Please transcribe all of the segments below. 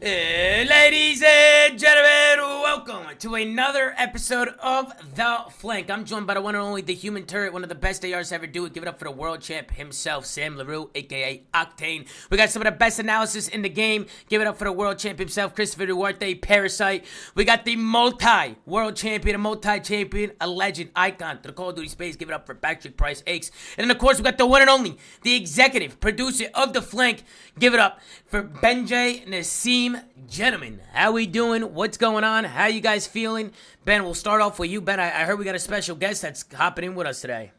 Ladies and gentlemen, welcome to another episode of The Flank. I'm joined by the one and only, the human turret, one of the best ARs to ever do it. Give it up for the world champ himself, Sam LaRue, a.k.a. Octane. We got some of the best analysis in the game. Give it up for the world champ himself, Christopher Duarte, Parasite. We got the multi-world champion, a multi-champion, a legend, icon to the Call of Duty space. Give it up for Patrick Price Aches. And then, of course, we got the one and only, the executive producer of The Flank. Give it up for Benjay Nassim. Gentlemen, how we doing? What's going on? How you guys feeling? Ben, we'll start off with you. Ben, I heard we got a special guest that's hopping in with us today.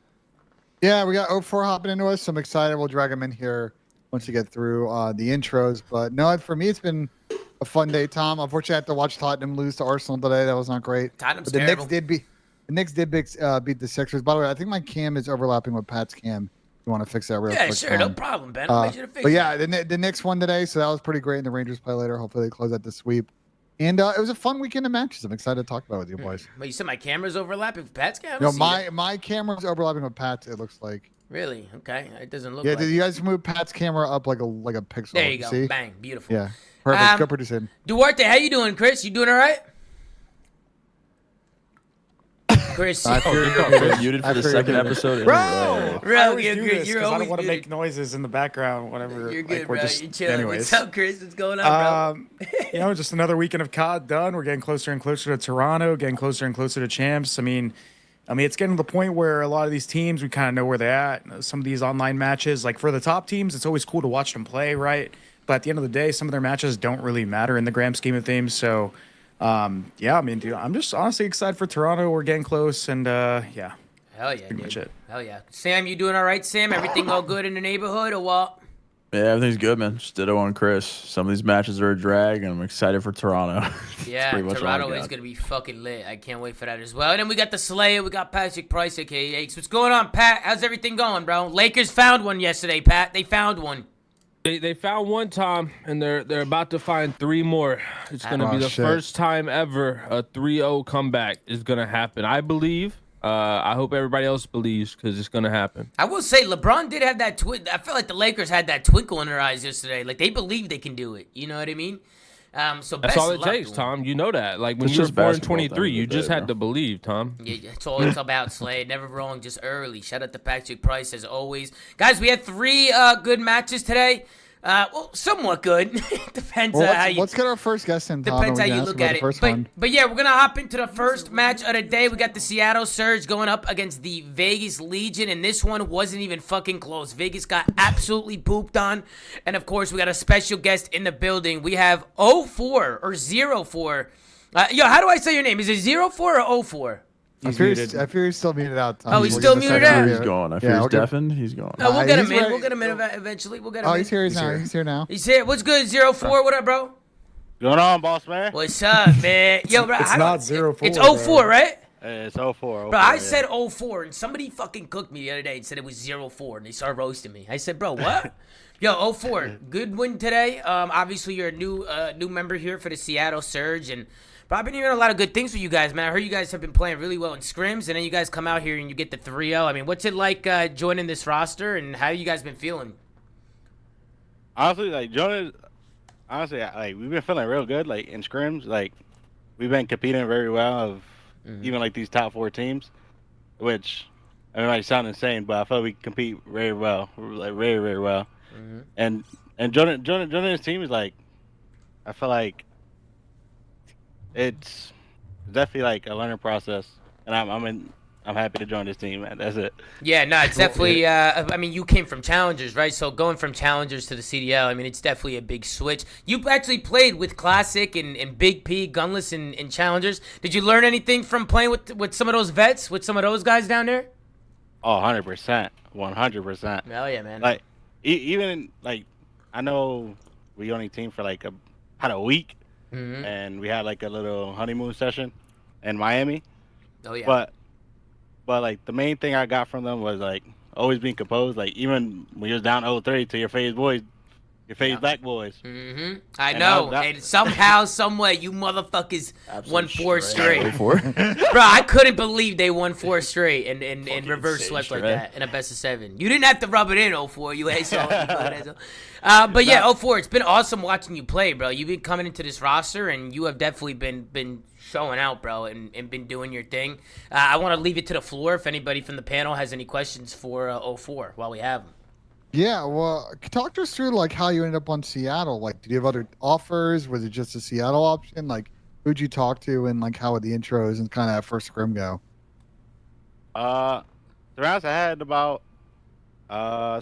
Yeah, we got 04 hopping into us, so I'm excited. We'll drag him in here once we get through the intros. But no, for me, it's been a fun day, Tom. Unfortunately, I had to watch Tottenham lose to Arsenal today. That was not great. Tottenham's but terrible. The Knicks did beat the Sixers. By the way, I think my cam is overlapping with Pat's cam. You want to fix that real quick? Yeah, sure, no problem, Ben. I'll make sure to fix it. But yeah, the Knicks won today, so that was pretty great. And the Rangers play later. Hopefully, they close out the sweep. And it was a fun weekend of matches. I'm excited to talk about it with you boys. Wait, you said my camera's overlapping with Pat's camera? No, my camera's overlapping with Pat's. It looks like. Really? Okay, it doesn't look. Yeah, like did you guys move Pat's camera up like a pixel? There you go. See? Bang, beautiful. Yeah, perfect. Good producing. Duarte, how you doing, Chris? You doing all right? Chris, you're muted for the second episode. Bro, you're I always don't want to muted. make noises in the background whenever. You're good, like, bro. we're just, You're chilling. anyways. What's up, Chris? What's going on, bro? Just another weekend of COD done. We're getting closer and closer to Toronto, getting closer and closer to champs. I mean, it's getting to the point where a lot of these teams, we kind of know where they're at. Some of these online matches, like for the top teams, it's always cool to watch them play, right? But at the end of the day, some of their matches don't really matter in the grand scheme of things. So, dude, I'm just honestly excited for Toronto. We're getting close, and yeah. Hell yeah, pretty dude. much it. Hell yeah. Sam, you doing all right, Sam? Everything all good in the neighborhood, or what? Yeah, everything's good, man. Just ditto on Chris. Some of these matches are a drag, and I'm excited for Toronto. Yeah, Toronto is going to be fucking lit. I can't wait for that as well. And then we got the Slayer. We got Patrick Price, a.k.a. Aches. What's going on, Pat? How's everything going, bro? Lakers found one yesterday, Pat. They found one. They found one, Tom, and they're about to find three more. It's going to be the first time ever a 3-0 comeback is going to happen. I believe. I hope everybody else believes because it's going to happen. I will say LeBron did have that I felt like the Lakers had that twinkle in their eyes yesterday. Like they believe they can do it. You know what I mean? So that's all it takes, Tom. You know that. Like when you were born in 23, you just had to believe, Tom. Yeah, it's all it's about, Slay. Never wrong, just early. Shout out to Patrick Price as always. Guys, we had 3 good matches today. Well, somewhat good. Depends on how you... Let's get our first guest in, Tom. Depends how you look at it. But yeah, we're going to hop into the first match of the day. We got the Seattle Surge going up against the Vegas Legion, and this one wasn't even fucking close. Vegas got absolutely pooped on. And, of course, we got a special guest in the building. We have 04 or 04. How do I say your name? Is it 04 or 04? I fear he's still muted out, Tom. Oh, he's still muted out? He's gone. I fear he's deafened. He's gone. No, we'll get him in. We'll get him in eventually. We'll get him in. He's here. He's here now. He's here. What's good, 04? What up, bro? Going on, boss man? What's up, man? Yo, bro. It's not 04. It's 04, right? It's 04. Bro, I said 04, and somebody fucking cooked me the other day and said it was 04, and they started roasting me. I said, bro, what? Yo, 04, good win today. Obviously, you're a new member here for the Seattle Surge, and bro, I've been hearing a lot of good things for you guys, man. I heard you guys have been playing really well in scrims, and then you guys come out here and you get the 3-0. I mean, what's it like joining this roster, and how you guys been feeling? Honestly, like, we've been feeling real good, like, in scrims. Like, we've been competing very well of even, like, these top 4 teams, which, I mean, might sound insane, but I feel like we compete very well, like, very, very well. And joining this team is, like, I feel like it's definitely like a learning process, and I'm happy to join this team, man. That's it. Yeah, no, it's definitely. I mean, you came from Challengers, right? So going from Challengers to the CDL, I mean, it's definitely a big switch. You actually played with Classic and Big P, Gunless, and Challengers. Did you learn anything from playing with some of those vets, with some of those guys down there? Oh, 100%, 100%. Hell yeah, man. Like, even like, I know we only teamed for like had a week. And we had like a little honeymoon session in Miami. Oh yeah. But like the main thing I got from them was like always being composed. Like even when you're down 0-3 to your FaZe boys, Your FaZe Black boys. I And know. that- And somehow, some way, you motherfuckers won 4 straight. 4. Bro, I couldn't believe they won 4 straight and reverse insane, swept like Trey. that in a best of 7. You didn't have to rub it in, 04. You asshole. But yeah, 04, it's been awesome watching you play, bro. You've been coming into this roster, and you have definitely been showing out, bro, and been doing your thing. I want to leave it to the floor if anybody from the panel has any questions for 04 while we have them. Yeah, well, talk to us through like how you ended up on Seattle. Like, did you have other offers? Was it just a Seattle option? Like, who'd you talk to, and like how would the intros and kind of that first scrim go? To be honest, I had about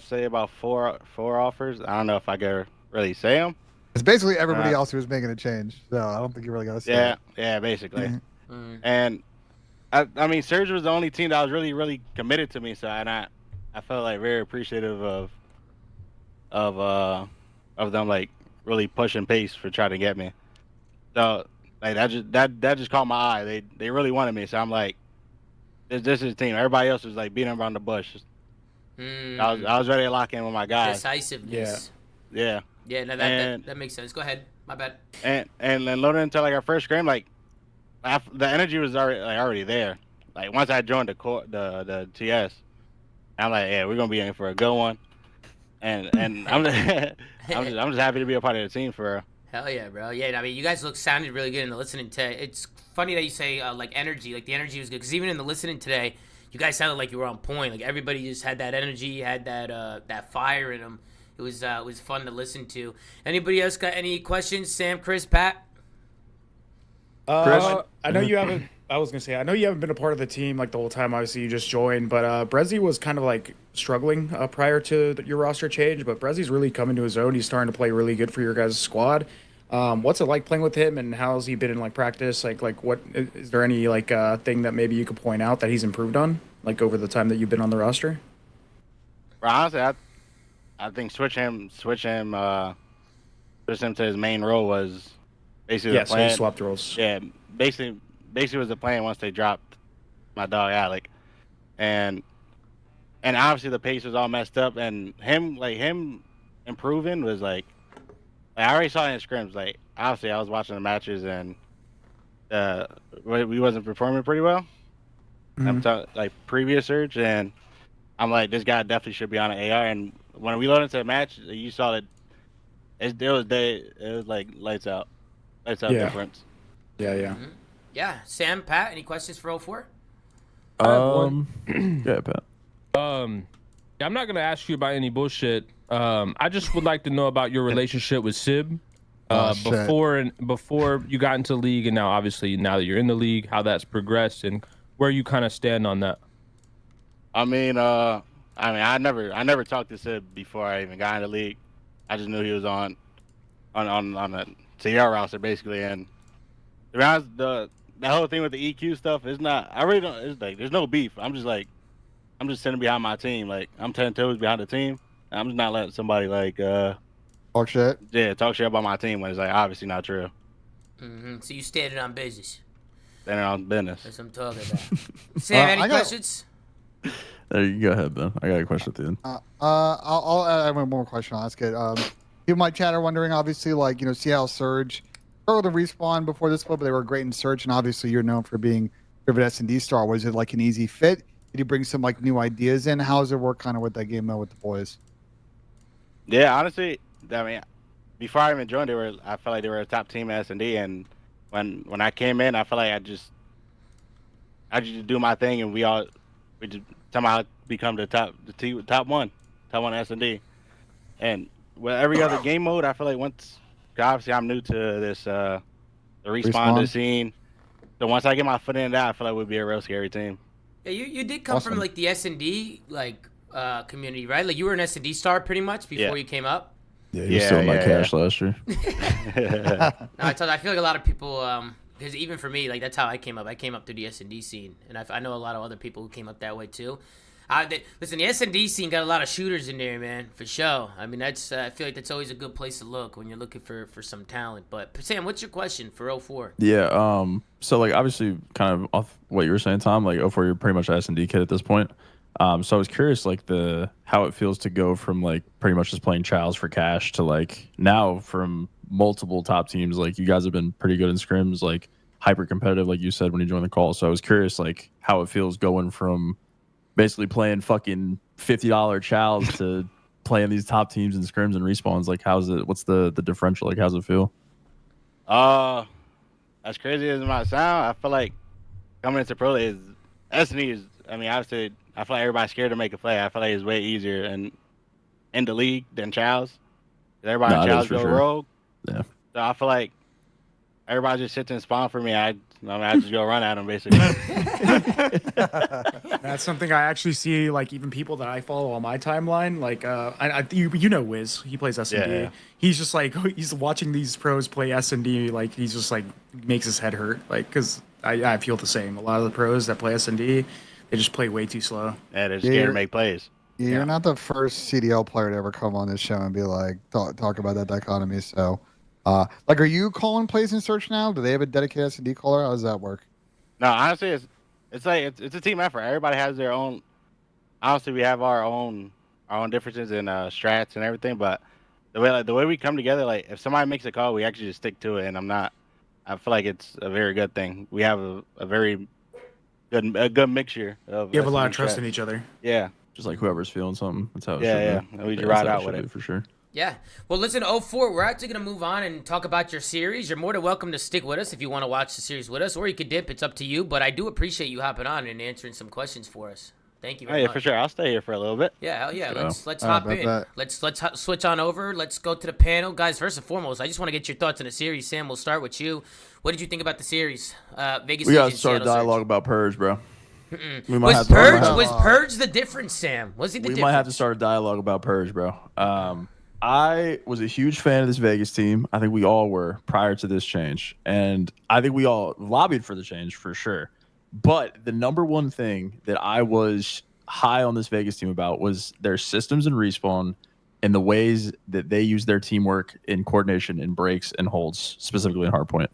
say about four offers. I don't know if I could really say them. It's basically everybody else who was making a change, so I don't think you really got to say. Yeah, basically. Mhm. And I mean, Surge was the only team that was really committed to me. So I felt like very appreciative of them like really pushing pace for trying to get me. So like that just caught my eye. They really wanted me. So I'm like, this is the team. Everybody else was like beating around the bush. I was ready to lock in with my guys. Decisiveness. Yeah. Yeah, no, that makes sense. Go ahead. My bad. And then loading into like our first scrim, like the energy was already there. Like once I joined the TS, I'm like, yeah, we're gonna be in for a good one. And I'm just happy to be a part of the team for real. Hell yeah, bro. Yeah, I mean, you guys sounded really good in the listening today. It's funny that you say like energy. Like the energy was good because even in the listening today, you guys sounded like you were on point. Like everybody just had that energy, had that fire in them. It was fun to listen to. Anybody else got any questions? Sam, Chris, Pat? I know you haven't. I was gonna say I know you haven't been a part of the team like the whole time. Obviously, you just joined, but Brezzy was kind of like struggling prior to your roster change. But Brezzy's really coming to his own. He's starting to play really good for your guys' squad. What's it like playing with him, and how's he been in like practice? Like what is there any like thing that maybe you could point out that he's improved on like over the time that you've been on the roster? Well, honestly, I think switch him to his main role was basically the plan. So he swapped roles. Yeah, basically was the plan once they dropped my dog Alec, and obviously the pace was all messed up, and him improving was like I already saw it in scrims. Like obviously I was watching the matches and we wasn't performing pretty well. I'm talking like previous Surge, and I'm like, this guy definitely should be on an AR. And when we loaded into the match, you saw that it was like lights out difference. Yeah. Yeah, Sam, Pat, any questions for 04? Yeah, Pat. I'm not gonna ask you about any bullshit. I just would like to know about your relationship with Sib. Before you got into the league, and now obviously now that you're in the league, how that's progressed and where you kind of stand on that. I never talked to Sib before I even got in the league. I just knew he was on a CR roster basically, and to be honest, the whole thing with the EQ stuff is not. I really don't. It's like there's no beef. I'm just sitting behind my team. Like I'm 10 toes behind the team. I'm just not letting somebody like talk shit. Yeah, talk shit about my team when it's like obviously not true. So you standing on business. Standing on business. That's what I'm talking about. Sam, any questions? There you go ahead, Ben. I got a question at the end. I'll add one more question. I'll ask it. People in my chat are wondering, obviously, like, Seattle Surge struggled to respawn before this split, but they were great in Search, and obviously you're known for being a favorite S&D star. Was it like an easy fit? Did you bring some like new ideas in? How does it work kind of with that game mode with the boys? Yeah, honestly, I mean, before I even joined, I felt like they were a top team at S&D, and when I came in, I felt like I just do my thing, and we just somehow become the top one S&D. And with every other game mode, I feel like obviously I'm new to this the respawn to scene. So once I get my foot in that, I feel like we'd be a real scary team. Yeah, you did come from like the S&D like community, right? Like you were an S&D star pretty much before you came up. Yeah, you stole my cash last year. No, I feel like a lot of people, because even for me, like that's how I came up. I came up through the S&D scene, and I know a lot of other people who came up that way too. Listen, the S&D scene got a lot of shooters in there, man, for sure. I mean, that's I feel like that's always a good place to look when you're looking for some talent. But Sam, what's your question for 04? Yeah, so like obviously kind of off what you were saying, Tom, like 04, you're pretty much an S&D kid at this point. So I was curious, like how it feels to go from like pretty much just playing Childs for cash to like now from multiple top teams. Like you guys have been pretty good in scrims, like hyper competitive, like you said when you joined the call. So I was curious, like how it feels going from basically playing fucking $50 Childs to playing these top teams in scrims and respawns. Like how's it? What's the differential? Like how's it feel? As crazy as it might sound, I feel like coming into pro is S&E is. I mean, obviously, I feel like everybody's scared to make a play. I feel like it's way easier in the league than Childs. Everybody in Childs go rogue. Yeah. So I feel like everybody just sits and spawn for me. I just go run at them basically. That's something I actually see. Like even people that I follow on my timeline, like you know Wiz, he plays S&D. Yeah. He's just like he's watching these pros play S&D. Like he's just like makes his head hurt. Like because I feel the same. A lot of the pros that play S&D, they just play way too slow. Yeah, they're scared to make plays. You're not the first CDL player to ever come on this show and be like talk about that dichotomy. So, like, are you calling plays in search now? Do they have a dedicated S&D caller? How does that work? No, honestly, it's a team effort. Everybody has their own. Honestly, we have our own differences in strats and everything. But the way we come together, like if somebody makes a call, we actually just stick to it. And I feel like it's a very good thing. We have a very good mixture of. You have a lot of trust in each other. Yeah. Just like whoever's feeling something. That's how it should be. And we just ride out with it for sure. Yeah. Well, listen, 04, we're actually going to move on and talk about your series. You're more than welcome to stick with us if you want to watch the series with us, or you could dip. It's up to you. But I do appreciate you hopping on and answering some questions for us. Thank you very much. For sure. I'll stay here for a little bit. Yeah, hell yeah. Yeah. Let's hop in. That. Let's switch on over. Let's go to the panel. Guys, first and foremost, I just want to get your thoughts on the series. Sam, we'll start with you. What did you think about the series? Vegas. We got to Legion, start a Seattle dialogue Surge. about Purge, bro. Was Purge the difference, Sam? Was he the difference? We might have to start a dialogue about Purge, bro. I was a huge fan of this Vegas team. I think we all were prior to this change. And I think we all lobbied for the change for sure. But the number one thing that I was high on this Vegas team about was their systems and respawn and the ways that they use their teamwork in coordination in breaks and holds, specifically in hardpoint.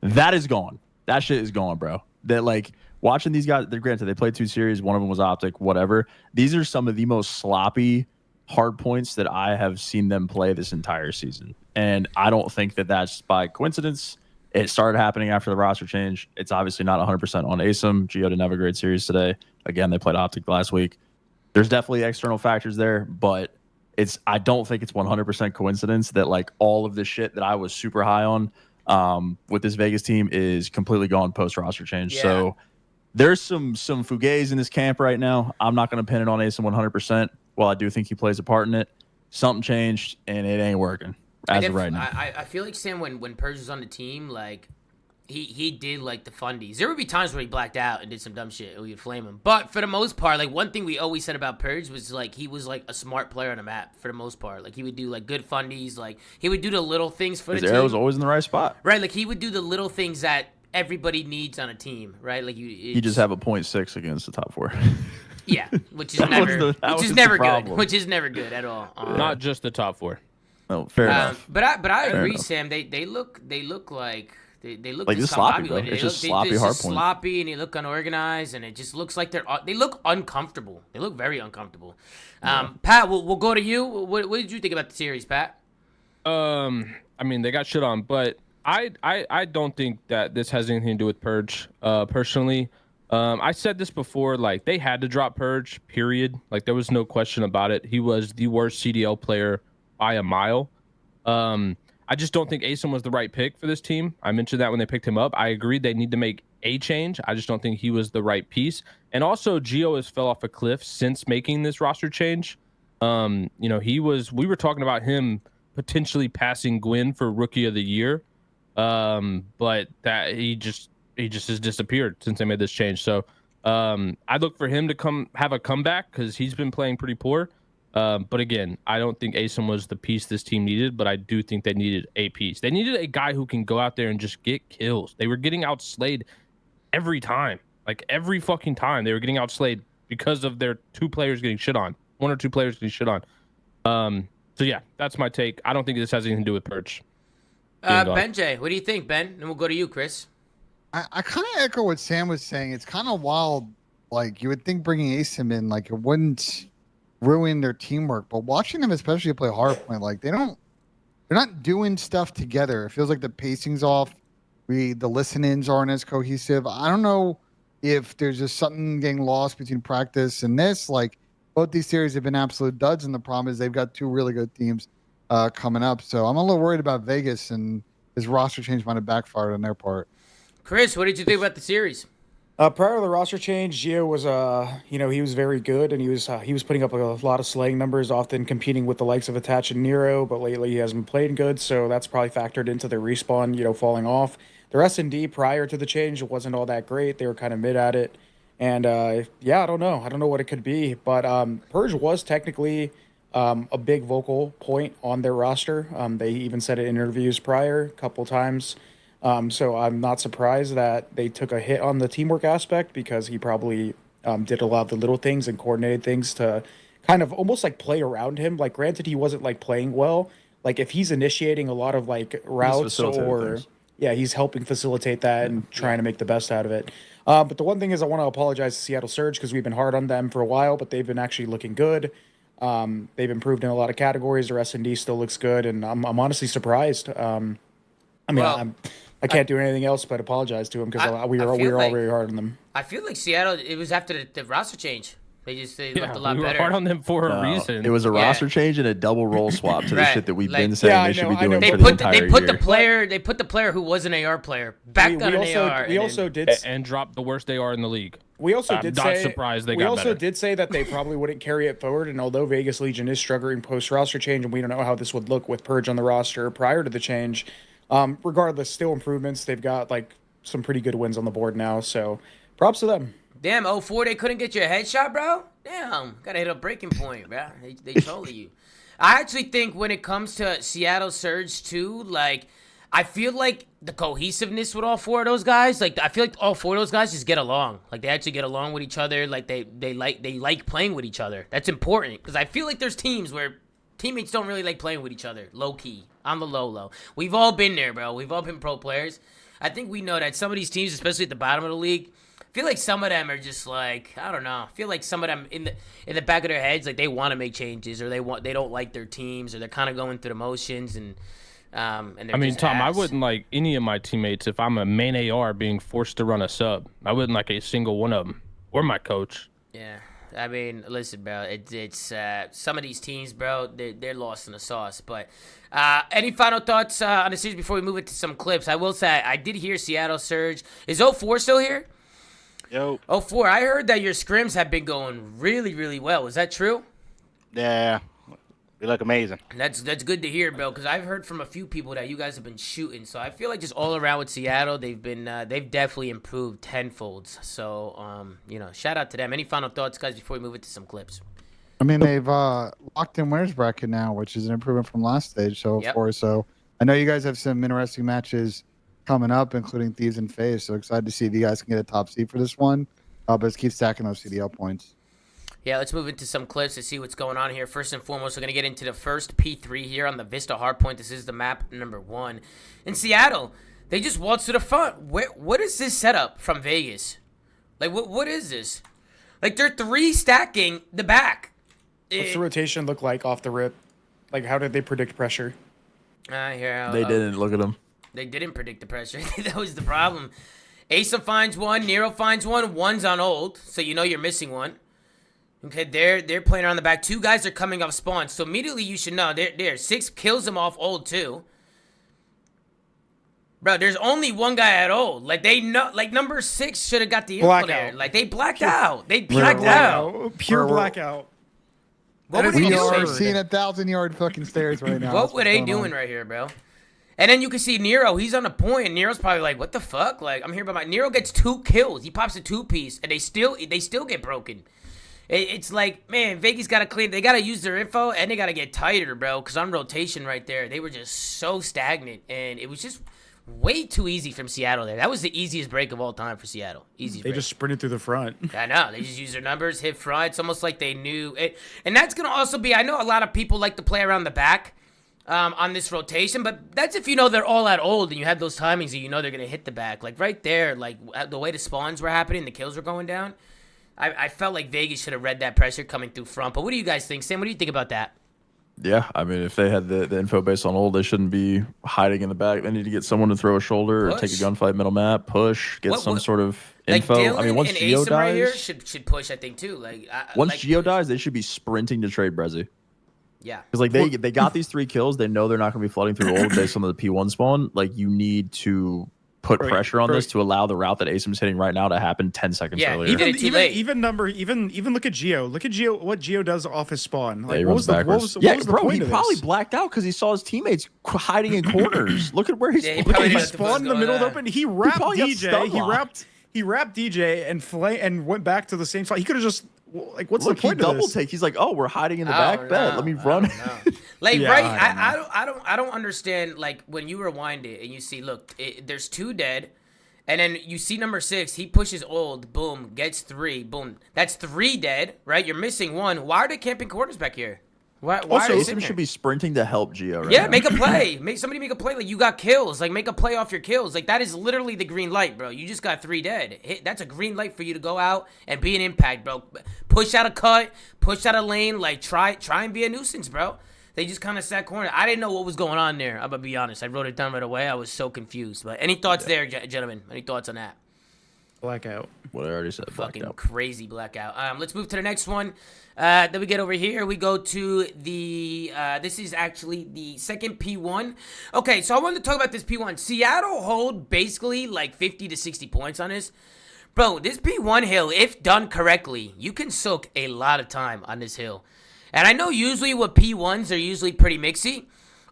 That is gone. That shit is gone, bro. That like watching these guys, they're granted they played 2 series, one of them was Optic, whatever. These are some of the most sloppy hard points that I have seen them play this entire season. And I don't think that that's by coincidence. It started happening after the roster change. It's obviously not 100% on ASIM. Geo didn't have a great series today. Again, they played Optic last week. There's definitely external factors there, but I don't think it's 100% coincidence that like all of this shit that I was super high on with this Vegas team is completely gone post roster change. Yeah. So there's some fugazi in this camp right now. I'm not going to pin it on ASIM 100%. While I do think he plays a part in it, something changed and it ain't working as of right now. I feel like Sam, when Purge was on the team, like he did like the fundies. There would be times where he blacked out and did some dumb shit and we would flame him. But for the most part, like one thing we always said about Purge was like he was like a smart player on the map for the most part. Like he would do like good fundies, like he would do the little things for the team. His arrow was always in the right spot. Right, like he would do the little things that everybody needs on a team, right? Like you just have a 0.6 against the top 4. Yeah, which is never good. Which is never good at all. Not just the top 4. No, fair enough. But I agree, enough. Sam. They look like they look like just sloppy, bro. discombobulated. It's just sloppy hard point. Sloppy, and they look unorganized, and it just looks like they look uncomfortable. They look very uncomfortable. Pat, we'll go to you. What did you think about the series, Pat? I mean, they got shit on, but I don't think that this has anything to do with Purge. Personally, I said this before. Like they had to drop Purge. Period. Like there was no question about it. He was the worst CDL player by a mile. I just don't think ASIM was the right pick for this team. I mentioned that when they picked him up. I agreed they need to make a change. I just don't think he was the right piece. And also, Geo has fell off a cliff since making this roster change. You know, we were talking about him potentially passing Gwyn for Rookie of the Year, but that he just has disappeared since they made this change. So I look for him to have a comeback because he's been playing pretty poor. But again, I don't think ASIM was the piece this team needed, but I do think they needed a piece. They needed a guy who can go out there and just get kills. They were getting outslayed every time. Like every fucking time they were getting outslayed because of their 2 players getting shit on. 1 or 2 players getting shit on. So yeah, that's my take. I don't think this has anything to do with Purge. Ben J, what do you think, Ben? And we'll go to you, Chris. I kind of echo what Sam was saying. It's kind of wild like you would think bringing Asim in, like it wouldn't ruin their teamwork. But watching them, especially play hardpoint, like they're not doing stuff together. It feels like the pacing's off. The listen-ins aren't as cohesive. I don't know if there's just something getting lost between practice and this. Like both these series have been absolute duds, and the problem is they've got two really good teams coming up. So I'm a little worried about Vegas, and his roster change might have backfired on their part. Chris, what did you think about the series? Prior to the roster change, Gio was, he was very good, and he was putting up a lot of slaying numbers, often competing with the likes of Attach and Nero. But lately, he hasn't played good, so that's probably factored into their respawn, falling off. Their S&D prior to the change wasn't all that great. They were kind of mid at it, and I don't know. I don't know what it could be, but Purge was technically a big vocal point on their roster. They even said it in interviews prior a couple times. So I'm not surprised that they took a hit on the teamwork aspect, because he probably did a lot of the little things and coordinated things to kind of almost like play around him. Like, granted, he wasn't like playing well. Like, if he's initiating a lot of like routes or he's helping facilitate that and trying to make the best out of it. But the one thing is, I want to apologize to Seattle Surge, because we've been hard on them for a while, but they've been actually looking good. They've improved in a lot of categories. Their S&D still looks good, and I'm honestly surprised. I can't do anything else but apologize to him, because we were all very hard on them. I feel like Seattle, it was after the roster change. They looked a lot we were better. hard on them for a reason. It was a roster change and a double role swap to the shit that we've been saying they should be doing They for put the entire year. They put the player who was an AR player back on an AR. We also did and dropped the worst AR in the league. We also did say surprised they we got also better. did say that they probably wouldn't carry it forward. And although Vegas Legion is struggling post roster change, and we don't know how this would look with Purge on the roster prior to the change, regardless, still improvements. They've got like some pretty good wins on the board now. So props to them. Damn, 04, they couldn't get you a headshot, bro? Damn, gotta hit a breaking point, bro. They totally you. I actually think when it comes to Seattle Surge too, like, I feel like the cohesiveness with all four of those guys, like, I feel like all four of those guys just get along. Like, they actually get along with each other. Like, they like playing with each other. That's important, because I feel like there's teams where teammates don't really like playing with each other. Low key, on the low. We've all been there, bro. We've all been pro players. I think we know that some of these teams, especially at the bottom of the league, I feel like some of them are just like, I don't know. I feel like some of them in the back of their heads, like, they want to make changes, or they don't like their teams, or they're kind of going through the motions, and Tom, I wouldn't like any of my teammates if I'm a main AR being forced to run a sub. I wouldn't like a single one of them, or my coach. Yeah, I mean, listen, bro. It's some of these teams, bro. They're lost in the sauce. But any final thoughts on the series before we move into some clips? I will say I did hear Seattle Surge. Is 04 still here? Yo. 04. I heard that your scrims have been going really, really well. Is that true? Yeah. They look amazing. That's good to hear, Bill, because I've heard from a few people that you guys have been shooting. So I feel like just all around with Seattle, they've definitely improved tenfolds. So shout out to them. Any final thoughts, guys, before we move into some clips? I mean, they've locked in winners bracket now, which is an improvement from last stage. So far, so I know you guys have some interesting matches coming up, including Thieves and FaZe. So excited to see if you guys can get a top seed for this one. But let's keep stacking those CDL points. Yeah, let's move into some clips to see what's going on here. First and foremost, we're going to get into the first P3 here on the Vista Hardpoint. This is the map number 1. In Seattle, they just waltz to the front. What is this setup from Vegas? Like, what is this? Like, they're 3 stacking the back. What's the rotation look like off the rip? Like, how did they predict pressure? They didn't. Look at them. They didn't predict the pressure. That was the problem. Asa finds one. Nero finds one. One's on ult, so you know you're missing one. Okay, they're playing around the back. 2 guys are coming off spawn, so immediately you should know. There, 6 kills them off ult too. Bro, there's only 1 guy at ult. Like, they know, like, number 6 should have got the info there. Like, they blacked out. They blacked out. Pure blackout. What were they We doing? are seeing 1,000-yard fucking stairs right now. What were they doing right here, bro? And then you can see Nero. He's on the point, and Nero's probably like, "What the fuck?" Like, I'm here by my. Nero gets 2 kills. He pops a 2-piece, and they still get broken. It's like, man, Vegas got to clean. They got to use their info, and they got to get tighter, bro. Because on rotation right there, they were just so stagnant, and it was just way too easy from Seattle there. That was the easiest break of all time for Seattle. They just sprinted through the front. I know. They just use their numbers, hit front. It's almost like they knew it. And that's going to also be, I know a lot of people like to play around the back on this rotation, but that's if you know they're all at old and you have those timings and you know they're going to hit the back. Like right there, like the way the spawns were happening, the kills were going down. I felt like Vegas should have read that pressure coming through front. But what do you guys think, Sam? What do you think about that? Yeah, I mean, if they had the info based on old, they shouldn't be hiding in the back. They need to get someone to throw a shoulder or take a gunfight middle map, push, get some sort of info. Dylan I mean, once and Geo Asim dies, right here should push, I think, too. Once Geo dies, they should be sprinting to trade Brezzy. Yeah. Because like they got these 3 kills, they know they're not going to be flooding through old based on the P1 spawn. Like you need to put pressure on this to allow the route that Asim's hitting right now to happen 10 seconds earlier. Even look at Geo. Look at Geo. What Geo does off his spawn. Like, he what was the point he of probably this? blacked out because he saw his teammates hiding in corners. Look at where he's. Yeah, He spawned in the middle of the open. He wrapped DJ. He wrapped DJ and went back to the same spot. He could have just what's the point of this? Take. He's like, oh, we're hiding in the back bed. Let me run. Like Yeah, right, I don't understand. Like when you rewind it and you see, look, there's 2 dead. And then you see number 6, he pushes old, boom, gets 3, boom. That's 3 dead, right? You're missing 1. Why are they camping corners back here? Why Also, are they Asim should be sprinting to help Geo right now. make a play. Somebody make a play. Like, you got kills. Like, make a play off your kills. Like, that is literally the green light, bro. You just got 3 dead. That's a green light for you to go out and be an impact, bro. Push out a cut, push out a lane. Like, try and be a nuisance, bro. They just kind of sat corner. I didn't know what was going on there. I'm going to be honest. I wrote it down right away. I was so confused. But any thoughts there, gentlemen? Any thoughts on that? Blackout. What I already said. Fucking crazy blackout. Let's move to the next one. Then we get over here. We go to the, this is actually the second P1. Okay, so I wanted to talk about this P1. Seattle hold basically like 50 to 60 points on this. Bro, this P1 hill, if done correctly, you can soak a lot of time on this hill. And I know usually with P1s, they're usually pretty mixy.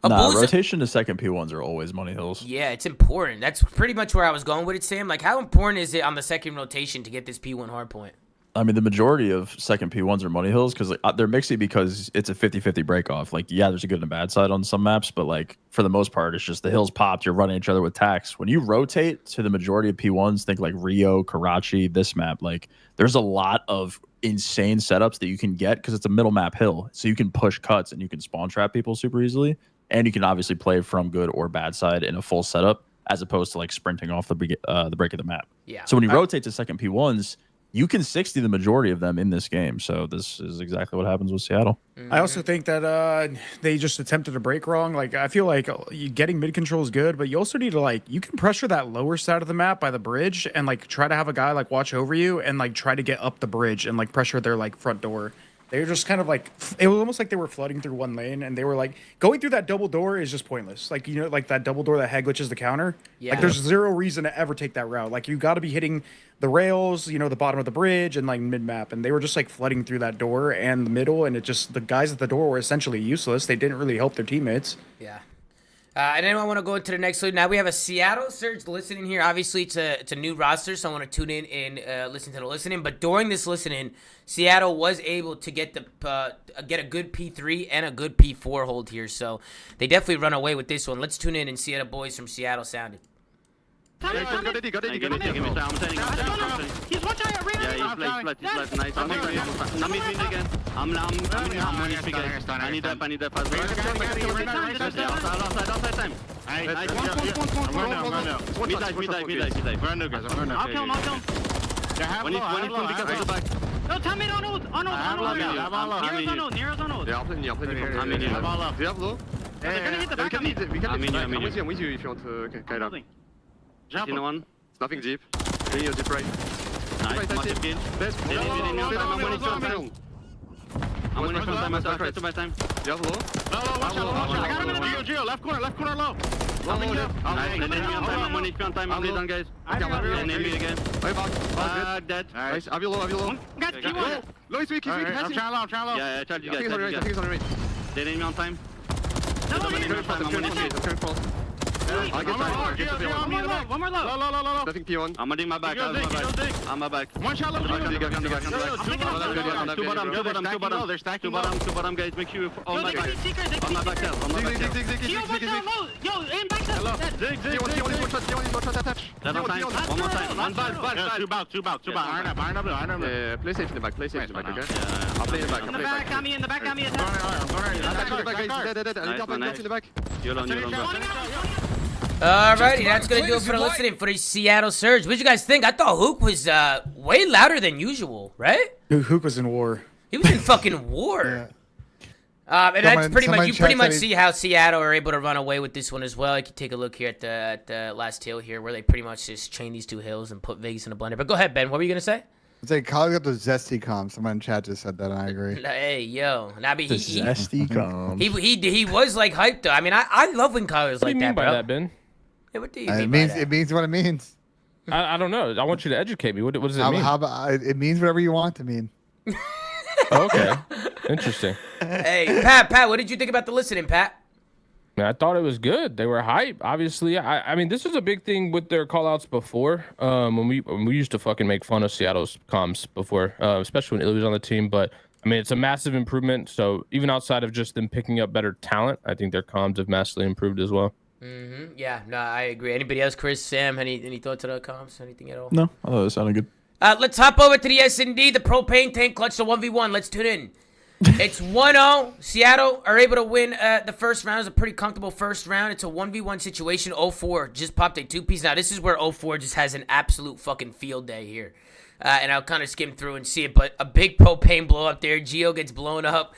Rotation to second P1s are always money hills. Yeah, it's important. That's pretty much where I was going with it, Sam. Like, how important is it on the second rotation to get this P1 hardpoint? I mean, the majority of second P1s are money hills because they're mixy because it's a 50-50 break off. Like, yeah, there's a good and a bad side on some maps, but like for the most part, it's just the hills popped. You're running each other with tax. When you rotate to the majority of P1s, think like Rio, Karachi, this map, like there's a lot of insane setups that you can get because it's a middle map hill. So you can push cuts and you can spawn trap people super easily. And you can obviously play from good or bad side in a full setup as opposed to like sprinting off the break of the map. Yeah. So when you rotate to second P1s, you can 60 the majority of them in this game. So this is exactly what happens with Seattle. I also think that they just attempted to break wrong. Like, I feel like you getting mid control is good, but you also need to, like, you can pressure that lower side of the map by the bridge and, like, try to have a guy, like, watch over you and, like, try to get up the bridge and, like, pressure their, like, front door. They were just kind of like, it was almost like they were flooding through one lane and they were like, going through that double door is just pointless. Like, you know, like that double door that head glitches the counter. Yeah. Like, there's 0 reason to ever take that route. Like, you got to be hitting the rails, you know, the bottom of the bridge and like mid map. And they were just like flooding through that door and the middle. And it just, the guys at the door were essentially useless. They didn't really help their teammates. Yeah. And then I want to go into the next one. Now we have a Seattle Surge listening here. Obviously, it's a new roster, so I want to tune in and listen to the listening. But during this listening, Seattle was able to get a good P3 and a good P4 hold here. So they definitely run away with this one. Let's tune in and see how the boys from Seattle sounded. Got it. Give me time. I'm saying. He's one guy. Yeah, he's flat. Nice. I'm meeting again. I'm running speed, guys. I need that. Outside time. Nice. One. Mid-dive. I'll kill him. When he's from because of the back. No, tell me on hold. Nero's on hold. Yeah, I'll play the I'm in here. Do you have low? They're gonna hit the back. We can I'm with you if you want to kite up. Jump in one. It's nothing deep. Then you deep right. Nice. Massive kill. I'm winning from time. After to my time. Do you have low? I got him in the Geo. Left corner low. I'm winning from time. I'm leading, guys. Enemy again. Dead. Nice. Have you low? Got T1. Low is weak. I'm trying low. Yeah, charge you guys. I think it's on right. They enemy on time. I'm coming cross. I'll get time. One more low. Nothing P1. I'm gonna my back. I'm my back. One shot low. Two bottom, guys. Make sure you on my back. On my back. Yo, aim back up. Zig. One more time. One back. Two back. Yeah, play safe in the back, okay? I'll play in the back. In the back, got me. Attack in the back, guys. Dead. I need help in the back. You're on. Alrighty, that's gonna do it for the listening for the Seattle Surge. What did you guys think? I thought Hook was way louder than usual, right? Hook was in war. He was in fucking war. And that's pretty much, you pretty much see how Seattle are able to run away with this one as well. You can take a look here at the last hill here, where they pretty much just chain these two hills and put Vegas in a blender. But go ahead, Ben. What were you gonna say? I'd say Kyle got those zesty comms. Someone in chat just said that, and I agree. Hey, yo. Zesty comms. He was like hyped though. I mean, I love when Kyler's like that, bro. What do you mean by that, Ben? Hey, what do you mean by that? It means what it means. I don't know. I want you to educate me. What does it mean? How about, it means whatever you want to mean. Okay. Interesting. Hey, Pat, what did you think about the listening, Pat? I thought it was good. They were hype. Obviously, I mean, this was a big thing with their callouts before. When we used to fucking make fun of Seattle's comms before, especially when Illy was on the team. But I mean, it's a massive improvement. So even outside of just them picking up better talent, I think their comms have massively improved as well. Yeah, no, I agree. Anybody else? Chris, Sam, any thoughts on the comms? Anything at all? No, I thought it sounded good. Let's hop over to the S&D, the propane tank clutch, the 1v1. Let's tune in. It's 1-0. Seattle are able to win the first round. It's a pretty comfortable first round. It's a 1v1 situation. 0-4 just popped a two-piece. Now, this is where 0-4 just has an absolute fucking field day here. And I'll kind of skim through and see it. But a big propane blow up there. Geo gets blown up.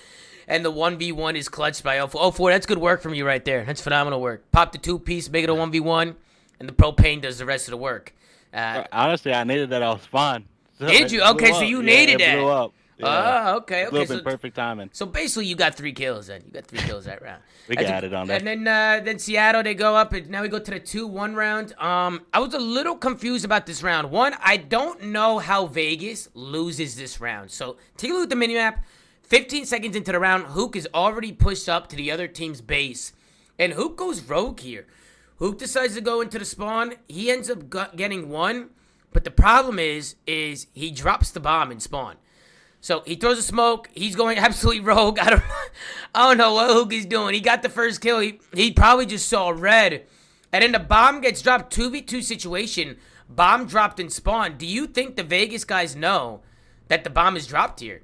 And the 1v1 is clutched by 0-4. 0-4, that's good work from you right there. That's phenomenal work. Pop the two-piece, make it a 1v1. And the propane does the rest of the work. Honestly, I needed that off spawn. So did you? Okay, so you needed that. It blew up. Yeah. Oh, okay. So perfect timing. So basically, you got 3 kills then. You got 3 kills that round. We got it on that. And then Seattle, they go up, and now we go to the 2-1 round. I was a little confused about this round. One, I don't know how Vegas loses this round. So take a look at the minimap. 15 seconds into the round, Hook is already pushed up to the other team's base. And Hook goes rogue here. Hook decides to go into the spawn. He ends up getting 1. But the problem is he drops the bomb in spawn. So he throws a smoke. He's going absolutely rogue. I don't know what Hook is doing. He got the first kill. He probably just saw red. And then the bomb gets dropped. 2v2 situation. Bomb dropped in spawn. Do you think the Vegas guys know that the bomb is dropped here?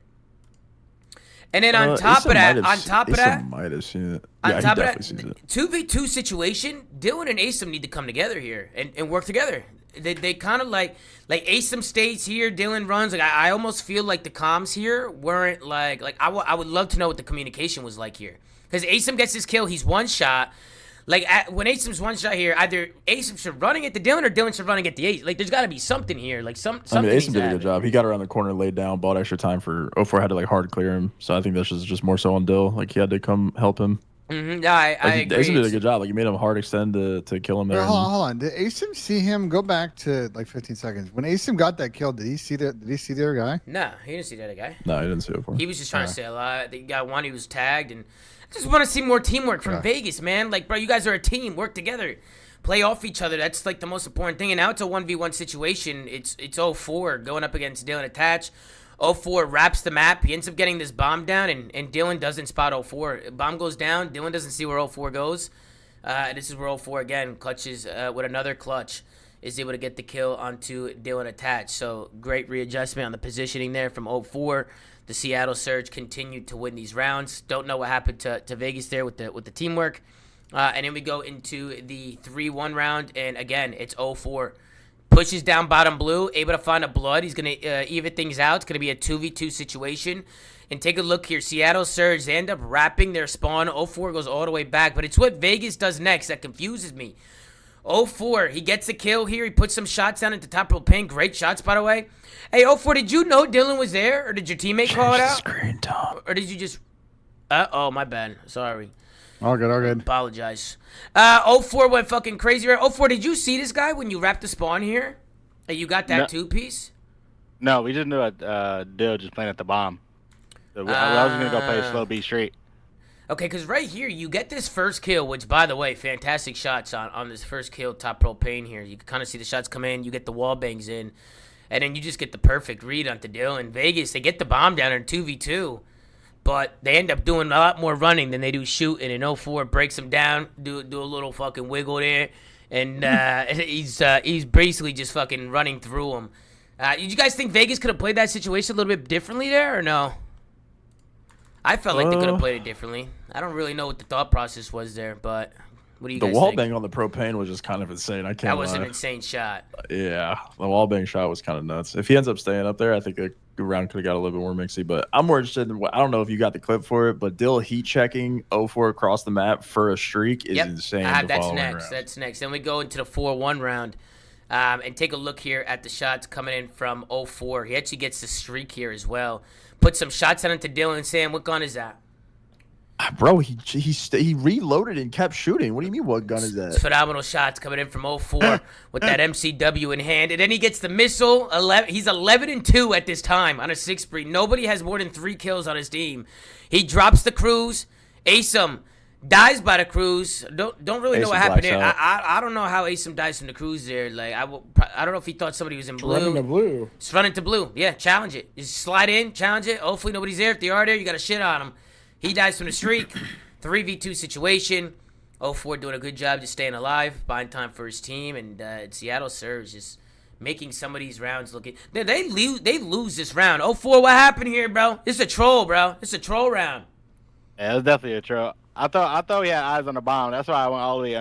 And then on top of that, might have seen it. Yeah, on top of that, that, 2v2 situation, Dylan and Asim need to come together here and work together. They kind of like Asim stays here, Dylan runs. Like I almost feel like the comms here weren't like I would love to know what the communication was like here, because Asim gets his kill, he's one shot. Like when Asim's one shot here, either Asim should running at the Dylan or Dylan should running at the Ace. Like there's got to be something here. Like something. I mean, Asim did a good job. He got around the corner, laid down, bought extra time for 0-4 had to like hard clear him. So I think this is just more so on Dill. Like he had to come help him. Yeah, I agree. Asim did a good job. Like, he made him hard extend to kill him there. Hold on. Did Asim see him? Go back to like 15 seconds. When Asim got that kill, did he see the other guy? No, he didn't see the other guy. No, he didn't see it before. He was just trying to say a lot. The guy one, he was tagged, and I just want to see more teamwork from Vegas, man. Like, bro, you guys are a team. Work together. Play off each other. That's like the most important thing. And now it's a 1v1 situation. It's 0-4 going up against Dylan Attach. 0-4 wraps the map. He ends up getting this bomb down, and Dylan doesn't spot 0-4. Bomb goes down. Dylan doesn't see where 0-4 goes. This is where 0-4 again clutches with another clutch. Is able to get the kill onto Dylan Attach. So great readjustment on the positioning there from 0-4. The Seattle Surge continued to win these rounds. Don't know what happened to Vegas there with the teamwork. And then we go into the 3-1 round, and again, it's 0-4. Pushes down bottom blue, able to find a blood. He's going to even things out. It's going to be a 2v2 situation. And take a look here. Seattle Surge, they end up wrapping their spawn. 0-4 goes all the way back. But it's what Vegas does next that confuses me. 0-4, he gets a kill here. He puts some shots down into top row pin. Great shots, by the way. Hey, 0-4, did you know Dylan was there? Or did your teammate call it out? Screen top. Or did you just... oh, my bad. Sorry. All good. Apologize. 0-4 went fucking crazy. 0-4, did you see this guy when you wrapped the spawn here? Hey, you got that two-piece? No, we just knew Dill just playing at the bomb. So I was going to go play a slow B straight. Okay, because right here, you get this first kill, which, by the way, fantastic shots on this first kill, top propane here. You can kind of see the shots come in. You get the wall bangs in. And then you just get the perfect read onto Dill. In Vegas, they get the bomb down in 2v2. But they end up doing a lot more running than they do shooting. And 0-4 breaks him down, do a little fucking wiggle there. And he's basically just fucking running through him. Did you guys think Vegas could have played that situation a little bit differently there or no? I felt like they could have played it differently. I don't really know what the thought process was there, but What do you The guys wall think? bang on the propane was just kind of insane. I can't That was lie. an insane shot. Yeah, the wall bang shot was kind of nuts. If he ends up staying up there, I think the round could have got a little bit more mixy. But I'm more interested in what I don't know if you got the clip for it, but Dill heat checking 0-4 across the map for a streak is insane. That's next. That's next. Then we go into the 4-1 round. And take a look here at the shots coming in from 0-4. He actually gets the streak here as well. Put some shots on into Dylan. Sam, what gun is that? Bro, he reloaded and kept shooting. What do you mean? What gun is that? Phenomenal shots coming in from 0-4 with that MCW in hand. And then he gets the missile. He's 11-2 at this time on a 6 spree. Nobody has more than 3 kills on his team. He drops the cruise. Asum dies by the cruise. Don't really know what happened there. I don't know how Asum dies from the cruise there. Like I don't know if he thought somebody was in blue. Running to blue. Just run into blue. Yeah, challenge it. Just slide in, challenge it. Hopefully nobody's there. If they are there, you got to shit on them. He dies from the streak. 3v2 situation. 0-4 doing a good job just staying alive, buying time for his team, and Seattle serves just making some of these rounds looking. They lose this round. 0-4, what happened here, bro? It's a troll, bro. It's a troll round. Yeah, it was definitely a troll. I thought we had eyes on the bomb. That's why I went all the way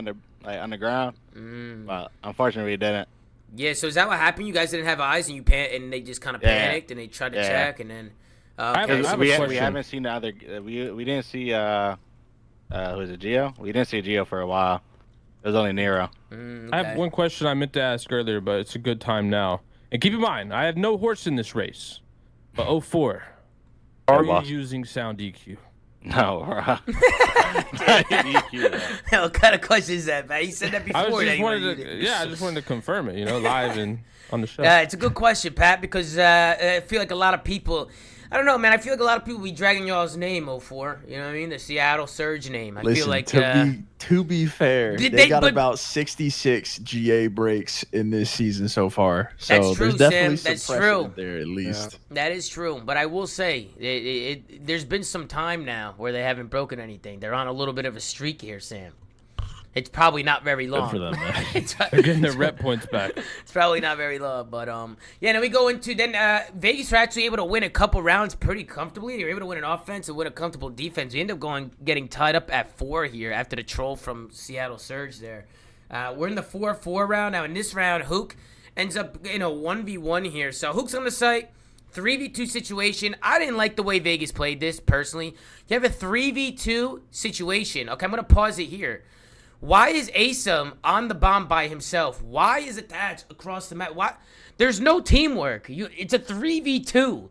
underground. But unfortunately, we didn't. Yeah, so is that what happened? You guys didn't have eyes, and and they just kind of panicked, and they tried to check, and then. Okay. We haven't seen the other. We didn't see who is it, Geo? We didn't see Geo for a while. It was only Nero. Okay. I have one question I meant to ask earlier, but it's a good time now. And keep in mind, I have no horse in this race. But 0-4, are you using sound EQ? No, bro. What kind of question is that, man? He said that before. I just wanted to confirm it, live and on the show. It's a good question, Pat, because I feel like a lot of people. I don't know, man. I feel like a lot of people be dragging y'all's name 0-4. You know what I mean? The Seattle Surge name. I feel like to be fair, they got about 66 GA breaks in this season so far. So that's true, there's definitely Sam. some That's true. there at least. Yeah. That is true, but I will say there's been some time now where they haven't broken anything. They're on a little bit of a streak here, Sam. It's probably not very long. Good for them, man. They're getting their rep points back. It's probably not very long, but yeah. Then we go into Vegas were actually able to win a couple rounds pretty comfortably. They were able to win an offense and win a comfortable defense. We end up getting tied up at 4 here after the troll from Seattle Surge there. We're in the 4-4 round now. In this round, Hook ends up in a 1v1 here. So Hook's on the site. 3v2 situation. I didn't like the way Vegas played this personally. You have a 3v2 situation. Okay, I'm gonna pause it here. Why is Asum on the bomb by himself? Why is attached across the map? Why? There's no teamwork. It's a 3v2.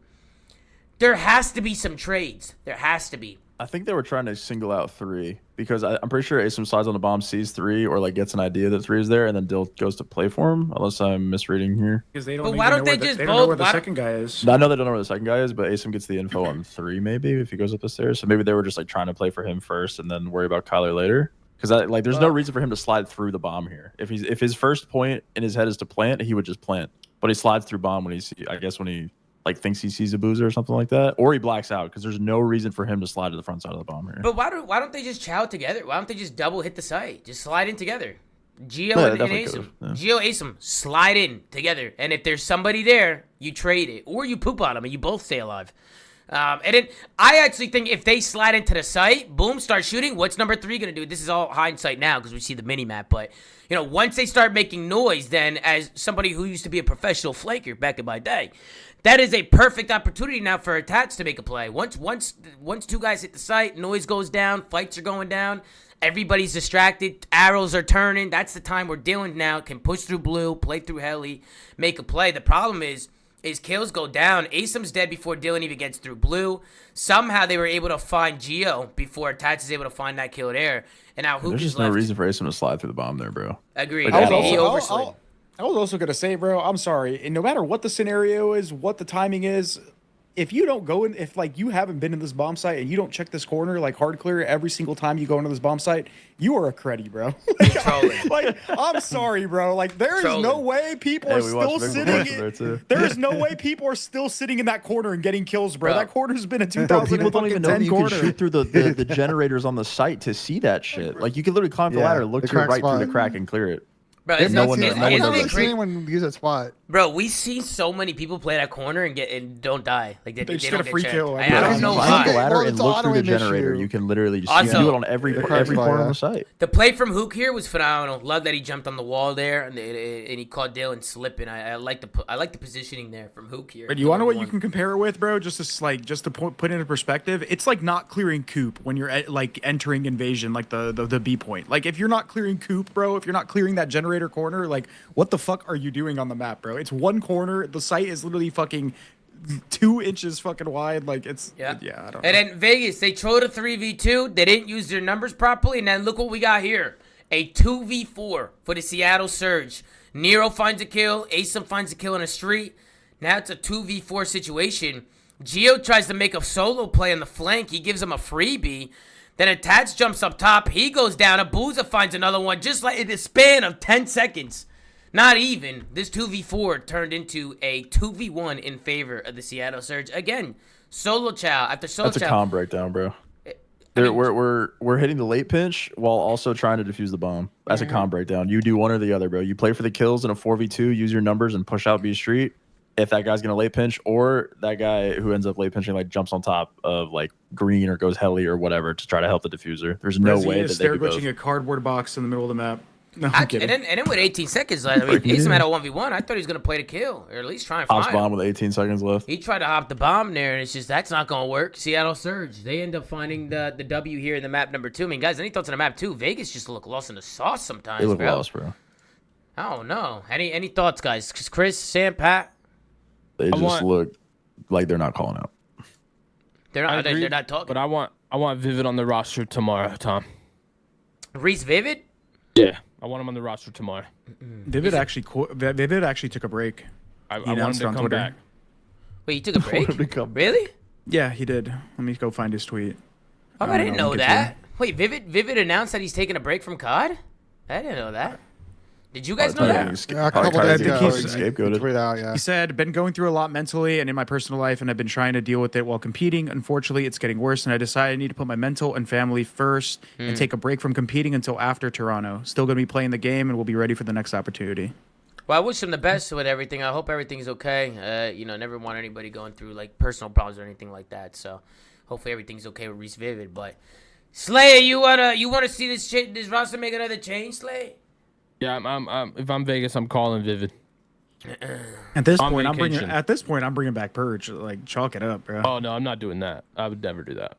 There has to be some trades. There has to be. I think they were trying to single out 3 because I'm pretty sure Asum slides on the bomb, sees 3, or like gets an idea that 3 is there, and then Dill goes to play for him. Unless I'm misreading here. Because they don't. But why don't they just both? They don't know where the second guy is. I know they don't know where the second guy is, but Asum gets the info on 3 maybe if he goes up the stairs. So maybe they were just like trying to play for him first and then worry about Kyler later. Because there's no reason for him to slide through the bomb here. If his first point in his head is to plant, he would just plant. But he slides through bomb when he thinks he sees a boozer or something like that, or he blacks out. Because there's no reason for him to slide to the front side of the bomb here. But why don't they just chow together? Why don't they just double hit the site? Just slide in together. Geo and Asum. Yeah. Geo Asum slide in together, and if there's somebody there, you trade it, or you poop on them and you both stay alive. And then I actually think if they slide into the site, boom, start shooting, what's number 3 going to do? This is all hindsight now because we see the mini-map. But, once they start making noise, then as somebody who used to be a professional flaker back in my day, that is a perfect opportunity now for Attach to make a play. Once 2 guys hit the site, noise goes down, fights are going down, everybody's distracted, arrows are turning. That's the time where Dylan now can push through blue, play through heli, make a play. The problem is kills go down. Asum's dead before Dylan even gets through blue. Somehow they were able to find Geo before Attach is able to find that kill there. And now Hook There's just no reason for Asum to slide through the bomb there, bro. Agreed. Like, He overslid. I was also gonna say, bro, I'm sorry. And no matter what the scenario is, what the timing is, if you don't go in, if like you haven't been in this bomb site and you don't check this corner like hard clear every single time you go into this bomb site, you are a creddy, bro. I'm sorry, bro. Like there is no way people are still sitting. There is no way people are still sitting in that corner and getting kills, bro. That corner's been a 2010 people don't even know that you corner. can shoot through the generators on the site to see that shit. Like you can literally climb the ladder, look to your right through the crack, and clear it. Bro, Isn't no one I've never knows. seen anyone use that spot. Bro, we see so many people play that corner and don't die. Like they just don't get a free checked. kill. I don't know Find the why. ladder Well, and it's look through the auto-aim generator. issue. You can literally just Also- do it on every corner on the site. The play from Hook here was phenomenal. Love that he jumped on the wall there and he caught Dylan slipping. I like the positioning there from Hook here. But you want to know what you can compare it with, bro? Just to put into perspective, it's like not clearing Coop when you're like entering invasion, like the B point. Like if you're not clearing Coop, bro, if you're not clearing that generator corner, like what the fuck are you doing on the map, bro? It's one corner. The site is literally fucking 2 inches fucking wide. Like it's I don't know. And then Vegas, they trolled a 3v2. They didn't use their numbers properly, and then look what we got here: a 2v4 for the Seattle Surge. Nero finds a kill. Asim finds a kill in a street. Now it's a 2v4 situation. Geo tries to make a solo play on the flank. He gives him a freebie. Then Attach jumps up top. He goes down. Abuza finds another one just like in the span of 10 seconds. Not even. This 2v4 turned into a 2v1 in favor of the Seattle Surge. Again, solo chow after solo chow. That's a calm breakdown, bro. We're hitting the late pinch while also trying to defuse the bomb. That's a calm breakdown. You do one or the other, bro. You play for the kills in a 4v2, use your numbers and push out B Street. If that guy's gonna late pinch, or that guy who ends up late pinching like jumps on top of like green or goes heli or whatever to try to help the diffuser. There's no way that they could both. glitching a cardboard box in the middle of the map. No, I'm kidding. And then with 18 seconds left, I mean, Asim had a 1v1. I thought he was going to play the kill, or at least try and find Hops bomb with 18 seconds left. He tried to hop the bomb there, and it's just, that's not going to work. Seattle Surge, they end up finding the W here in the map number 2. I mean, guys, any thoughts on the map 2? Vegas just look lost in the sauce sometimes, They look bro. lost, bro. I don't know. Any thoughts, guys? Chris, Sam, Pat? They just look like they're not calling out. They're not talking. But I want Vivid on the roster tomorrow, Tom. Reese Vivid? Yeah. I want him on the roster tomorrow. Vivid actually took a break. I want him to come back. Wait, he took a break? Really? Yeah, he did. Let me go find his tweet. Oh, I didn't know that. Wait, Vivid announced that he's taking a break from COD? I didn't know that. Did you guys know that? A couple days ago, scapegoated. He said, been going through a lot mentally and in my personal life, and I've been trying to deal with it while competing. Unfortunately, it's getting worse, and I decided I need to put my mental and family first and take a break from competing until after Toronto. Still going to be playing the game, and we'll be ready for the next opportunity. Well, I wish him the best with everything. I hope everything's okay. Never want anybody going through like personal problems or anything like that. So hopefully everything's okay with Reese Vivid. But Slay, you wanna see this roster make another change, Slay? Yeah, if I'm Vegas, I'm calling Vivid. At this point, I'm bringing back Purge. Like, chalk it up, bro. Oh no, I'm not doing that. I would never do that.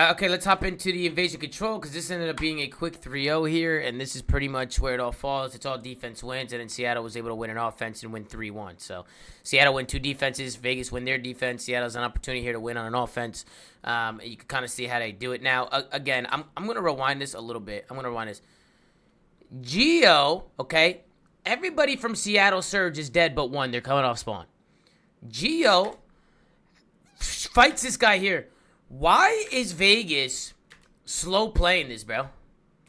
Okay, let's hop into the invasion control because this ended up being a quick 3-0 here, and this is pretty much where it all falls. It's all defense wins, and then Seattle was able to win an offense and win 3-1. So Seattle win 2 defenses, Vegas win their defense. Seattle's an opportunity here to win on an offense. You can kind of see how they do it. Now, again, I'm going to rewind this a little bit. Geo, okay, everybody from Seattle Surge is dead but one. They're coming off spawn. Geo fights this guy here. Why is Vegas slow playing this, bro?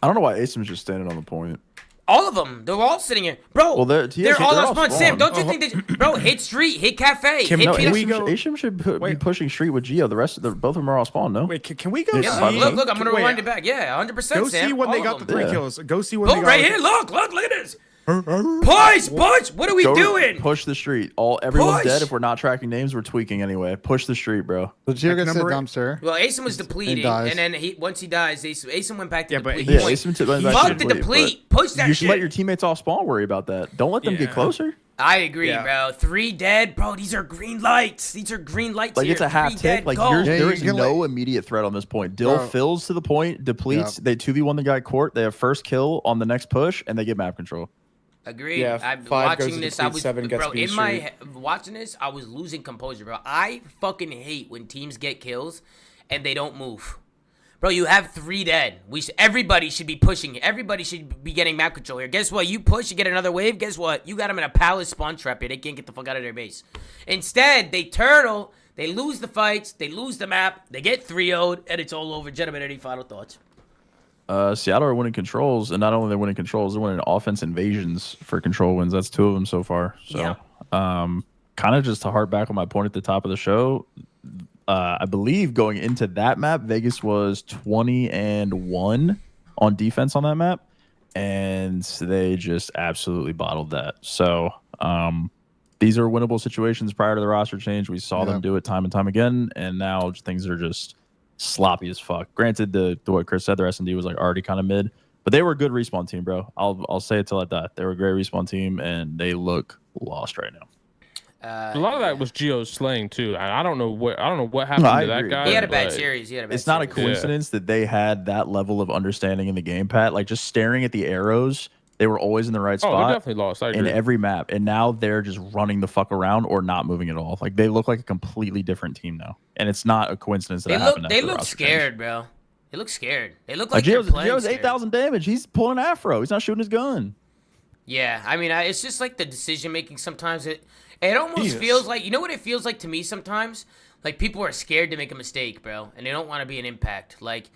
I don't know why Asim's just standing on the point. All of them. They're all sitting here. Bro, well, they're all off spawn. Sam, don't you think that... Bro, hit street, hit cafe, hit Asim should be pushing street with Geo. The rest of both of them are all spawn, no? Wait, can we go see... Look, I'm going to rewind it back. Yeah, 100%, Sam. Go see when they got the 3 kills. Go see when they got... Look, right here. Look at this. Push! What are we doing? Push the street. Everyone's dead. If we're not tracking names, we're tweaking anyway. Push the street, bro. So Geo gets the dumpster. Well, Asim was depleting, and then once he dies, Asim went back to deplete. Yeah, Asim went back to deplete. Push that shit. You should let your teammates off spawn worry about that. Don't let them get closer. I agree, bro. 3 dead, bro. These are green lights. Like, it's a half tick. Like, there is no immediate threat on this point. Dill fills to the point, depletes. They 2v1 the guy court. They have first kill on the next push, and they get map control. Agreed. Yeah, I'm 5 watching this. I was in my watching this. I was losing composure, bro. I fucking hate when teams get kills and they don't move, bro. You have 3 dead. Everybody should be pushing. Everybody should be getting map control here. Guess what? You push, you get another wave. Guess what? You got them in a palace spawn trap here. They can't get the fuck out of their base. Instead, they turtle. They lose the fights. They lose the map. They get 3-0'd, and it's all over. Gentlemen, any final thoughts? Seattle are winning controls, and not only they're winning controls, they're winning offense invasions for control wins. That's 2 of them so far. So, kind of just to harp back on my point at the top of the show, I believe going into that map, Vegas was 20-1 on defense on that map, and they just absolutely bottled that. So, These are winnable situations prior to the roster change. We saw them do it time and time again, and now things are just sloppy as fuck. Granted, the what Chris said, their S&D was like already kind of mid, but they were a good respawn team, bro. I'll say it till I die. They were a great respawn team, and they look lost right now. A lot of that was Gio's slaying too. I don't know what happened to that guy. He had a bad series. It's not a coincidence that they had that level of understanding in the game, Pat. Like just staring at the arrows, they were always in the right spot. Oh, they're definitely lost. I agree. In every map, and now they're just running the fuck around or not moving at all. Like they look like a completely different team now, and it's not a coincidence that it happened. They look scared, bro. They look scared. They look like Gio's 8,000 damage. He's pulling an afro. He's not shooting his gun. Yeah, I mean, it's just like the decision making. Sometimes it almost feels like, you know what it feels like to me sometimes? Like people are scared to make a mistake, bro, and they don't want to be an impact. Like,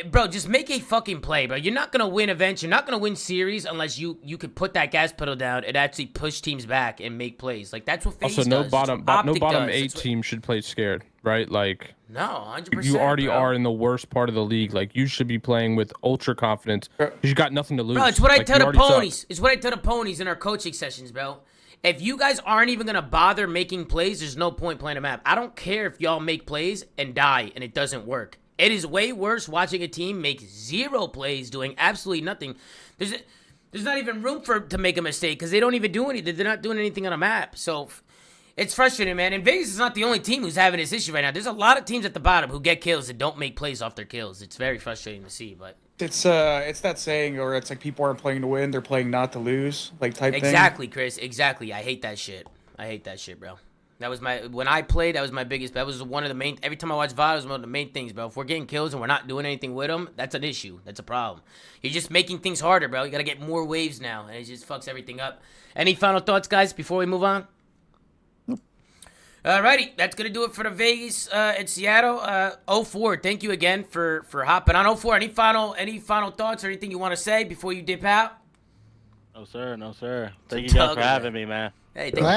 bro, just make a fucking play, bro. You're not gonna win events. You're not gonna win series unless you could put that gas pedal down and actually push teams back and make plays. Like that's what FaZe does. Also, no bottom 8 team should play scared, right? Like no, 100%. You already are in the worst part of the league. Like you should be playing with ultra confidence because you got nothing to lose. Bro, it's what I tell the ponies. It's what I tell the ponies in our coaching sessions, bro. If you guys aren't even gonna bother making plays, there's no point playing a map. I don't care if y'all make plays and die and it doesn't work. It is way worse watching a team make 0 plays, doing absolutely nothing. There's not even room to make a mistake because they don't even do anything. They're not doing anything on a map. So it's frustrating, man. And Vegas is not the only team who's having this issue right now. There's a lot of teams at the bottom who get kills and don't make plays off their kills. It's very frustrating to see, but it's that saying, or it's like people aren't playing to win, they're playing not to lose, like type thing. Exactly, Chris. Exactly. I hate that shit. Bro. That was when I played, that was my biggest, that was one of the main, every time I watch VOD, it was one of the main things, bro. If we're getting kills and we're not doing anything with them, that's an issue. That's a problem. You're just making things harder, bro. You got to get more waves now, and it just fucks everything up. Any final thoughts, guys, before we move on? Nope. Alrighty, that's going to do it for the Vegas and Seattle. 04, thank you again for hopping on. 04, any final thoughts or anything you want to say before you dip out? No, sir. No, sir. Thank you guys for having me, man. Hey, can I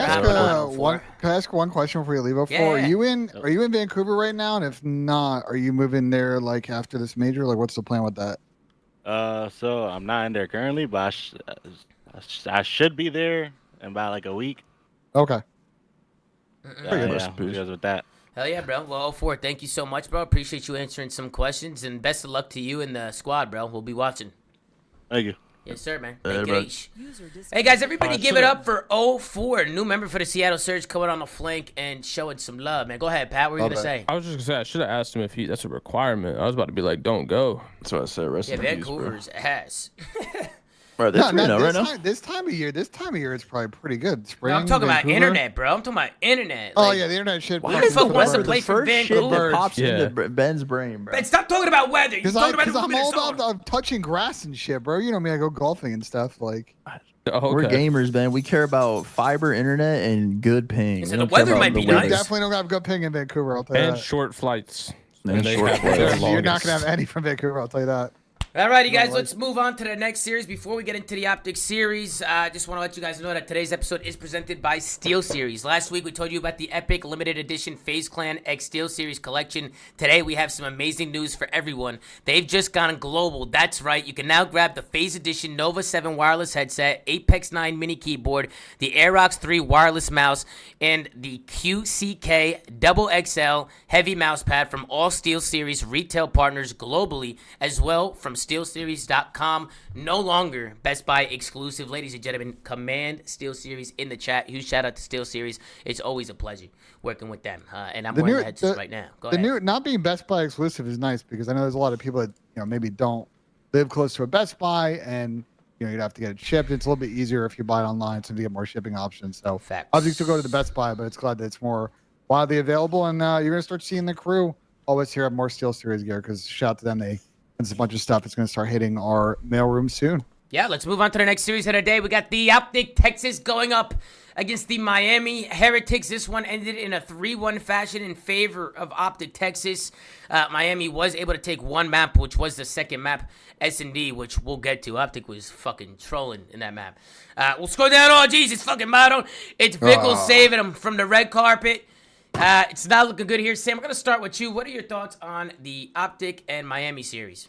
ask one question before you leave? Are you in Vancouver right now? And if not, are you moving there like after this major? Like, what's the plan with that? So I'm not in there currently, but I should be there in about like a week. Okay. Yeah, with that. Hell yeah, bro. Well, 04, thank you so much, bro. Appreciate you answering some questions, and best of luck to you and the squad, bro. We'll be watching. Thank you. Yes, sir, man. Thank you. Hey, guys, everybody give it up for 04, new member for the Seattle Surge, coming on the flank and showing some love, man. Go ahead, Pat. What were you going to say? I was just going to say, I should have asked him if that's a requirement. I was about to be like, don't go. That's what I said. Rest in peace, Vancouver's ass. Bro, right now. This time of year, it's probably pretty good. Spring, no, I'm talking Vancouver. about internet, bro. I'm talking about internet. Oh, yeah, the internet shit. Who the fuck wants to play for Vancouver? That pops into Ben's brain, bro. Ben, stop talking about weather. Because I'm all about touching grass and shit, bro. You know me, I go golfing and stuff. Like, we're gamers, Ben. We care about fiber internet and good ping. So the weather might be nice. We definitely don't have good ping in Vancouver, I'll tell you that. And short flights. And short flights. You're not going to have any from Vancouver, I'll tell you that. Alrighty, guys, let's move on to the next series. Before we get into the Optic series, I just want to let you guys know that today's episode is presented by Steel Series. Last week, we told you about the epic limited edition FaZe Clan X Steel Series collection. Today, we have some amazing news for everyone. They've just gone global. That's right. You can now grab the FaZe Edition Nova 7 wireless headset, Apex 9 mini keyboard, the Aerox 3 wireless mouse, and the QCK Double XL heavy mouse pad from all Steel Series retail partners globally, as well from SteelSeries.com. No longer Best Buy exclusive. Ladies and gentlemen, command Steel Series in the chat. Huge shout out to Steel Series. It's always a pleasure working with them. And I'm wearing the headsets right now. Go ahead. Not being Best Buy exclusive is nice because I know there's a lot of people that maybe don't live close to a Best Buy and you'd have to get it shipped. It's a little bit easier if you buy it online so you get more shipping options. So obviously still go to the Best Buy, but it's glad that it's more widely available and you're gonna start seeing the crew always here have more Steel Series gear because shout out to them. It's a bunch of stuff that's going to start hitting our mailroom soon. Yeah, let's move on to the next series of the day. We got the Optic Texas going up against the Miami Heretics. This one ended in a 3-1 fashion in favor of Optic Texas. Miami was able to take one map, which was the second map, S&D, which we'll get to. Optic was fucking trolling in that map. We'll scroll down. Oh, jeez, it's fucking Motto. It's Vickle saving him from the red carpet. It's not looking good here. Sam, I'm going to start with you. What are your thoughts on the Optic and Miami series?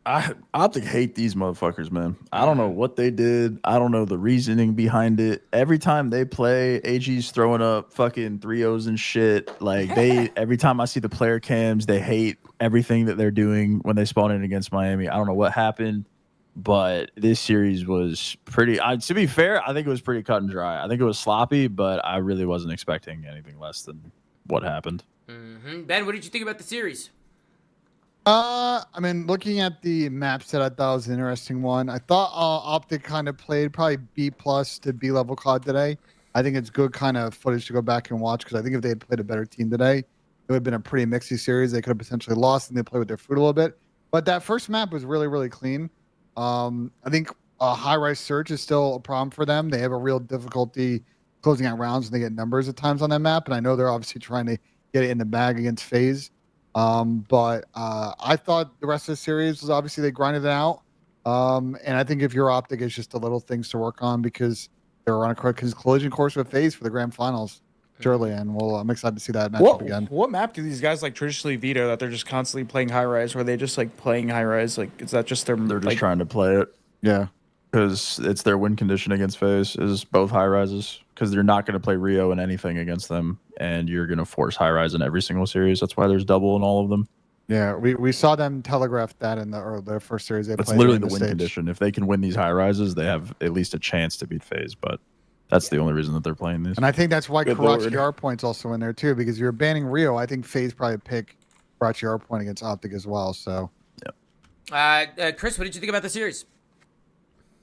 Optic hate these motherfuckers, man. I don't know what they did. I don't know the reasoning behind it. Every time they play, AG's throwing up fucking 3-0s and shit. Like every time I see the player cams, they hate everything that they're doing when they spawn in against Miami. I don't know what happened, but this series was pretty. To be fair, I think it was pretty cut and dry. I think it was sloppy, but I really wasn't expecting anything less than what happened. Ben, what did you think about the series? I mean, looking at the map set, I thought it was an interesting one. I thought Optic kind of played probably B+ to B level COD today. I think it's good kind of footage to go back and watch because I think if they had played a better team today, it would have been a pretty mixy series. They could have potentially lost and they played with their foot a little bit. But that first map was really, really clean. I think high-rise search is still a problem for them. They have a real difficulty closing out rounds when they get numbers at times on that map. And I know they're obviously trying to get it in the bag against FaZe. But I thought the rest of the series was obviously they grinded it out. And I think if you're Optic, it's just the little things to work on because they're on a collision course with FaZe for the grand finals, surely. And I'm excited to see that matchup again. What map do these guys like traditionally veto that they're just constantly playing high rise? Or are they just like playing high rise? Like, is that just their? They're just trying to play it. Yeah. Because it's their win condition against FaZe is both high rises. Because they're not going to play Rio in anything against them, and you're going to force high rise in every single series. That's why there's double in all of them. Yeah, we saw them telegraph that in the first series they played. That's literally the win condition. If they can win these high rises, they have at least a chance to beat FaZe. But that's the only reason that they're playing these. And I think that's why Karachi R Point's also in there too, because you're banning Rio. I think FaZe probably pick Karachi R Point against Optic as well. So, Chris, what did you think about the series?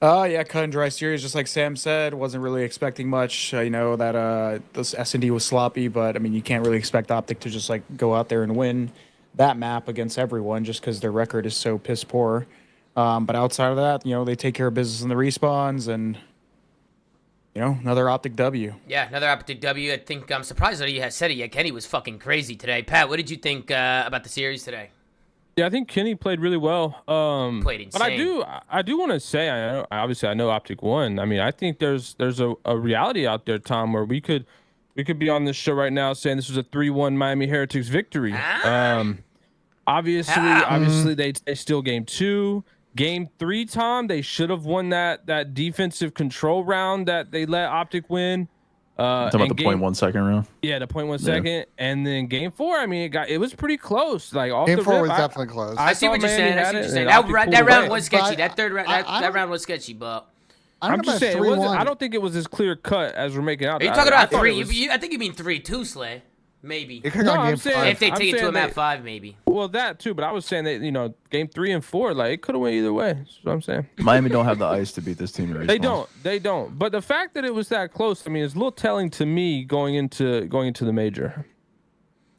Yeah, cut and dry series, just like Sam said. Wasn't really expecting much. You know that this S&D was sloppy, but I mean you can't really expect Optic to just like go out there and win that map against everyone just because their record is so piss poor. But outside of that, you know they take care of business in the respawns, and you know another Optic W. Yeah, another Optic W. I think I'm surprised that you had said it yet. Kenny was fucking crazy today. Pat, what did you think about the series today? Yeah, I think Kenny played really well. Played insane. But I do want to say, I know Optic won. I mean, I think there's a reality out there, Tom, where we could be on this show right now saying this was a 3-1 Miami Heretics victory. Obviously they still game 2. Game 3, Tom, they should have won that defensive control round that they let Optic win. Talking about the 0.1 second round. Yeah, the 0.1 second, and then game 4. I mean, it was pretty close. Like off game the 4 rip, was definitely close. I see what you're saying. That round was sketchy. That third round, that round was sketchy. But I'm just saying, I don't think it was as clear cut as we're making out. Are you talking about 3? I think you mean 3-2, Slay. Maybe. I'm saying if they take it to a map 5, maybe. Well, that too, but I was saying that game 3 and 4, like it could have went either way. That's what I'm saying. Miami don't have the ice to beat this team. They don't. But the fact that it was that close, I mean, it's a little telling to me going into the major.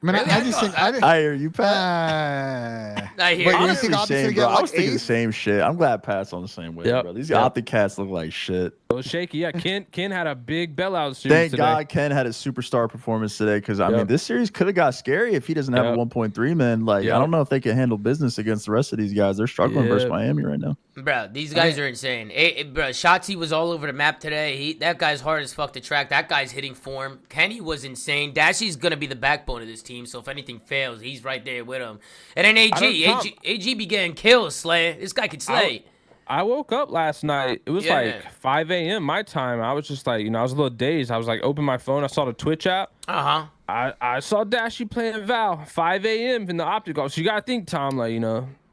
I mean, I just think I hear you, Pat. I hear you. I was thinking the same shit. I'm glad Pat's on the same wave, bro. These Optic cats look like shit. It was shaky. Yeah, Ken had a big bailout series Thank God Ken had a superstar performance today because, I mean, this series could have got scary if he doesn't have a 1.3, man. Like, I don't know if they can handle business against the rest of these guys. They're struggling versus Miami right now. Bro, these guys are insane. Bro, Shotzi was all over the map today. That guy's hard as fuck to track. That guy's hitting form. Kenny was insane. Dashy's going to be the backbone of this team, so if anything fails, he's right there with him. And then AG be getting kills, Slay. This guy could slay. I woke up last night. It was like 5 a.m. my time. I was just like, I was a little dazed. I was like, open my phone. I saw the Twitch app. I saw Dashy playing Val 5 a.m. in the Optic. So you got to think, Tom, like,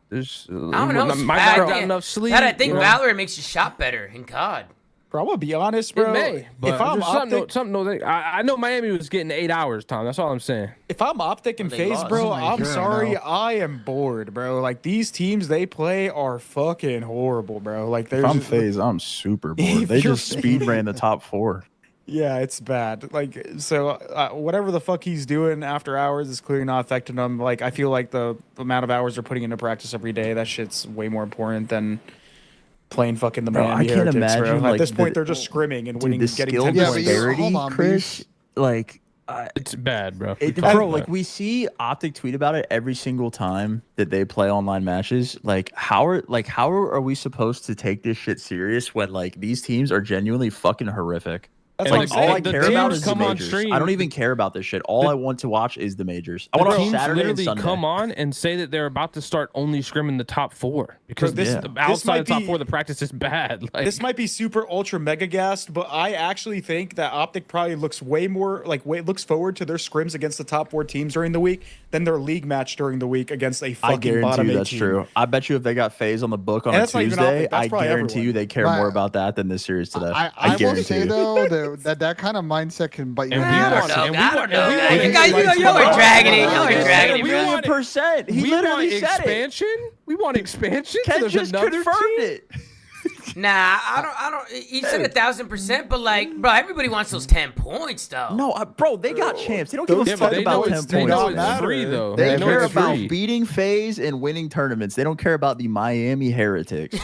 there's I don't know. might not got enough sleep. I think Valorant makes you shot better in COD. Bro, I'm gonna be honest, bro. It may, if I'm Optic, I know Miami was getting 8 hours, Tom. That's all I'm saying. If I'm Optic and FaZe, bro, I'm sorry, I am bored, bro. Like these teams they play are fucking horrible, bro. Like if I'm FaZe, I'm super bored. They just speed ran the top 4. Yeah, it's bad. Like so, whatever the fuck he's doing after hours is clearly not affecting him. Like I feel like the amount of hours they're putting into practice every day, that shit's way more important than playing fucking the Miami Heretics, imagine, bro. At this point, they're just scrimming and winning, getting 10 points. Chris, like it's bad, bro. Like we see Optic tweet about it every single time that they play online matches. Like how are we supposed to take this shit serious when like these teams are genuinely fucking horrific? That's And what I'm All I saying. the care about teams is the come on majors. stream. I don't even care about this shit. All I want to watch is the majors. I want to watch teams Saturday and literally Sunday. come on and say that they're about to start only scrimming the top 4 because Bro, outside might the top be- 4, the practice is bad. Like, This might be super ultra mega gassed, but I actually think that Optic probably looks way more looks forward to their scrims against the top 4 teams during the week than their league match during the week against a I fucking guarantee bottom you 8 that's team. true. I bet you if they got FaZe on the book on And a that's not even Tuesday, Optic, that's I probably guarantee everyone. you they care Right. more about that than this series today. I will guarantee say you. though that kind of mindset can bite you in And the we I ass. don't know. and we I don't want- know. and we guys. want- You guys, y'all were dragging it. Y'all were dragging it, We bro. want- 100%. He we literally want said it. expansion. We want expansion. So Ken there's just another confirmed team? it. Nah, I don't. He said 1,000%, but like, bro, everybody wants those 10 points though. No, bro, they got champs. They don't give a Those fuck but they about know 10 it's, points. they know not it's free matter. though. They know care it's about free. beating FaZe and winning tournaments. They don't care about the Miami Heretics.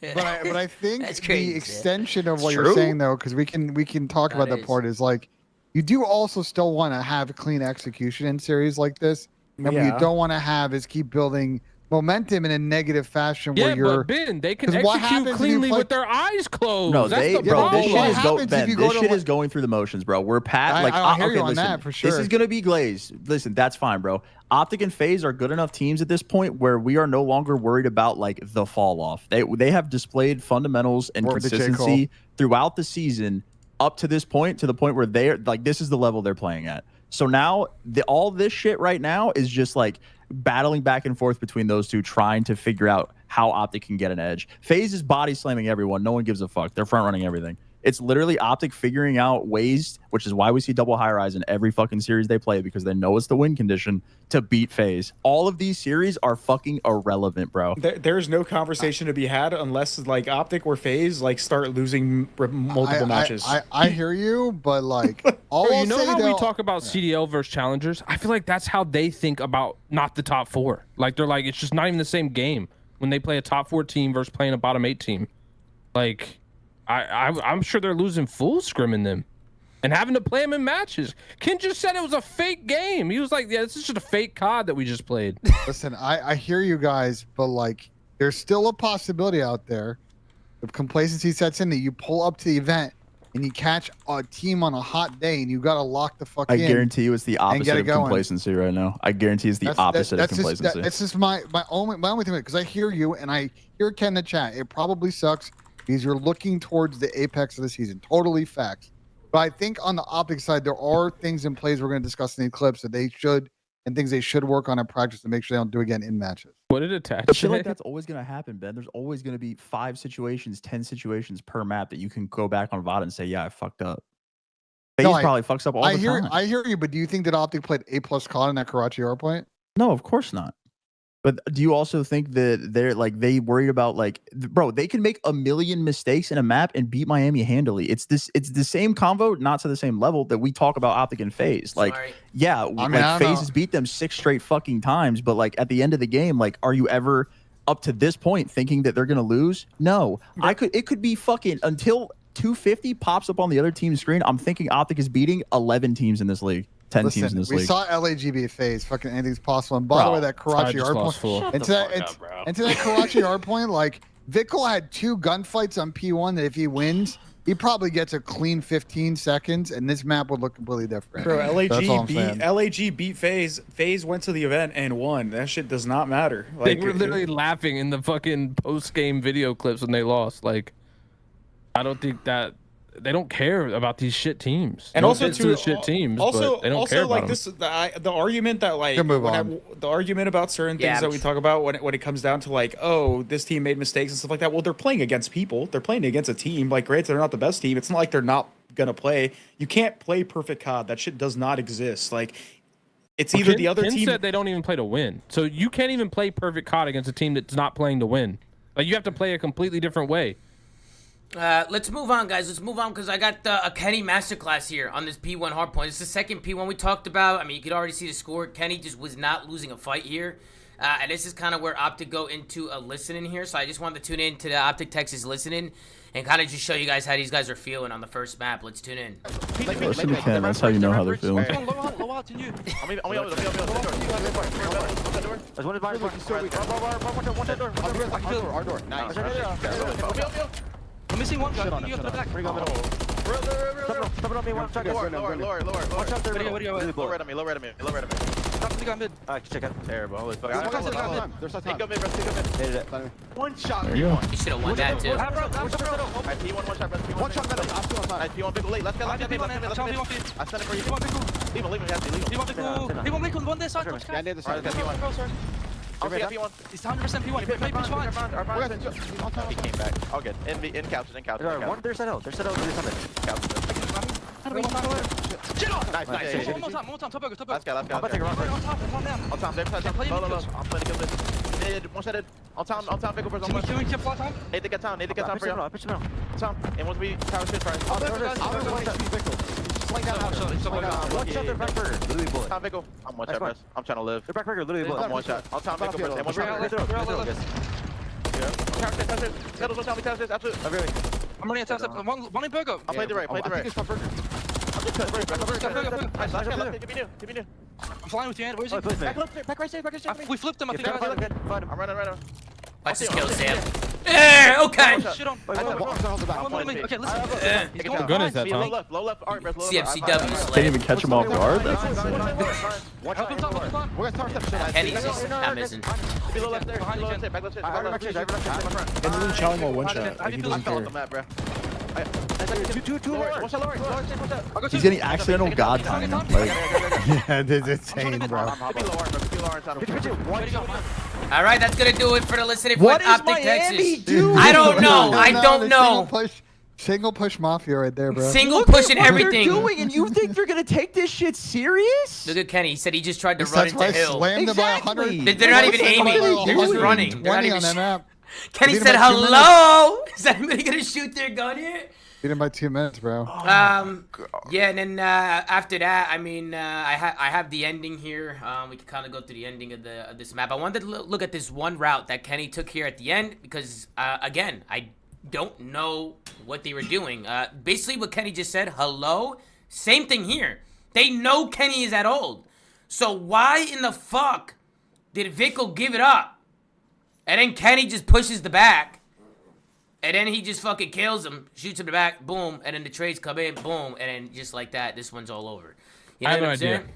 But I think That's crazy, the man. extension of what True. you're saying though, because we can talk about That that is. part is like you do also still want to have clean execution in series like this, and what you Yeah. don't want to have is keep building momentum in a negative fashion Yeah, where you're. but Ben, they can 'Cause what execute happens if you cleanly play- with their eyes closed. No, That's they, the bro, this problem. What shit is happens if Ben, you go this to shit what- is going through the motions, bro. We're pat like I hear okay, you on listen, that for This sure. is gonna be glazed. Listen, that's fine, bro. Optic and FaZe are good enough teams at this point where we are no longer worried about like the fall off. They have displayed fundamentals and Word to J. consistency throughout the season up to this point, to the point where they're like, this is the level they're playing at. So now all this shit right now is just like battling back and forth between those two, trying to figure out how Optic can get an edge. FaZe is body slamming everyone. No one gives a fuck. They're front running everything. It's literally Optic figuring out ways, which is why we see double high rise in every fucking series they play, because they know it's the win condition to beat FaZe. All of these series are fucking irrelevant, bro. There's no conversation to be had unless like Optic or FaZe like start losing multiple matches. I hear you, but like all Bro, I'll you know say how though, we talk about CDL versus challengers? I feel like that's how they think about not the top 4. Like they're like, it's just not even the same game when they play a top 4 team versus playing a bottom 8 team. Like, I'm sure they're losing full scrimming them and having to play them in matches. Ken just said it was a fake game. He was like, yeah, this is just a fake COD that we just played. Listen, I hear you guys, but like there's still a possibility out there if complacency sets in that you pull up to the event and you catch a team on a hot day and you got to lock the fuck I in. guarantee you it's the opposite get it of going. complacency right now. I guarantee it's the opposite of complacency. It's just my only thing, because I hear you and I hear Ken in the chat. It probably sucks because you're looking towards the apex of the season. Totally facts. But I think on the Optic side, there are things in plays we're going to discuss in the clips that they should and things they should work on in practice to make sure they don't do again in matches. What did attach? I feel like that's always going to happen, Ben. There's always going to be 5 situations, 10 situations per map that you can go back on VOD and say, yeah, I fucked up. FaZe No, probably fucks up all the time. I hear you, but do you think that Optic played A+ COD in that Karachi R point? No, of course not. But do you also think that they're like they worried about like bro, they can make a million mistakes in a map and beat Miami handily. It's the same convo, not to the same level that we talk about Optic and FaZe. Like, Sorry. yeah, like FaZe has beat them 6 straight fucking times, but like at the end of the game, like, are you ever up to this point thinking that they're gonna lose? No. It could be fucking until 250 pops up on the other team's screen. I'm thinking Optic is beating 11 teams in this league. 10 teams in this we league. saw LAGB FaZe. Fucking anything's possible. And by the way, that Karachi R point. And to that Karachi R point, like Vikkel had 2 gunfights on P1 that if he wins, he probably gets a clean 15 seconds, and this map would look completely different. Bro, That's all I'm saying. LAG beat FaZe. FaZe went to the event and won. That shit does not matter. They Like were literally laughing in the fucking post-game video clips when they lost. Like, I don't think that they don't care about these shit teams. and No also offense to too, the shit teams, also, but they don't care also like about this, the argument that like Good move when on. the argument about certain Yeah, things that but- we talk about when it comes down to like, oh, this team made mistakes and stuff like that. Well, they're playing against people. They're playing against a team. Like, great, they're not the best team. It's not like they're not gonna play. You can't play perfect COD. That shit does not exist. Like, it's either the other Ken team. said they don't even play to win, so you can't even play perfect COD against a team that's not playing to win. Like, you have to play a completely different way. Let's move on, guys. Let's move on because I got a Kenny masterclass here on this P1 hardpoint. It's the second P1 we talked about. I mean, you could already see the score. Kenny just was not losing a fight here. And this is kind of where Optic go into a listening here. So I just wanted to tune in to the Optic Texas listening and kind of just show you guys how these guys are feeling on the first map. Let's tune in. Listen to Ken, that's how you know how they're feeling. I'm missing one shot. You have to the back. Stop it on me. One shot. Lower. Watch out there. Low red on me. Stop the gun mid. Check out. Terrible. Holy fuck. There's no Take time. go mid, rest. Hit it. One shot. There you go. You should have won that too. Alright, P1, one shot, rest. P1 One shot middle. I'm still on time. Alright, P1 big late. Let's go. Let's go. I stand it for you. Leave him. Has to leave him. Yeah, I need the side. I'll see P1. He's 100% P1. He came back. All good. In couches. One. There's that out. There's something. Nice. One more time. Top burger. Let's go. I'm about to take a run. On time. They're low. I'm playing kill this. One shot. On time. Big overs on one. Can we keep fly time? Need to get town for you. I pitched him out. Tom. And once we tower shit first. One shot. They're back burger. Literally bullet. Tom Vickle. I'm one shot, bro. I'm trying to live. They're back burger. Literally bullet. I'm one shot. I'll Tom Vickle first. And one shot. Absolutely. I'm running a test. One in burger. I'll play the right. I think it's top burger. Give me new. I'm flying with you, Ant. Where's he? Back right side. We flipped him, I think. I'm running. Watch this kill, Sam. Okay. Shit on. Okay, listen. What gun is that, Tom? Low left. Alright, bro. CFCW Can't slay. even catch him off guard. Help him top. We're gonna start step. Kenny's just not missing. Be low left there. Back left. And then challenge while one shot. Like, he I'm doesn't still on care. the map, bro. Two lower. He's getting accidental god time. Like, Yeah, it's insane, bro. All right, that's gonna do it for the listening What for is Optic Miami Texas. doing? I don't know. I don't the know. Single push mafia right there, bro. Single pushing everything. and you think they're gonna take this shit serious? Look at Kenny. He said he just tried to run That's into why I hill. slammed them by Exactly. 100. They're not even Like, aiming. They're just running. They're not 20 even on that map. Kenny Beat him said, by 2 minutes. hello? Is anybody going to shoot their gun here? Beat him by 2 minutes, bro. Yeah, and then after that, I mean, I have the ending here. We can kind of go through the ending of this map. I wanted to look at this one route that Kenny took here at the end because, again, I don't know what they were doing. Basically, what Kenny just said, hello, same thing here. They know Kenny is that old. So why in the fuck did Vickle give it up? And then Kenny just pushes the back. And then he just fucking kills him, shoots him in the back, boom. And then the trades come in, boom. And then just like that, this one's all over. You know I have what an I'm idea. saying?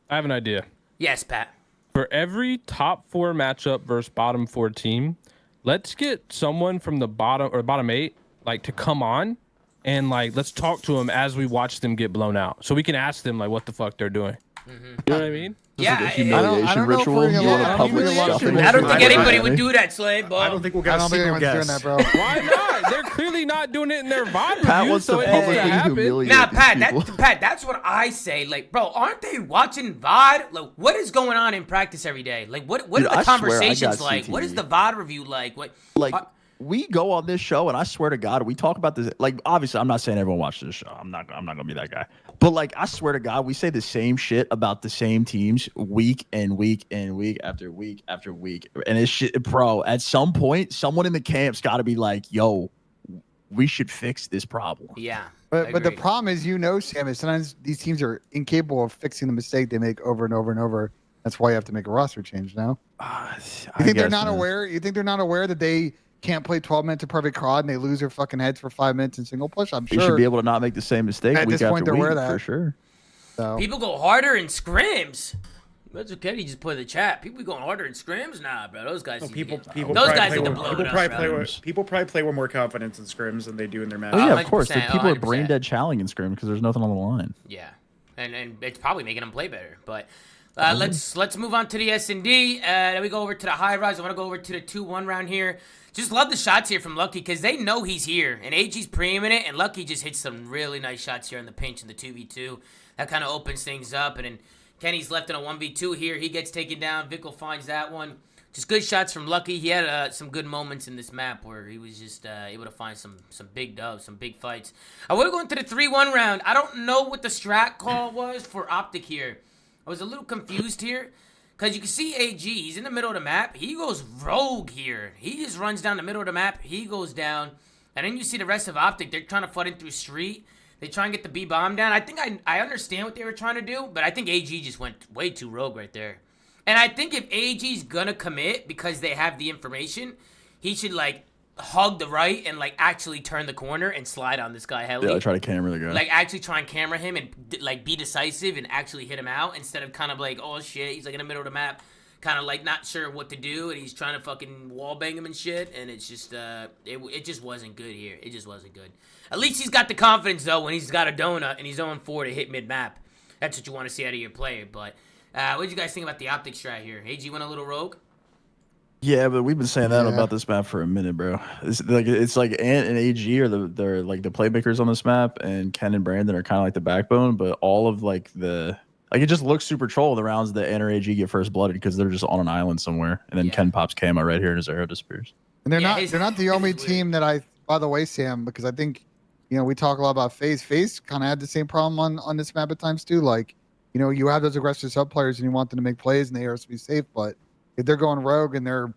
I have an idea. Yes, Pat. For every top 4 matchup versus bottom 4 team, let's get someone from the bottom 8 like to come on and like let's talk to them as we watch them get blown out, so we can ask them like what the fuck they're doing. You know what I mean? Yeah, Like a I humiliation I don't know if ritual. we're You gonna want get a a public humiliation. stuffing. I don't think I anybody don't would do that, Slay, but I don't think we'll I get a don't think single anyone's doing guess. that, bro. Why not? They're clearly not doing it in their VOD Pat reviews, wants so to it needs to publicly happen. humiliate nah, these Pat, people. that's what I say. Like, bro, aren't they watching VOD? Like, what is going on in practice every day? Like, what Dude, are I the swear I conversations got like? What is CTV. the VOD review like? What? Like, we go on this show, and I swear to God, we talk about this. Like, obviously, I'm not saying everyone watches this show. I'm not gonna be that guy. But like, I swear to God, we say the same shit about the same teams week and week and week after week after week. And it's shit, bro. At some point, someone in the camp's got to be like, "Yo, we should fix this problem." Yeah. But the agreed. problem is, Sam, is sometimes these teams are incapable of fixing the mistake they make over and over and over. That's why you have to make a roster change now. I You think they're guess, not man. aware? You think they're not aware that they can't play 12 minutes of perfect COD and they lose their fucking heads for 5 minutes in single push? I'm They sure. should be able to not make the same mistake At week this point, after they're aware week of that. for sure. So. People go harder in scrims. That's okay. He just put in the chat. People be going harder in scrims, nah, bro. Those guys. People those probably guys play need to with- blow people it probably up, play bro. with people probably play with more confidence in scrims than they do in their matches. Oh yeah, of course. The 100%, people are brain 100%. dead challenging in scrim because there's nothing on the line. Yeah, and it's probably making them play better. But let's move on to the S&D. Then we go over to the high rise. I want to go over to the 2-1 round here. Just love the shots here from Lucky because they know he's here. And AG's preeminent, and Lucky just hits some really nice shots here in the pinch in the 2v2. That kind of opens things up. And then Kenny's left in a 1v2 here. He gets taken down. Vickle finds that one. Just good shots from Lucky. He had some good moments in this map where he was just able to find some big dubs, some big fights. I want to go into the 3-1 round. I don't know what the strat call was for Optic here. I was a little confused here. Because you can see AG, he's in the middle of the map. He goes rogue here. He just runs down the middle of the map. He goes down. And then you see the rest of Optic. They're trying to flood in through street. They try and get the B-bomb down. I think I understand what they were trying to do. But I think AG just went way too rogue right there. And I think if AG's going to commit because they have the information, he should, like, hug the right and like actually turn the corner and slide on this guy heavily. Yeah, I try to camera the guy. Like actually try and camera him and like be decisive and actually hit him out instead of kind of like, oh shit, he's like in the middle of the map, kind of like not sure what to do and he's trying to fucking wall bang him and shit, and it's just it just wasn't good here. It just wasn't good. At least he's got the confidence though when he's got a donut and he's 0-4 to hit mid map. That's what you want to see out of your player. But what did you guys think about the Optic strat here? AG went a little rogue. Yeah, but we've been saying that about this map for a minute, bro. It's like Ant and AG are they're like the playmakers on this map, and Ken and Brandon are kind of like the backbone. But all of like it just looks super troll the rounds that Ant or AG get first blooded because they're just on an island somewhere, and then Ken pops camo right here and his arrow disappears. And they're not the only team that by the way, Sam, because I think we talk a lot about FaZe. FaZe kind of had the same problem on this map at times too. Like you have those aggressive sub players and you want them to make plays and they are to be safe, but if they're going rogue and they're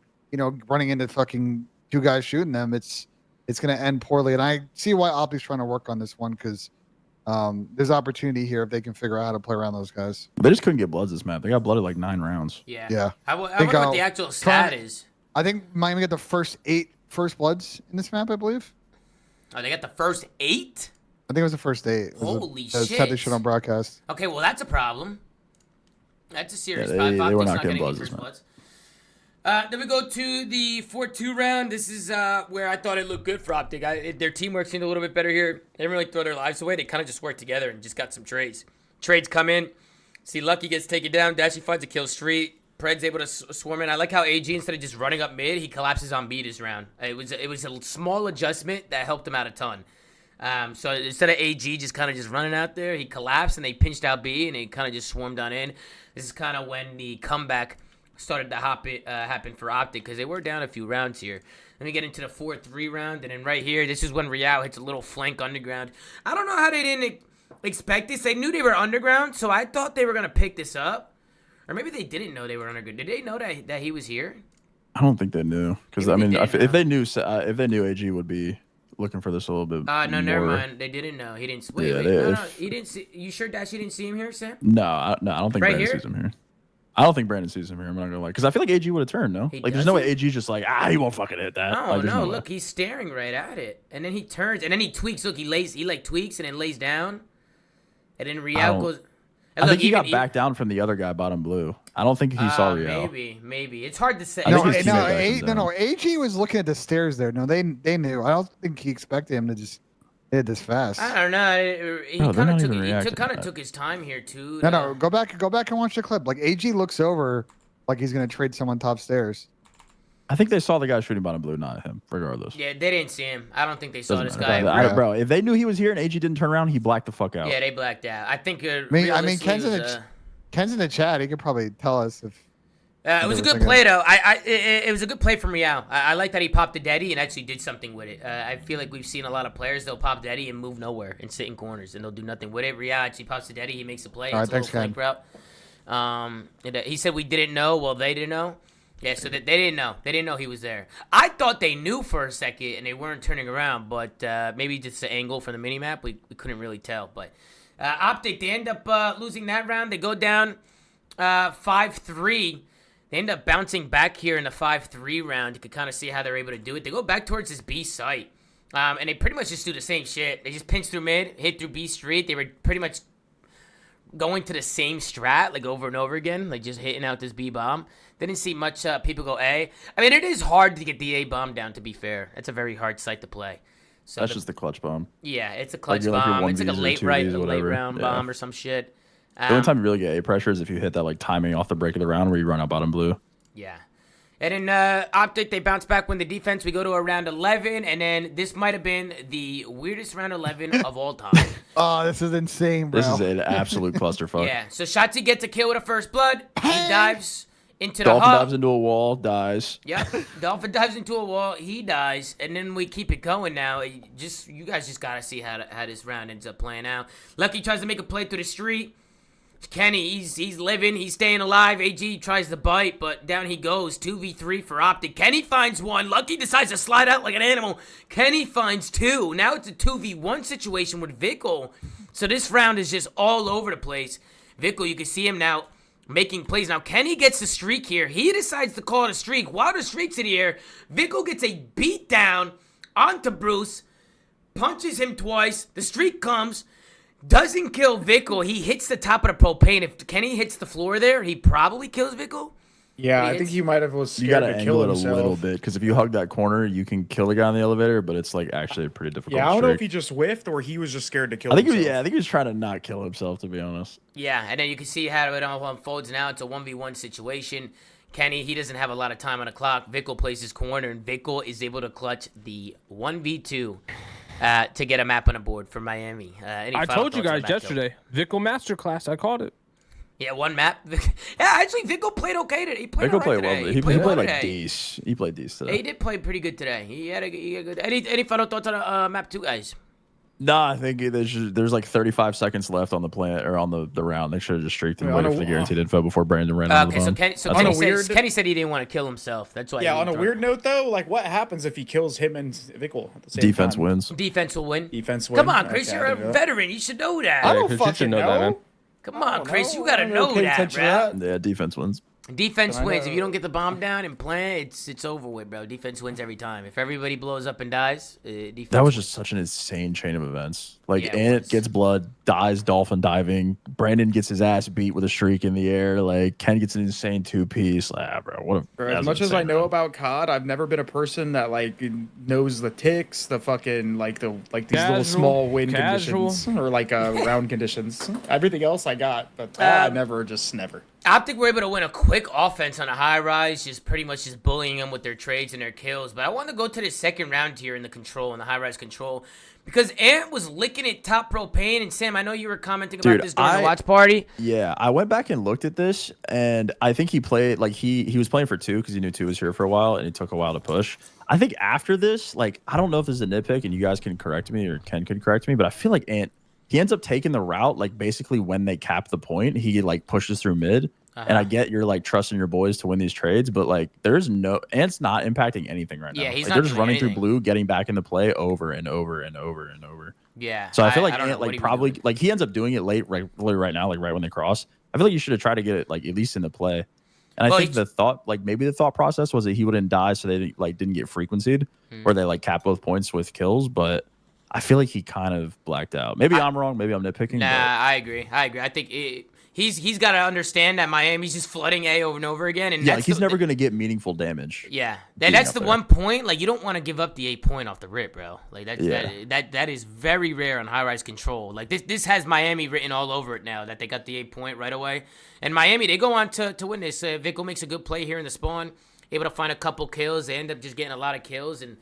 running into fucking two guys shooting them, it's going to end poorly. And I see why Optic's trying to work on this one because there's opportunity here if they can figure out how to play around those guys. They just couldn't get bloods this map. They got blooded like 9 rounds. Yeah. I wonder what the actual stat is. I think Miami got the first 8 first bloods in this map, I believe. Oh, they got the first 8? I think it was the first 8. Holy shit. That's they showed on broadcast. Okay, well, that's a problem. That's a serious problem. Optic's They were not not getting getting any bloods first this bloods. Then we go to the 4-2 round. This is where I thought it looked good for Optic. Their teamwork seemed a little bit better here. They didn't really throw their lives away. They kind of just worked together and just got some trades. Trades come in. See, Lucky gets taken down. Dashy finds a kill street. Pred's able to swarm in. I like how AG, instead of just running up mid, he collapses on B this round. It was a small adjustment that helped him out a ton. So instead of AG just kind of just running out there, he collapsed and they pinched out B and they kind of just swarmed on in. This is kind of when the comeback started to happen for Optic because they were down a few rounds here. Then we get into the 4-3 round, and then right here, this is when Real hits a little flank underground. I don't know how they didn't expect this. They knew they were underground, so I thought they were going to pick this up. Or maybe they didn't know they were underground. Did they know that he was here? I don't think they knew because I mean, if they knew AG would be looking for this a little bit. No, never mind. They didn't know. He didn't. Wait. He didn't see. You sure Dash you didn't see him here, Sam? No, I don't think Brandon sees him here. I don't think Brandon sees him here. I'm not gonna lie, because I feel like AG would have turned. No, there's no way AG's just like he won't fucking hit that. No, no. Look, he's staring right at it, and then he turns, and then he tweaks. Look, he like tweaks and then lays down, and then Real goes. I think he got back down from the other guy, bottom blue. I don't think he saw Real. Maybe. It's hard to say. No. AG was looking at the stairs there. No, they knew. I don't think he expected him to just hit this fast. I don't know. He kind of took his time here too. No. Go back and watch the clip. Like AG looks over, like he's gonna trade someone top stairs. I think they saw the guy shooting bottom blue, not him. Regardless. Yeah, they didn't see him. I don't think they saw this guy. Bro, if they knew he was here and AG didn't turn around, he blacked the fuck out. Yeah, they blacked out. I think. I mean, Ken's in the chat. He could probably tell us if. It was a good play though. It was a good play from Real. I like that he popped the Deddy and actually did something with it. I feel like we've seen a lot of players, they'll pop Deddy and move nowhere and sit in corners and they'll do nothing with it. Real actually pops the Deddy, he makes a play. All right, it's a little flank route. He said we didn't know. Well, they didn't know. Yeah, so they didn't know. They didn't know he was there. I thought they knew for a second and they weren't turning around, but maybe just the angle from the minimap, we couldn't really tell. But Optic, they end up losing that round. They go down 5-3. They end up bouncing back here in the 5-3 round. You can kind of see how they're able to do it. They go back towards this B site, and they pretty much just do the same shit. They just pinch through mid, hit through B street. They were pretty much going to the same strat, like over and over again, like just hitting out this B bomb. They didn't see much people go A. I mean, it is hard to get the A bomb down, to be fair. That's a very hard site to play. So that's just the clutch bomb. Yeah, it's a clutch bomb. It's like a late round bomb or some shit. The only time you really get A pressure is if you hit that like timing off the break of the round where you run out bottom blue. Yeah. And then Optic, they bounce back when the defense. We go to a round 11, and then this might have been the weirdest round 11 of all time. Oh, this is insane, bro. This is an absolute clusterfuck. Yeah, so Shotzi gets a kill with a first blood. He dives into Dolphin the hub. dives into a wall, dies. Yep, Dolphin dives into a wall, he dies, and then we keep it going now. You guys just got to see how this round ends up playing out. Lucky tries to make a play through the street. Kenny, he's living, he's staying alive. AG tries to bite, but down he goes. 2v3 for Optic. Kenny finds one. Lucky decides to slide out like an animal. Kenny finds two. Now it's a 2v1 situation with Vickle. So this round is just all over the place. Vickle, you can see him now making plays. Now, Kenny gets the streak here. He decides to call it a streak. While the streak's in the air, Vico gets a beat down onto Bruce, punches him twice. The streak comes, doesn't kill Vico. He hits the top of the propane. If Kenny hits the floor there, he probably kills Vico. Yeah, I think he might have was You scared gotta to kill angle it himself. a little bit because if you hug that corner, you can kill the guy on the elevator, but it's like actually a pretty difficult. Yeah, I don't know if streak. he just whiffed or he was just scared to kill I think himself. I think he was trying to not kill himself, to be honest. Yeah, and then you can see how it all unfolds now. It's a 1v1 situation. Kenny, he doesn't have a lot of time on the clock. Vico plays his corner, and Vico is able to clutch the 1v2 to get a map on the board for Miami. I told you guys yesterday, Vico Masterclass. I called it. Yeah, one map. Yeah, actually, Vico played okay today. He played Vico all right played well. today. He played well like today. decent. He played decent. He did play pretty good today. He had a good. Any final thoughts on map 2, guys? No, I think there's like 35 seconds left on the plan or on the round. They should have just streaked and waited for the guaranteed info before Brandon ran out of the Okay, phone. Kenny said he didn't want to kill himself. That's why. Yeah, on a weird note though, like what happens if he kills him and Vico at the same Defense time? wins. Defense will win. Defense win. Come on, Chris, Okay, you're I a didn't know. veteran. You should know that. I don't Chris, you should fucking know that, man. Come on, Chris, you gotta know that, bro. Yeah, defense wins. Defense I wins. know. If you don't get the bomb down and plan, it's over with, bro. Defense wins every time. If everybody blows up and dies, defense That was wins. just such an insane chain of events. Like Yeah, it Ant was. gets blood, dies dolphin diving. Brandon gets his ass beat with a streak in the air. Like Ken gets an insane 2-piece. Bro, what a. Bro, that as was much as I insane, know bro. about COD, I've never been a person that like knows the ticks, the fucking like these little small win conditions or like round conditions. Everything else I got, but I never. Optic were able to win a quick offense on a high rise, just pretty much just bullying them with their trades and their kills. But I want to go to the second round here in the control, in the high rise control, because Ant was licking it top propane. And Sam, I know you were commenting about this during the watch party. Yeah, I went back and looked at this, and I think he played like he was playing for 2 because he knew 2 was here for a while, and it took a while to push. I think after this, like I don't know if this is a nitpick, and you guys can correct me or Ken can correct me, but I feel like Ant. He ends up taking the route, like basically when they cap the point, he like pushes through mid. And I get you're like trusting your boys to win these trades, but like there's no Ant's not impacting anything right now. Yeah, he's like, not they're just doing running anything. through blue, getting back into play over and over and over and over. Yeah. So I feel like don't know Ant what like he was probably doing. like he ends up doing it late right now, like right when they cross. I feel like you should have tried to get it like at least into play. And I think the thought, like maybe the thought process was that he wouldn't die, so they like didn't get frequencied, or they like cap both points with kills. But I feel like he kind of blacked out. Maybe I'm wrong. Maybe I'm nitpicking. Nah, but I agree. I think he's got to understand that Miami's just flooding A over and over again, and yeah, that's like he's never going to get meaningful damage. Yeah, being that's up the there. one point. Like you don't want to give up the 8 point off the rip, bro. Like Yeah. that is very rare on high rise control. Like this has Miami written all over it now that they got the 8 point right away. And Miami, they go on to win this. Vico makes a good play here in the spawn, able to find a couple kills. They end up just getting a lot of kills and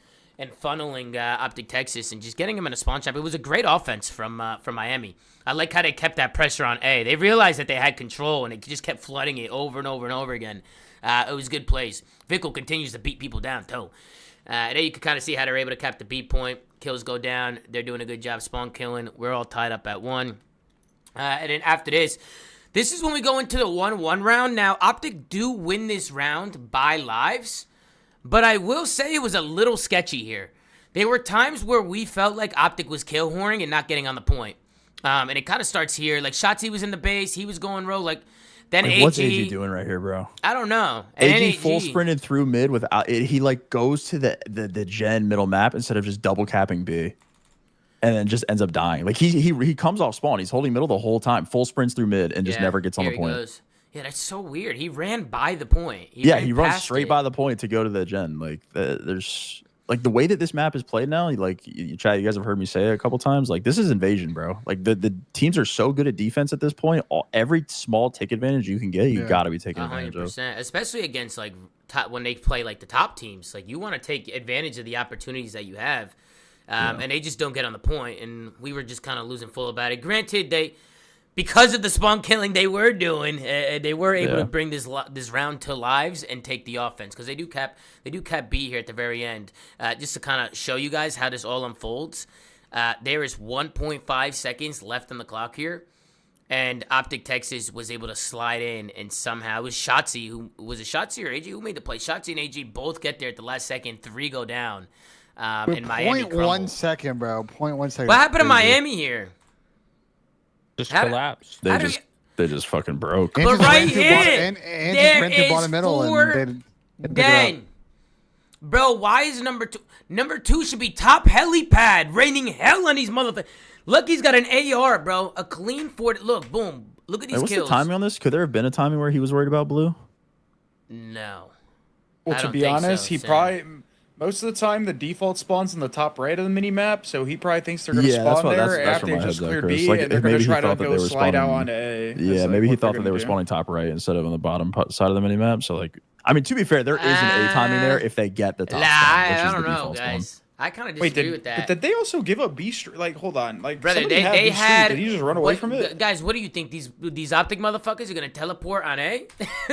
funneling Optic Texas and just getting him in a spawn trap. It was a great offense from Miami. I like how they kept that pressure on A. They realized that they had control and they just kept flooding it over and over and over again. It was good plays. Vico continues to beat people down too. There you can kind of see how they're able to cap the B point. Kills go down. They're doing a good job spawn killing. We're all tied up at 1. And then after this is when we go into the 1-1 round. Now, Optic do win this round by lives, but I will say it was a little sketchy here. There were times where we felt like Optic was kill whoring and not getting on the point. And it kind of starts here. Like, Shotzi was in the base. He was going rogue. Like, then Like, AG. what's AG doing right here, bro? I don't know. And then AG full sprinted through mid without it. He like goes to the gen middle map instead of just double capping B, and then just ends up dying. Like he comes off spawn. He's holding middle the whole time. Full sprints through mid and just never gets on here the he point. goes. Yeah, that's so weird. He ran by the point. He runs past straight it. by the point to go to the gen. Like there's like the way that this map is played now. Like chat, you guys have heard me say it a couple times. Like this is invasion, bro. Like the teams are so good at defense at this point. Every small tick advantage you can get, you got to be taking advantage of. 100%, especially against like when they play like the top teams. Like you want to take advantage of the opportunities that you have, and they just don't get on the point. And we were just kind of losing full about it. Granted, because of the spawn killing they were doing, they were able to bring this round to lives and take the offense because they do cap B here at the very end. Just to kind of show you guys how this all unfolds. There is 1.5 seconds left on the clock here. And Optic Texas was able to slide in, and somehow it was Shotzi who was it Shotzi or AG who made the play. Shotzi and AG both get there at the last second. 3 go down, and Miami 0.1 second, bro. 0.1 second. What happened to Crazy. Miami here? Just How- collapsed. They They just fucking broke. And But just right ran through here, and just there ran through is bottom middle and four they didn't pick it up. Den. Bro, why is number 2? Number 2 should be top helipad, raining hell on these motherfuckers. Look, he's got an AR, bro. A clean 40. Look, boom. Look at these What's kills. the timing on this? Could there have been a timing where he was worried about blue? No. Well, I to don't be think honest, so, he Sam. probably most of the time the default spawns in the top right of the mini map, so he probably thinks they're going to Yeah, that's spawn what- there that's after where they my just head's at, cleared Chris. B, Like, and they're going maybe to he try to thought that they go were slide out spawning- onto A. Yeah, That's, like, maybe he what thought they're that they were gonna do. spawning top right instead of on the bottom side of the mini map. So like, I mean, to be fair, there is an A timing there if they get the top Nah, spawn, which I is don't the know, default spawn. guys. I kind of Wait, disagree with that. did they also give up B Street? Like, hold on, like Brother, somebody had they B had. Street. Did he just run away from it? Guys, what do you think? These Optic motherfuckers are gonna teleport on A?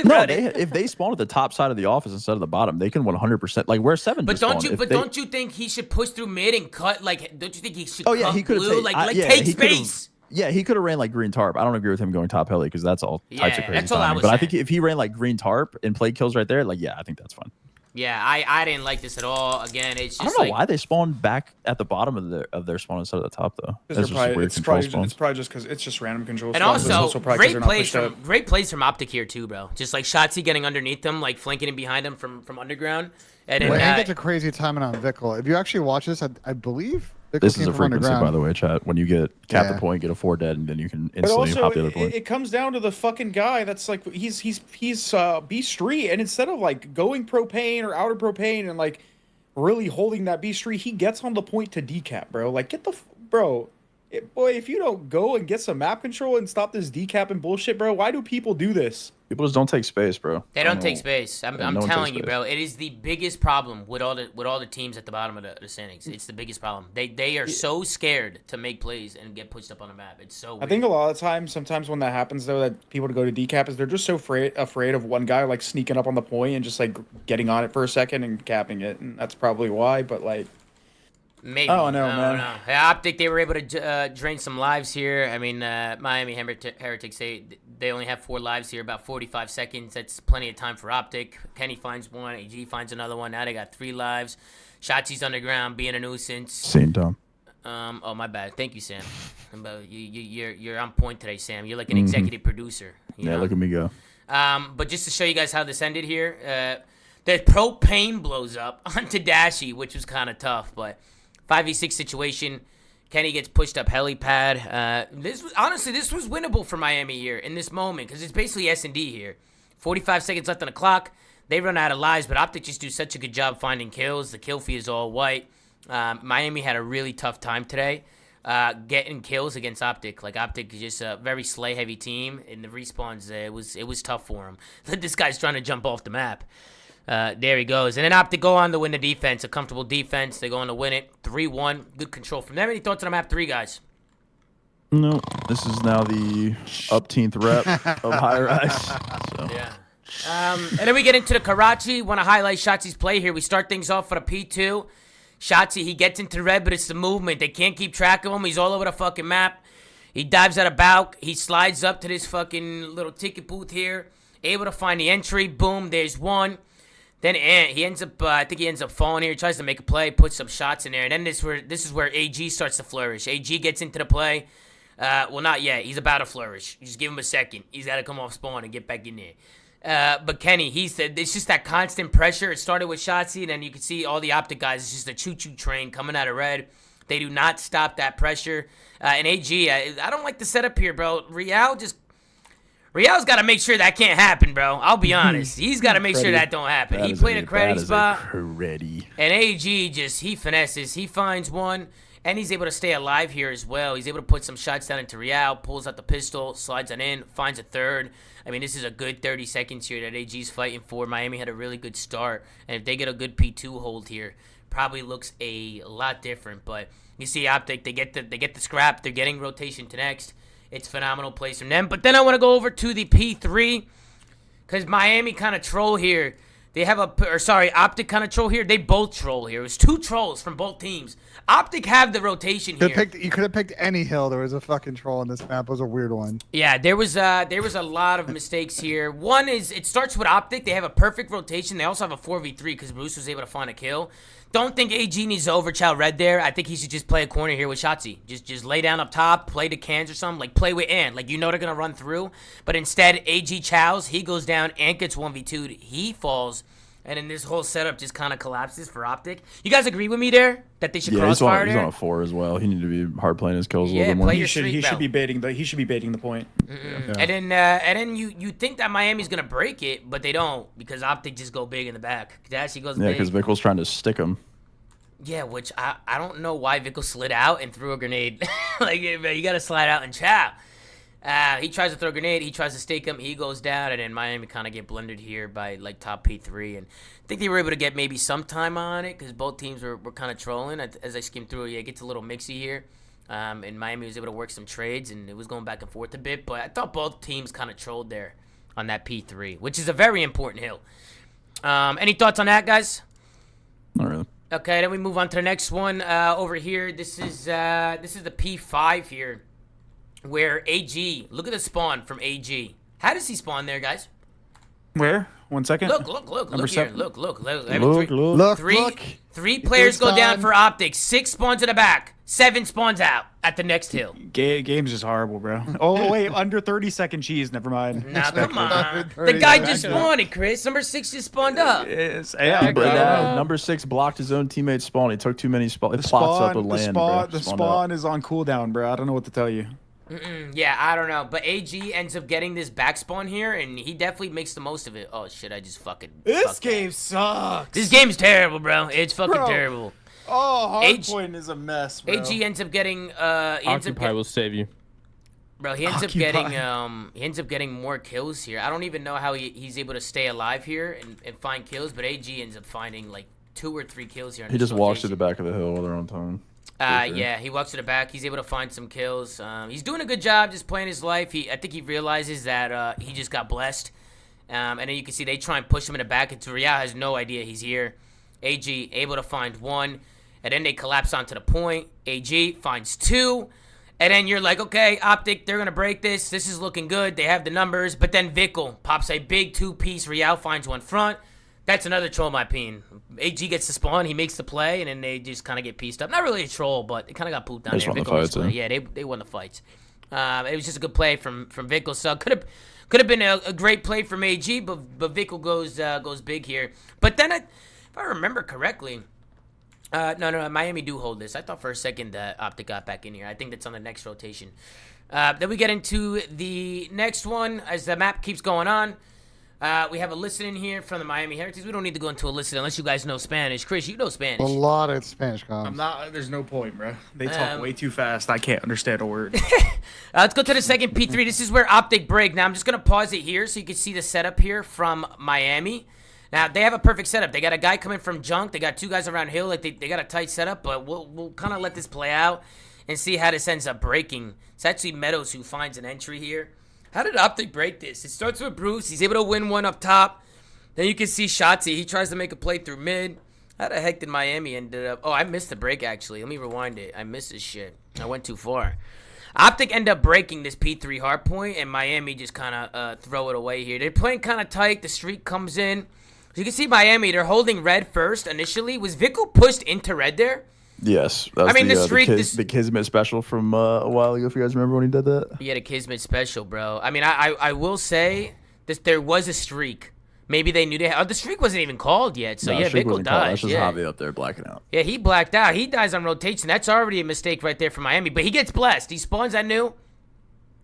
No, if they spawn at the top side of the office instead of the bottom, they can 100%. Like where 7 But just don't spawned, you? if But they- don't you think he should push through mid and cut? Like, don't you think he should? Oh yeah, cut he could blue? have Take space. Yeah, he could have ran like green tarp. I don't agree with him going top heli because that's all types of Yeah, crazy that's all I timing. was But I saying. think if he ran like green tarp and played kills right there, like yeah, I think that's fine. Yeah, I didn't like this at all. Again, it's just I don't know like, why they spawned back at the bottom of their spawn instead of the top though. That's just a weird It's control probably, spawn. it's probably just because it's just random control. And spawns, but it's also, probably 'cause they're not pushed up. great plays from Optic here too, bro. Just like Shotzzy getting underneath them, like flanking in behind him from underground. And then, Well, and gets a crazy timing on Vickle. If you actually watch this, I believe Vickle This came is a from frequency, underground. by the way, chat. When you get cap Yeah. the point, get a 4 dead, and then you can But instantly also, pop the other point. it comes down to the fucking guy that's like he's B Street, and instead of like going propane or outer propane and like really holding that B Street, he gets on the point to decap, bro. Like get the bro. Boy, if you don't go and get some map control and stop this decapping bullshit, bro, why do people do this? People just don't take space, bro. They don't take space. I'm no one telling takes you, space. bro. It is the biggest problem with all the teams at the bottom of the standings. It's the biggest problem. They are so scared to make plays and get pushed up on the map. It's so weird. I think a lot of times, sometimes when that happens, though, that people to go to decap is they're just so afraid of one guy like sneaking up on the point and just like getting on it for a second and capping it, and that's probably why. But like, Maybe. I don't know, man. Yeah, Optic, they were able to drain some lives here. I mean, Miami Heretics, they only have 4 lives here, about 45 seconds. That's plenty of time for Optic. Kenny finds one. AG finds another one. Now they got 3 lives. Shotzi's underground, being a nuisance. Same Tom. Oh, my bad. Thank you, Sam. You're on point today, Sam. You're like an executive producer. You know? Look at me go. But just to show you guys how this ended here, the propane blows up onto Dashy, which was kind of tough, but 5v6 situation. Kenny gets pushed up helipad. This was winnable for Miami here in this moment because it's basically S&D here. 45 seconds left on the clock. They run out of lives, but Optic just do such a good job finding kills. The kill feed is all white. Miami had a really tough time today getting kills against Optic. Like Optic is just a very slay-heavy team. In the respawns, it was tough for him. This guy's trying to jump off the map. There he goes. And then Optic go on to win the defense. A comfortable defense. They go on to win it. 3-1. Good control from them. Any thoughts on map 3, guys? No, this is now the upteenth rep of high rise. So. Yeah. And then we get into the Karachi. Want to highlight Shotzi's play here. We start things off for a P2. Shotzi, he gets into red, but it's the movement. They can't keep track of him. He's all over the fucking map. He dives out of Bauk. He slides up to this fucking little ticket booth here. Able to find the entry. Boom, there's one. Then he ends up, I think he ends up falling here. He tries to make a play, puts some shots in there. And then this is where AG starts to flourish. AG gets into the play. Well, not yet. He's about to flourish. You just give him a second. He's got to come off spawn and get back in there. But Kenny, he said it's just that constant pressure. It started with Shotzi, and then you can see all the Optic guys. It's just a choo-choo train coming out of red. They do not stop that pressure. And AG, I don't like the setup here, bro. Real's got to make sure that can't happen, bro. I'll be honest. He's got to make sure that don't happen. He played a credit spot. And AG he finesses. He finds one, and he's able to stay alive here as well. He's able to put some shots down into Real, pulls out the pistol, slides it in, finds a third. I mean, this is a good 30 seconds here that AG's fighting for. Miami had a really good start, and if they get a good P2 hold here, probably looks a lot different. But you see Optic, they get the scrap. They're getting rotation to next. It's phenomenal plays from them. But then I want to go over to the P3 because Miami kind of troll here. They have Optic kind of troll here. They both troll here. It was 2 trolls from both teams. Optic have the rotation here. You could have picked any hill. There was a fucking troll on this map. It was a weird one. Yeah, there was a lot of mistakes here. One is it starts with Optic. They have a perfect rotation. They also have a 4v3 because Bruce was able to find a kill. Don't think AG needs to overchow red there. I think he should just play a corner here with Shotzzy. Just lay down up top, play the cans or something. Like, play with Ant. Like, you know they're going to run through. But instead, AG chows. He goes down. Ant gets 1v2'd. He falls. And then this whole setup just kind of collapses for Optic. You guys agree with me there? That they should crossfire there? He's on a 4 as well. He need to be hard playing his kills a Yeah, little bit more. play your He should streak be baiting the point. Yeah. And then you think that Miami's gonna break it, but they don't because Optic just go big in the back. He goes Yeah, big. because Vickel's trying to stick him. Yeah, which I don't know why Vickel slid out and threw a grenade. Like, man, you gotta slide out and chow. He tries to throw a grenade. He tries to stake him. He goes down, and then Miami kind of get blundered here by like top P3. And I think they were able to get maybe some time on it because both teams were kind of trolling. As I skimmed through it, it gets a little mixy here. And Miami was able to work some trades, and it was going back and forth a bit. But I thought both teams kind of trolled there on that P3, which is a very important hill. Any thoughts on that, guys? Not really. Okay, then we move on to the next one over here. This is the P5 here, where AG. Look at the spawn from AG. How does he spawn there, guys? Where? 1 second. Look Number here. 7. Look. Three players go down for Optic. 6 spawns in the back. 7 spawns out at the next hill. Game's just horrible, bro. Oh wait, under 30-second cheese. Never mind. Nah, come on. The guy just spawned it, Chris. Number 6 just spawned up. Number 6 blocked his own teammate's spawn. He took too many spots up to land. The spawn is on cooldown, bro. I don't know what to tell you. Yeah, I don't know. But AG ends up getting this back spawn here, and he definitely makes the most of it. Oh, shit, I just fucking... This game sucks. This game's terrible, bro. It's fucking terrible. Oh, hardpoint is a mess, bro. AG ends up getting... Occupy will save you. Bro, he ends up getting more kills here. I don't even know how he's able to stay alive here and find kills, but AG ends up finding, like, 2 or 3 kills here. He just walks to the back of the hill while they're on time. Yeah, he walks to the back. He's able to find some kills. He's doing a good job just playing his life. I think he realizes that he just got blessed. And then you can see they try and push him in the back. And Real has no idea he's here. AG able to find 1. And then they collapse onto the point. AG finds 2. And then you're like, okay, Optic, they're going to break this. This is looking good. They have the numbers. But then Vickel pops a big 2-piece. Real finds 1 front. That's another troll, in my opinion. AG gets the spawn, he makes the play, and then they just kind of get pieced up. Not really a troll, but it kind of got pooped down there. Won the fights, yeah, they won the fights. It was just a good play from Vickel. So could have been a great play from AG, but Vickel goes big here. But then, if I remember correctly, no, Miami do hold this. I thought for a second that Optic got back in here. I think that's on the next rotation. Then we get into the next one as the map keeps going on. We have a listen in here from the Miami Heretics. We don't need to go into a listen unless you guys know Spanish. Chris, you know Spanish. A lot of Spanish comms. I'm not. There's no point, bro. They talk way too fast. I can't understand a word. Let's go to the second P3. This is where Optic break. Now, I'm just going to pause it here so you can see the setup here from Miami. Now, they have a perfect setup. They got a guy coming from junk. They got 2 guys around hill. Like they got a tight setup, but we'll kind of let this play out and see how this ends up breaking. It's actually Meadows who finds an entry here. How did Optic break this? It starts with Bruce. He's able to win 1 up top. Then you can see Shotzzy. He tries to make a play through mid. How the heck did Miami end up? Oh, I missed the break, actually. Let me rewind it. I missed this shit. I went too far. Optic end up breaking this P3 hardpoint, and Miami just kind of throw it away here. They're playing kind of tight. The streak comes in. So you can see Miami, they're holding red first initially. Was Vickel pushed into red there? Yes. That was the streak... the Kismet special from a while ago, if you guys remember when he did that. Yeah, the Kismet special, bro. I mean, I will say there was a streak. Maybe they knew they had... Oh, the streak wasn't even called yet, so yeah, Vickel died. That's just Javi up there blacking out. Yeah, he blacked out. He dies on rotation. That's already a mistake right there for Miami, but he gets blessed. He spawns at new,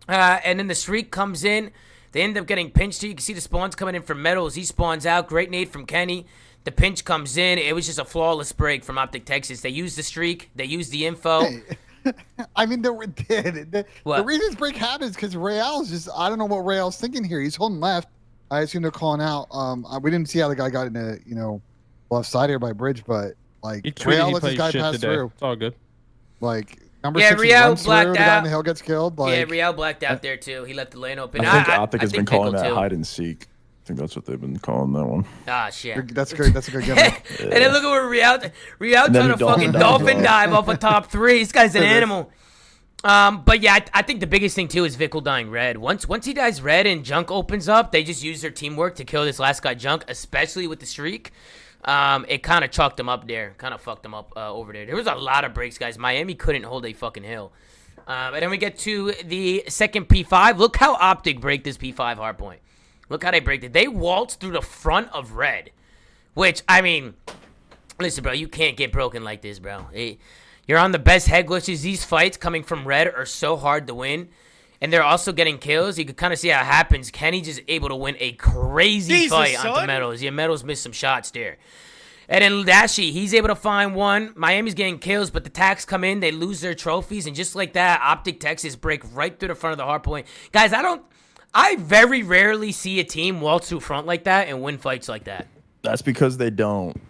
and then the streak comes in. They end up getting pinched here. You can see the spawns coming in from Metals. He spawns out. Great nade from Kenny. The pinch comes in. It was just a flawless break from Optic Texas. They used the streak. They used the info. Hey, I mean, the reason this break happens because Real's just, I don't know what Real's thinking here. He's holding left. I assume they're calling out. We didn't see how the guy got into, left side here by bridge, but like Real lets this guy pass through. It's all good. Like number 6 Real runs blacked through, the guy in the hill gets killed. Like, yeah, Real blacked out there too. He left the lane open. I think Optic has been calling that hide and seek. I think that's what they've been calling that one. Ah, shit. That's good. That's a good gimmick. And then look at where Real trying to fucking dolphin dive off a top 3. This guy's an animal. But yeah, I think the biggest thing too is Vickel dying red. Once he dies red and junk opens up, they just use their teamwork to kill this last guy junk, especially with the streak. it kind of chalked them up there. Kind of fucked them up over there. There was a lot of breaks, guys. Miami couldn't hold a fucking hill. And then we get to the second P5. Look how Optic break this P5 hardpoint. Look how they break it. They waltzed through the front of red. Which, I mean, listen, bro, you can't get broken like this, bro. You're on the best head glitches. These fights coming from red are so hard to win. And they're also getting kills. You can kind of see how it happens. Kenny just able to win a crazy fight onto Metals. Yeah, Metals missed some shots there. And then Dashi, he's able to find one. Miami's getting kills, but the tags come in. They lose their trophies. And just like that, Optic Texas break right through the front of the hard point. Guys, I very rarely see a team waltz through front like that and win fights like that. That's because they don't.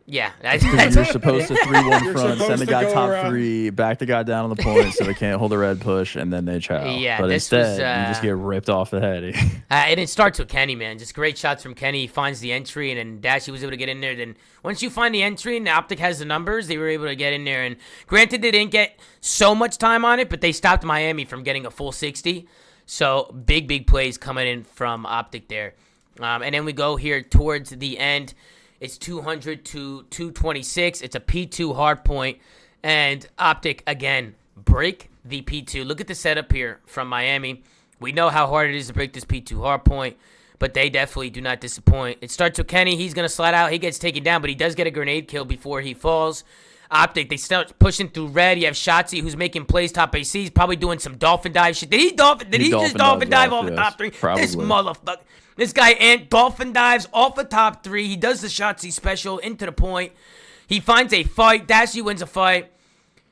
Yeah. Because you're supposed to 3-1 front, send a guy top 3, back the guy down on the point so they can't hold a red push, and then they chow. Yeah, but this instead, was, you just get ripped off the head. And it starts with Kenny, man. Just great shots from Kenny. He finds the entry, and then Dashi was able to get in there. Then once you find the entry and the Optic has the numbers, they were able to get in there. And granted, they didn't get so much time on it, but they stopped Miami from getting a full 60. So big plays coming in from Optic there. And then we go here towards the end. It's 200 to 226. It's a P2 hard point. And Optic, again, break the P2. Look at the setup here from Miami. We know how hard it is to break this P2 hard point, but they definitely do not disappoint. It starts with Kenny. He's going to slide out. He gets taken down, but he does get a grenade kill before he falls. Optic, they start pushing through red. You have Shotzi, who's making plays top AC. He's probably doing some dolphin dive shit. Did he just dolphin dive off the top 3? Probably. This motherfucker. This guy dolphin dives off the top 3. He does the Shotzi special into the point. He finds a fight. Dashi wins a fight.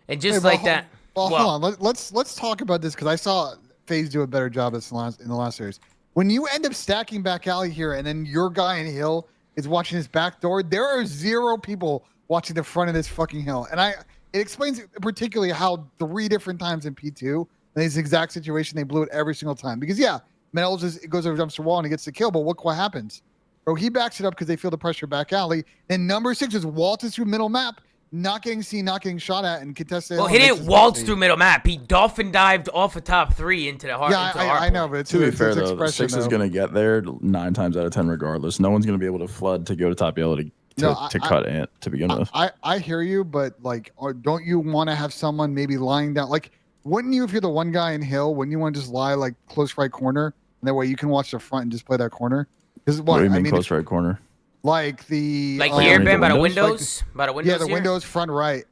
And just like that. Well, hold on. Let's talk about this because I saw FaZe do a better job in the last series. When you end up stacking back alley here and then your guy in hill is watching his back door, there are 0 people watching the front of this fucking hill. And it explains particularly how 3 different times in P2, in this exact situation, they blew it every single time. Because, yeah, Metals just goes over, jumps the wall, and he gets the kill. But look what happens. Bro, he backs it up because they feel the pressure back alley. And number 6 is waltzes through middle map, not getting seen, not getting shot at, and contested. Well, he didn't waltz through middle map. He dolphin dived off a top 3 into the hard. Yeah, I know, but to be fair though, 6 is going to get there 9 times out of 10 regardless. No one's going to be able to flood to go to top yellow to cut Ant to begin with. I hear you, but like, don't you want to have someone maybe lying down? Like, wouldn't you, if you're the one guy in hill, wouldn't you want to just lie like close right corner? And that way you can watch the front and just play that corner. What do you mean close right corner? Like the here, Ben, by the windows, by the windows. Yeah, the windows front right,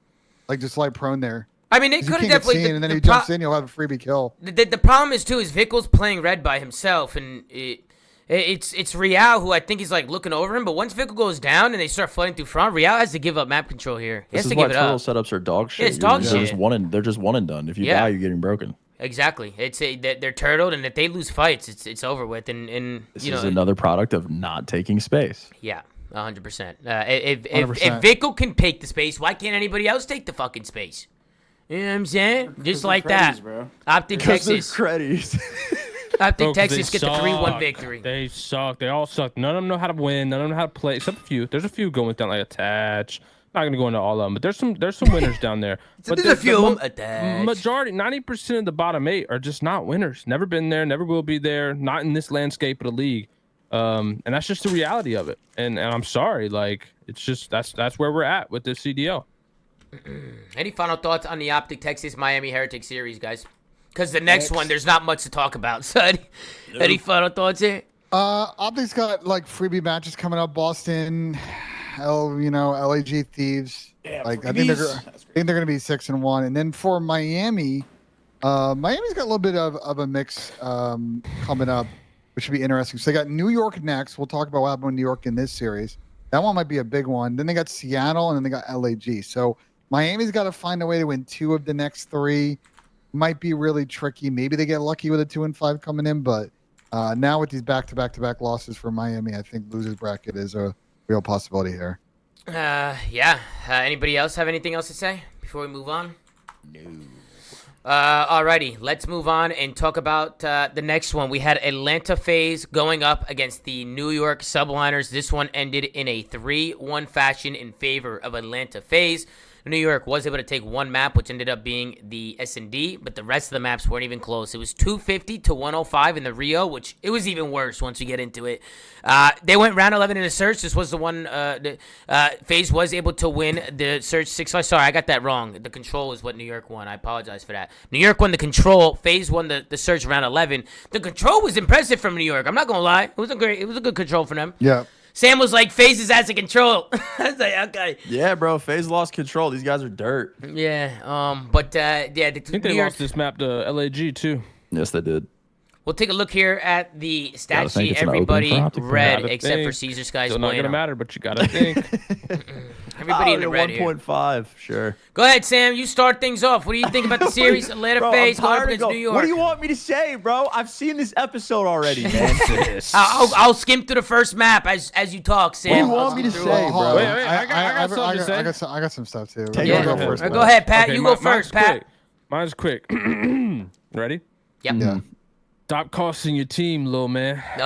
like just like prone there. I mean, they could have definitely. And then he jumps in, you'll have a freebie kill. The problem is too is Vickle's playing red by himself, and it's Real who I think is like looking over him. But once Vickle goes down and they start flooding through front, Real has to give up map control here. He has to give it up. This is why turtle setups are dog shit. Yeah, it's dog shit. They're just one and done. If you die, you're getting broken. Exactly. They're turtled, and if they lose fights, it's over with. And this is another product of not taking space. Yeah, 100%. If Vickle can take the space, why can't anybody else take the fucking space? You know what I'm saying? Just like that. Bro. Optic Texas. Optic Texas get the 3-1 victory. They suck. They all suck. None of them know how to win. None of them know how to play. Except a few. There's a few going down like Attach. Not gonna go into all of them, but there's some winners down there. But there's a few of them. Majority, 90% of the bottom 8 are just not winners. Never been there, never will be there. Not in this landscape of the league, and that's just the reality of it. And I'm sorry, like it's just that's where we're at with this CDL. Any final thoughts on the Optic Texas Miami Heretics series, guys? Because the next one, there's not much to talk about. So any final thoughts here? Optic's got like freebie matches coming up. Boston. LAG Thieves. Yeah, like I think they're going to be 6-1, and then for Miami's got a little bit of a mix coming up, which should be interesting. So they got New York next. We'll talk about what happened in New York in this series. That one might be a big one. Then they got Seattle, and then they got LAG. So Miami's got to find a way to win 2 of the next 3. Might be really tricky. Maybe they get lucky with a 2-5 coming in, but now with these back-to-back losses for Miami, I think losers bracket is a real possibility here. Anybody else have anything else to say before we move on? No. Alrighty, let's move on and talk about the next one. We had Atlanta FaZe going up against the New York Subliners. This one ended in a 3-1 fashion in favor of Atlanta FaZe. New York was able to take one map, which ended up being the S&D, but the rest of the maps weren't even close. It was 250 to 105 in the Rio, which it was even worse once you get into it. They went round 11 in the search. This was the one FaZe was able to win the search 6-5. Sorry, I got that wrong. The control is what New York won. I apologize for that. New York won the control. FaZe won the search round 11. The control was impressive from New York. I'm not gonna lie. It was a good control for them. Yeah. Sam was like, FaZe is out of control. I was like, okay. Yeah, bro. FaZe lost control. These guys are dirt. Yeah. But yeah, I think they lost this map to LAG too. Yes, they did. We'll take a look here at the stat Gotta think sheet. it's an Everybody opening for Optic. red Gotta except think. for Caesar Sky's Still not Bueno. gonna matter, but you gotta think. Everybody in the red here. 1.5, sure. Go ahead, Sam. You start things off. What do you think about the series? Atlanta Bro, FaZe I'm going up tired of against going. New York. What do you want me to say, bro? I've seen this episode already, man. I'll skim through the first map as you talk, Sam. What do you want me to say, bro? Wait, I got something to say. I got some stuff too. Take You it. go Yeah. first, Go man. ahead, Pat. Okay, You go first, Pat. Mine's quick. Ready? Yep. Yeah. Stop costing your team, little man. The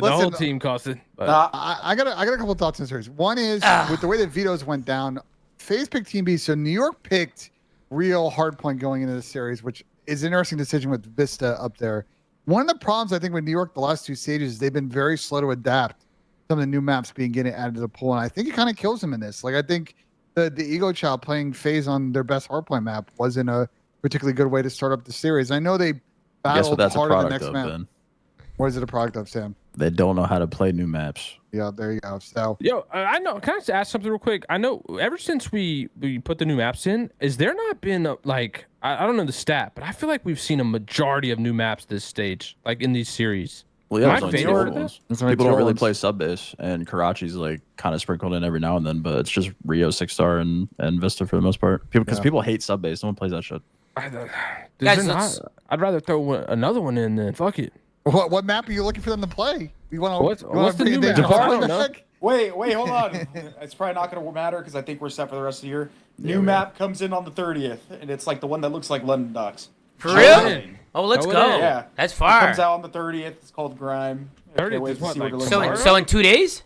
whole Listen, team costed. But I got a couple thoughts on the series. One is with the way that vetoes went down, FaZe picked Team B, so New York picked real hardpoint going into the series, which is an interesting decision with Vista up there. One of the problems I think with New York the last two stages, they've been very slow to adapt some of the new maps being getting added to the pool, and I think it kind of kills them in this. Like I think the Ego Child playing FaZe on their best hardpoint map wasn't a particularly good way to start up the series. I know they Guess battled what that's a hard of the product next of, map. Ben? What is it a product of, Sam? They don't know how to play new maps. Yeah, there you go. So yo, I know. Can I just ask something real quick? I know ever since we put the new maps in, is there not been like I don't know the stat, but I feel like we've seen a majority of new maps this stage, like in these series. Well, yeah, Am there's I only two faded old with ones. this? There's only People two don't really old play ones. sub base, and Karachi's like kind of sprinkled in every now and then, but it's just Rio 6-star and Vista for the most part. Because people hate sub base. No one plays that shit. Guys, I'd rather throw another one in than fuck it. what map are you looking for them to play? You want to? What's the new map? I don't know. Wait, hold on. It's probably not going to matter because I think we're set for the rest of the year. New map comes in on the 30th, and it's like the one that looks like London Docks. For real? in. Oh, let's Go go. in. Yeah. That's It far. comes out on the 30th. It's called Grime. 30th Can't wait is to what, see like it looks tomorrow? like. So in 2 days?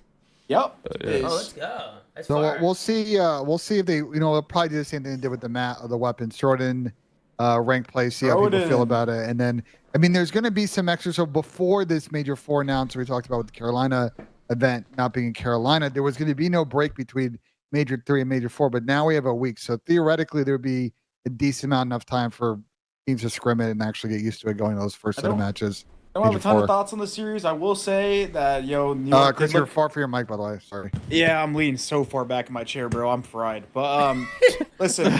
Yep. is. Oh, let's go. That's So far. we'll see. We'll see if they, they'll probably do the same thing they did with the weapons. Jordan, ranked play. See how people feel about it, and then I mean, there's going to be some extra. So before this Major 4 announcement, we talked about with the Carolina event not being in Carolina, there was going to be no break between Major 3 and Major 4, but now we have a week. So theoretically, there'd be a decent amount enough time for teams to scrim it and actually get used to it going to those first set of matches. I don't have a Major ton 4. of thoughts on the series. I will say that, New York Chris, did you're look- far from your mic, by the way. Sorry. Yeah, I'm leaning so far back in my chair, bro. I'm fried. But listen,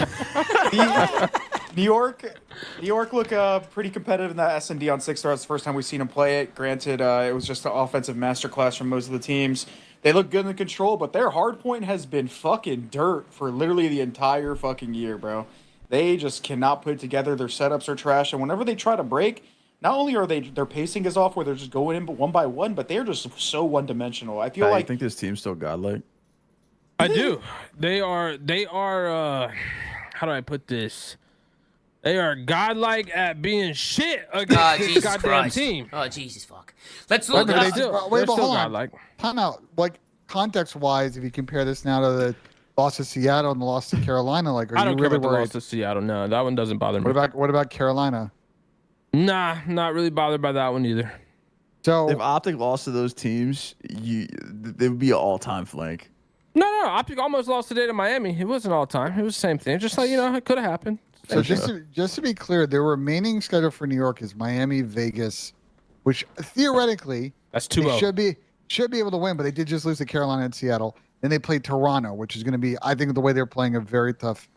New York look pretty competitive in that S&D on 6-star. It's the first time we've seen them play it. Granted, it was just an offensive masterclass from most of the teams. They look good in the control, but their hard point has been fucking dirt for literally the entire fucking year, bro. They just cannot put it together. Their setups are trash, and whenever they try to break, not only are their pacing is off where they're just going in one by one, but they're just so one-dimensional. I feel I like think this team's still godlike. I do. They are how do I put this? They are godlike at being shit against this Jesus goddamn Christ. team. Oh, Jesus fuck. Let's Wait a look minute, at they- They're wait, but still hold on. godlike. Time out. Like context-wise, if you compare this now to the loss to Seattle and the loss to Carolina, like, are I you don't care really about the worried? loss to Seattle. No, that one doesn't bother me. What about Carolina? Nah, not really bothered by that one either. So If Optic lost to those teams, they would be an all-time flank. No, Optic almost lost today to Miami. It wasn't all time. It was the same thing. Just like, it could have happened. So just to be clear, the remaining schedule for New York is Miami, Vegas, which theoretically That's they 2-0. should be able to win, but they did just lose to Carolina and Seattle. Then they played Toronto, which is going to be, I think, the way they're playing, a very tough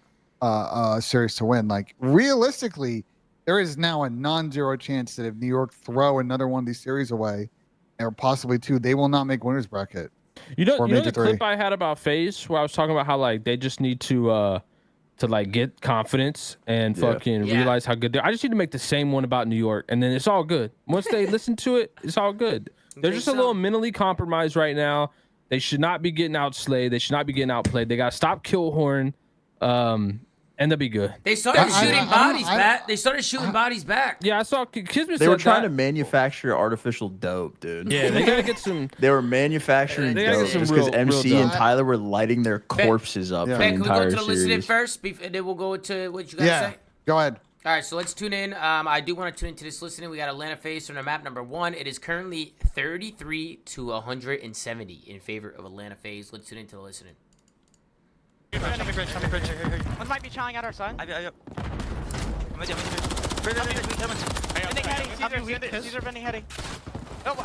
series to win. Like realistically, there is now a non-zero chance that if New York throw another one of these series away, or possibly two, they will not make winners bracket. You know or the Major clip 3. I had about FaZe where I was talking about how like they just need to like get confidence and fucking realize how good they are. I just need to make the same one about New York, and then it's all good. Once they listen to it, it's all good. They're just a little mentally compromised right now. They should not be getting outslayed. They should not be getting outplayed. They gotta stop Killhorn. And they'll be good. They started shooting I don't- bodies back. They started shooting bodies back. Yeah, I saw Kismet They were said trying that. to manufacture artificial dope, dude. Yeah, they gotta get some. They were manufacturing They gotta dope get some just because real MC dope. and Tyler were lighting their corpses up Yeah. for Ben, the can we go entire to the listening series. first, and then we'll go to what you guys Yeah. say? Go ahead. All right, so let's tune in. I do want to tune into this listening. We got Atlanta FaZe on our map number 1. It is currently 33 to 170 in favor of Atlanta FaZe. Let's tune into the listening. One might be trying at our side. Caesar vending heading. Oh,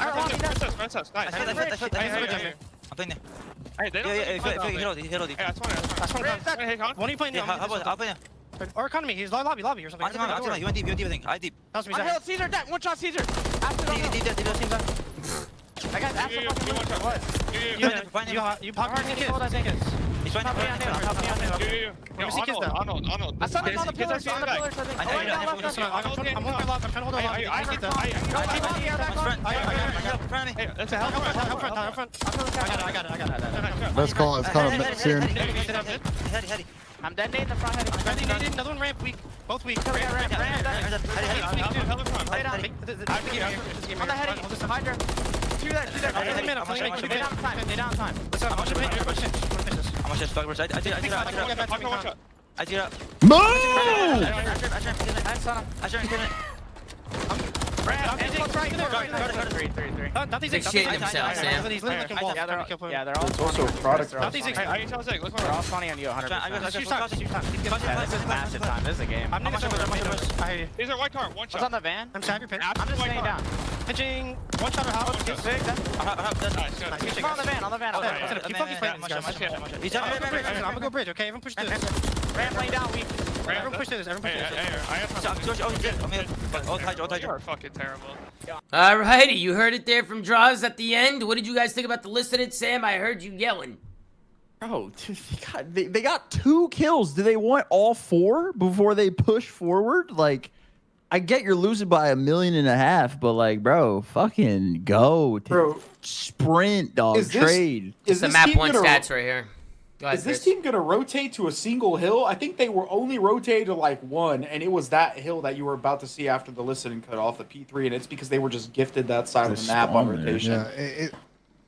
One you playing? Or economy, he's lobby or something. You went deep, I deep. Caesar, dead. One shot, Caesar. I got after You pop hard kids. He's trying to Let me see kids though. I saw him on the pillars, on the pillars, I think. I'm holding lock, I'm trying to hold on lock. That's a hell front. I got it. Let's call it soon. Heady. I'm detonating the front heading. Another one ramp weak. Both weak. On the heading, behind her. Two there. They down time. I did up. They're shitting themselves, Sam. Yeah, they're all also a product. They're all funny on you 100%. This is massive time. This is a game. These are white car. One What's shot. on the van? I'm saving your I'm just staying down. Pitching. One shot or how? Keep on the van, on the van. Keep focusing playing these guys. I'm gonna go bridge, okay? Everyone push through this. Ramp laying down, weak. Everyone push through this. Everyone push through this. You are fucking terrible. Alrighty, you heard it there from Draws at the end. What did you guys think about the listening, Sam? I heard you yelling. Bro, they got 2 kills. Do they want all 4 before they push forward? Like, I get you're losing by 1.5 million, but like, bro, fucking go. Bro, sprint, dog. Trade. It's the map 1 stats right here. Go ahead, Is this Chris. team gonna rotate to a single hill? I think they were only rotated to like one, and it was that hill that you were about to see after the listening cut off the P3, and it's because they were just gifted that side of the map on rotation. Yeah,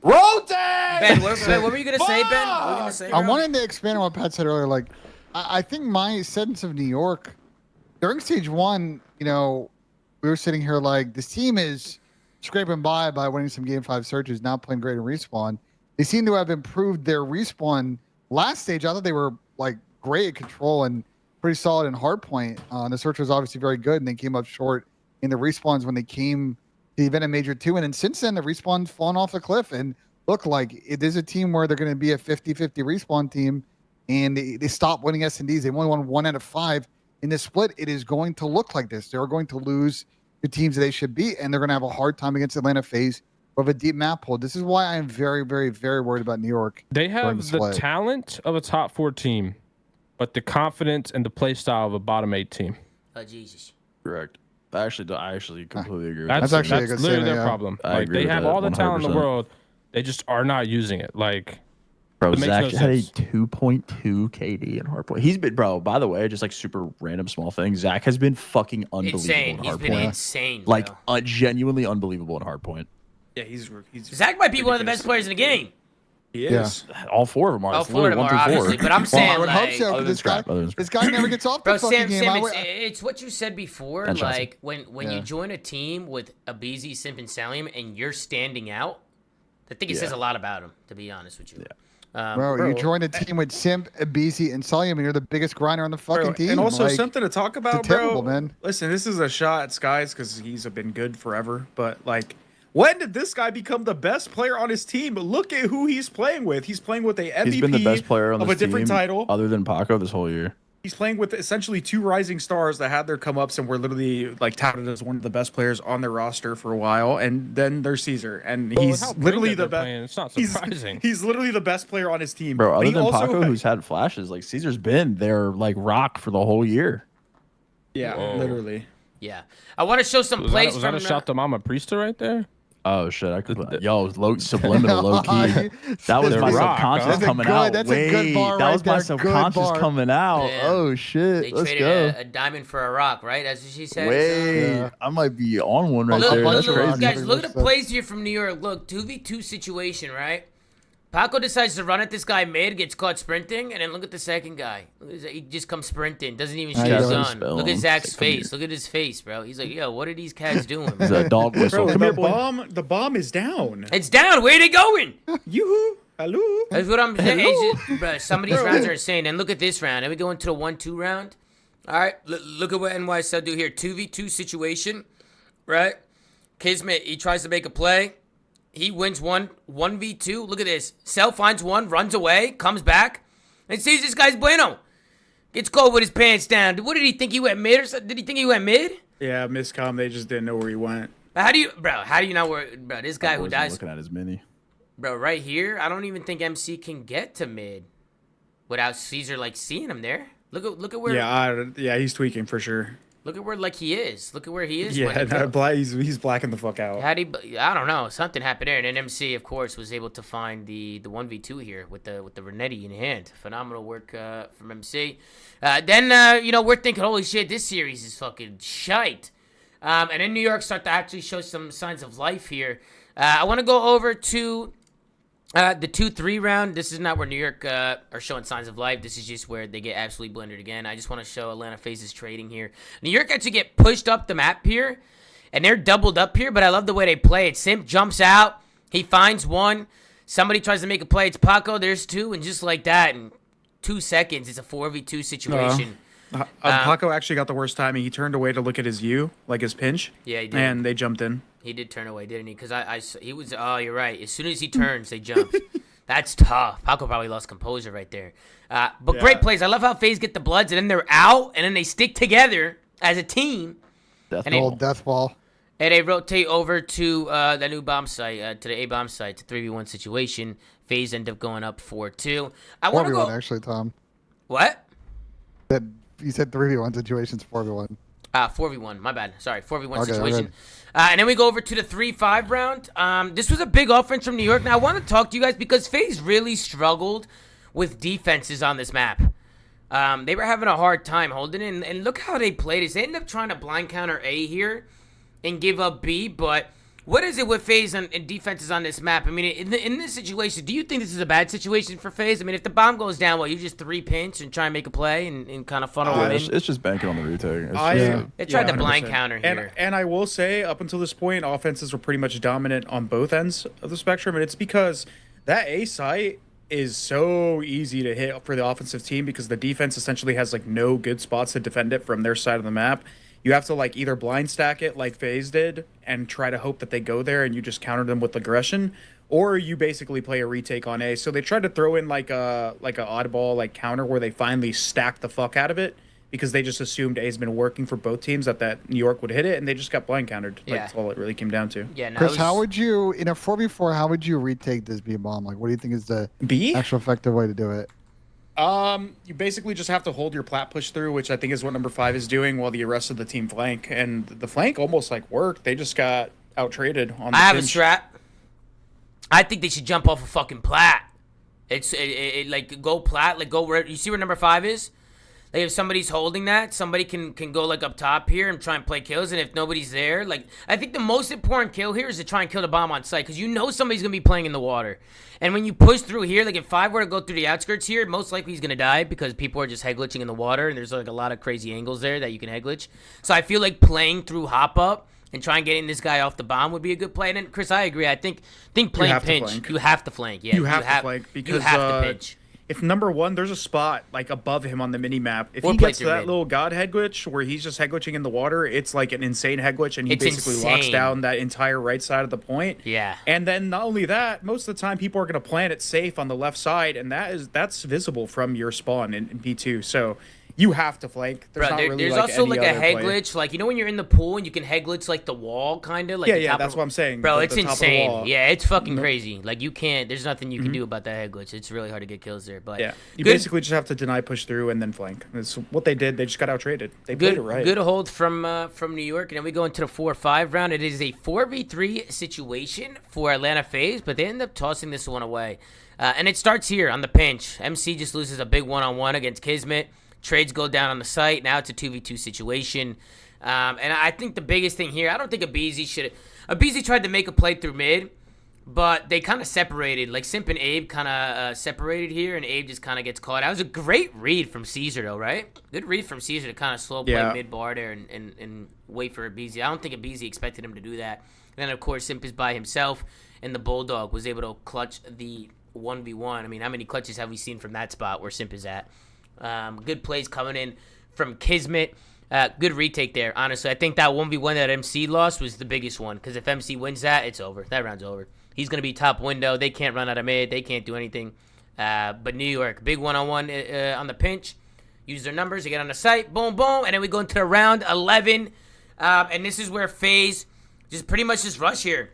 Rotate! Ben, what were you gonna say, Ben? What were you gonna say, I bro? wanted to expand on what Pat said earlier. Like, I think my sense of New York during stage 1, you know, we were sitting here like this team is scraping by winning some game 5 searches, not playing great in respawn. They seem to have improved their respawn. Last stage, I thought they were like great at control and pretty solid in hardpoint. The search was obviously very good, and they came up short in the respawns when they came to the event in Major 2. And then since then, the respawn's fallen off the cliff and look like it is a team where they're going to be a 50-50 respawn team, and they stopped winning S&Ds. They only won 1 out of 5 in this split. It is going to look like this. They're going to lose the teams that they should beat, and they're going to have a hard time against Atlanta FaZe of a deep map pool. This is why I am very, very, very worried about New York. They have the split. talent of a top 4 team, but the confidence and the play style of a bottom 8 team. Oh, Jesus. Correct. I actually completely agree with That's that. actually a good literally statement, their yeah. problem. I Like, agree they with have that, all the talent in the 100%. world. They just are not using it. Like, Bro, it makes Zach no had a sense. 2.2 KD in hardpoint. He's been, bro, by the way, just like super random small thing. Zach has been fucking unbelievable Insane. in He's been hardpoint. insane. Like, bro. Genuinely unbelievable in hardpoint. Yeah, he's Zach might be one of the best players in the game. He is. All 4 of them are. All It's 4 of them literally are, 1 through 4. obviously. But I'm saying, I would hope like, so. Other than This guy, scrap, other than this guy never gets off the bro, fucking Sam, game. it's what you said before. And Chelsea. Like, when you join a team with Abizi, Simp, and Salim, and you're standing out, I think it says a lot about him, to be honest with you. Bro, you joined a team with Simp, Abisi, and Salim, and you're the biggest grinder on the fucking team. And also like, something to talk about, it's terrible, bro. man. Listen, this is a shot at Skies because he's been good forever. But like, when did this guy become the best player on his team? But look at who he's playing with. He's playing with a MVP He's been the best player on of this a different team title. other than Paco this whole year. He's playing with essentially 2 rising stars that had their come ups and were literally like touted as one of the best players on their roster for a while. And then there's Caesar, and he's how literally brilliant the they're best. playing. It's not He's, surprising. he's literally the best player on his team. Bro, But other he than also Paco, who's had flashes, like Caesar's been their like rock for the whole year. yeah, Whoa. literally. Yeah. I want to show some Was plays that from a shot to Mama Priesta right there? Oh shit! I could. Yo, low subliminal, low key. That was my subconscious coming out. That's a good bar that right was my there. subconscious coming out. Yeah. Oh shit! They Let's traded go. a diamond for a rock, right? That's what she said. Wait, Yeah. I might be on one right Look, there. look, That's look, crazy. guys, look at the plays here from New York. Look, 2v2 situation, right? Paco decides to run at this guy mid, gets caught sprinting, and then look at the second guy. He just comes sprinting, doesn't even shoot his gun. Look at Zach's face. Look at his face, bro. He's like, yo, what are these cats doing? It's a dog whistle. Bro, Come the here, boy. the bomb is down. It's down. Where are they going? Yoo-hoo. Hello. That's what I'm saying. It's just, bro, some of these rounds are insane. And look at this round. Then we go into the 1-2 round. All right, look at what NYSL do here. 2v2 situation, right? Kismet, he tries to make a play. He wins 1v2. Look at this. Cell finds one, runs away, comes back, and sees this guy's bueno. Gets cold with his pants down. What did he think he went mid or something? Did he think he went mid? Yeah, miscom. They just didn't know where he went. How do you know where, bro, this guy who dies, Looking at his mini. bro, right here, I don't even think MC can get to mid without Caesar, like, seeing him there. Look at where. Yeah, he's tweaking for sure. Look at where, like, he is. Look at where he is. Yeah, he's blacking the fuck out. I don't know. Something happened there. And then MC, of course, was able to find the 1v2 here with the Renetti in hand. Phenomenal work from MC. Then we're thinking, holy shit, this series is fucking shite. And then New York start to actually show some signs of life here. I want to go over to the 2-3 round. This is not where New York are showing signs of life. This is just where they get absolutely blended again. I just want to show Atlanta FaZe's trading here. New York actually get pushed up the map here, and they're doubled up here, but I love the way they play it. Simp jumps out. He finds one. Somebody tries to make a play. It's Paco. There's two, and just like that, in 2 seconds, it's a 4v2 situation. Paco actually got the worst timing. He turned away to look at his view, like his pinch. Yeah, he did. And they jumped in. He did turn away, didn't he? Because he was. Oh, you're right. As soon as he turns, they jump. That's tough. Paco probably lost composure right there. But great plays. I love how FaZe get the bloods and then they're out and then they stick together as a team. Death ball. And they rotate over to the new bomb site, to the A bomb site, to 3v1 situation. FaZe end up going up 4-2. I want to go. 4v1 actually, Tom. What? You said 3v1 situations, 4v1. 4v1, my bad. Sorry, 4v1 situation. And then we go over to the 3-5 round. This was a big offense from New York. Now, I want to talk to you guys because FaZe really struggled with defenses on this map. They were having a hard time holding it, and look how they played this. They ended up trying to blind counter A here and give up B, but what is it with FaZe and defenses on this map? I mean, in this situation, do you think this is a bad situation for FaZe? I mean, if the bomb goes down, well, you just 3-pinch and try and make a play and kind of funnel it in? It's just banking on the retake. They tried to blind counter here. And I will say, up until this point, offenses were pretty much dominant on both ends of the spectrum, and it's because that A site is so easy to hit for the offensive team because the defense essentially has like no good spots to defend it from their side of the map. You have to like either blind stack it like FaZe did and try to hope that they go there and you just counter them with aggression, or you basically play a retake on A. So they tried to throw in like a oddball like counter where they finally stacked the fuck out of it because they just assumed A's been working for both teams that New York would hit it, and they just got blind countered. Like, that's all it really came down to. Yeah, Chris, how would you, in a 4v4, how would you retake this B bomb? Like, what do you think is the actual effective way to do it? You basically just have to hold your plat push through, which I think is what number 5 is doing, while the rest of the team flank. And the flank almost like worked. They just got out traded on the I have pinch. a strat. I think they should jump off a fucking plat. It's like go plat, like go where you see where number 5 is. Like if somebody's holding that, somebody can go like up top here and try and play kills. And if nobody's there, like I think the most important kill here is to try and kill the bomb on site because you know somebody's gonna be playing in the water. And when you push through here, like if 5 were to go through the outskirts here, most likely he's gonna die because people are just head glitching in the water and there's like a lot of crazy angles there that you can head glitch. So I feel like playing through hop up and try and getting this guy off the bomb would be a good play. And then Chris, I agree. I think playing pinch, you have to flank. Yeah, you have to flank because you have to pinch. If number 1, there's a spot like above him on the mini map. If he gets to that little god head glitch where he's just head glitching in the water, it's like an insane head glitch, and he basically locks down that entire right side of the point. Yeah. And then not only that, most of the time people are going to plant it safe on the left side, and that's visible from your spawn in P2. So you have to flank. There's not really there's like also any like a other head play. glitch, like you know when you're in the pool and you can head glitch like the wall, kind of like the Yeah, top that's of, what I'm saying. bro. the It's top of the insane. wall. Yeah, it's fucking crazy. Like you can't. There's nothing you can do about that head glitch. It's really hard to get kills there. But Yeah, you good- basically just have to deny, push through, and then flank. That's what they did. They just got out traded. They played it right. Good hold from New York, and then we go into the 4-5 round. It is a 4v3 situation for Atlanta FaZe, but they end up tossing this one away. And it starts here on the pinch. MC just loses a big one-on-one against Kismet. Trades go down on the site. Now it's a 2v2 situation. And I think the biggest thing here, I don't think Abeezy tried to make a play through mid, but they kind of separated. Like Simp and Abe kind of separated here, and Abe just kind of gets caught. That was a great read from Caesar, though, right? Good read from Caesar to kind of slow play mid bar there and wait for Abeezy. I don't think Abeezy expected him to do that. And then, of course, Simp is by himself, and the Bulldog was able to clutch the 1v1. I mean, how many clutches have we seen from that spot where Simp is at? Good plays coming in from Kismet. Good retake there, honestly. I think that 1v1 that MC lost was the biggest one, because if MC wins that, it's over. That round's over. He's going to be top window. They can't run out of mid. They can't do anything. But New York, big one-on-one on the pinch. Use their numbers. They get on the site. Boom, boom. And then we go into the round 11. And this is where FaZe just pretty much just rush here.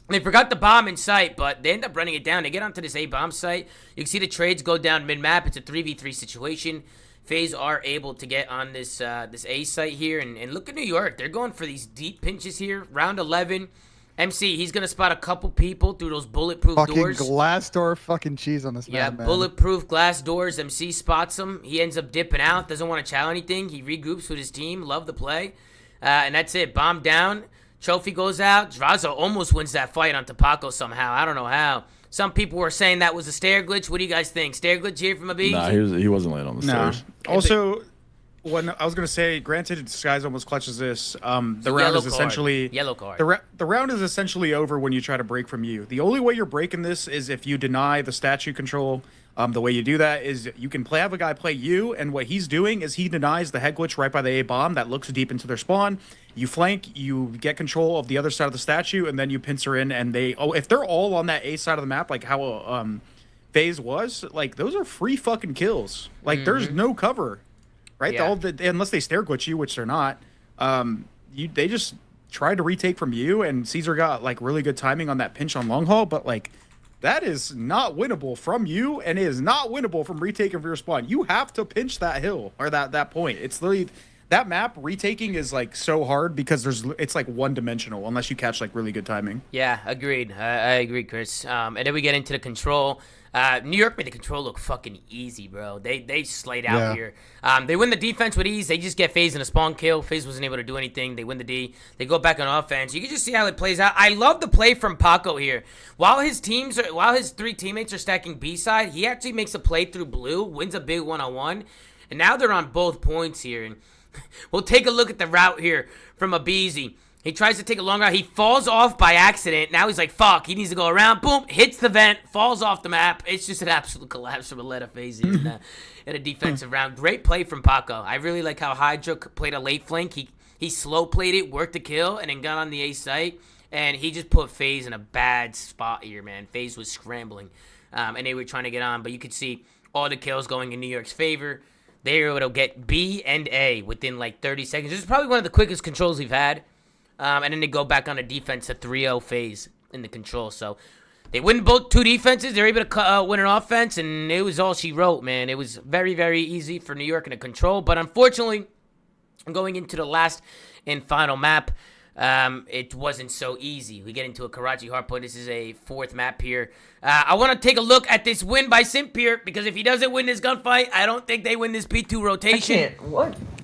They forgot the bomb in sight, but they end up running it down. They get onto this A-bomb site. You can see the trades go down mid-map. It's a 3v3 situation. FaZe are able to get on this this A site here. And look at New York. They're going for these deep pinches here. Round 11. MC, he's going to spot a couple people through those bulletproof doors. Fucking glass door fucking cheese on this map, man. Bulletproof glass doors. MC spots him. He ends up dipping out. Doesn't want to chow anything. He regroups with his team. Love the play. And that's it. Bomb down. Trophy goes out. Draza almost wins that fight on Tapaco somehow. I don't know how. Some people were saying that was a stair glitch. What do you guys think? Stair glitch here from Abeezy? Nah, he wasn't laying on the stairs. Also, when I was gonna say, granted, Skies almost clutches this. The round is essentially yellow card. The round is essentially over when you try to break from you. The only way you're breaking this is if you deny the statue control. The way you do that is you can have a guy play you, and what he's doing is he denies the head glitch right by the A bomb that looks deep into their spawn. You flank, you get control of the other side of the statue, and then you pincer in, and if they're all on that A side of the map, like how FaZe was, like those are free fucking kills. Like there's no cover, right? Yeah. Unless they stair glitch you, which they're not. They just tried to retake from you, and Caesar got like really good timing on that pinch on long haul, but like. That is not winnable from you, and it is not winnable from retaking for your spawn. You have to pinch that hill or that point. It's literally that map retaking is like so hard because it's like one dimensional unless you catch like really good timing. Yeah, agreed. I agree, Chris. And then we get into the control. New York made the control look fucking easy, bro. They slayed out here. They win the defense with ease. They just get FaZe in a spawn kill. FaZe wasn't able to do anything. They win the D. They go back on offense. You can just see how it plays out. I love the play from Paco here. While his three teammates are stacking B side, he actually makes a play through blue, wins a big one-on-one, and now they're on both points here. And we'll take a look at the route here from Abeezy. He tries to take a long route. He falls off by accident. Now he's like, fuck. He needs to go around. Boom. Hits the vent. Falls off the map. It's just an absolute collapse from Atlanta FaZe in a defensive round. Great play from Paco. I really like how Hydra played a late flank. He slow played it, worked the kill, and then got on the A site. And he just put FaZe in a bad spot here, man. FaZe was scrambling. And they were trying to get on. But you could see all the kills going in New York's favor. They were able to get B and A within like 30 seconds. This is probably one of the quickest controls we've had. And then they go back on a defense to 3-0 FaZe in the control. So they win both two defenses. They're able to win an offense, and it was all she wrote, man. It was very, very easy for New York in the control. But unfortunately, going into the last and final map, it wasn't so easy. We get into a Karachi hardpoint. This is a fourth map here. I want to take a look at this win by Simp here, because if he doesn't win this gunfight, I don't think they win this P2 rotation.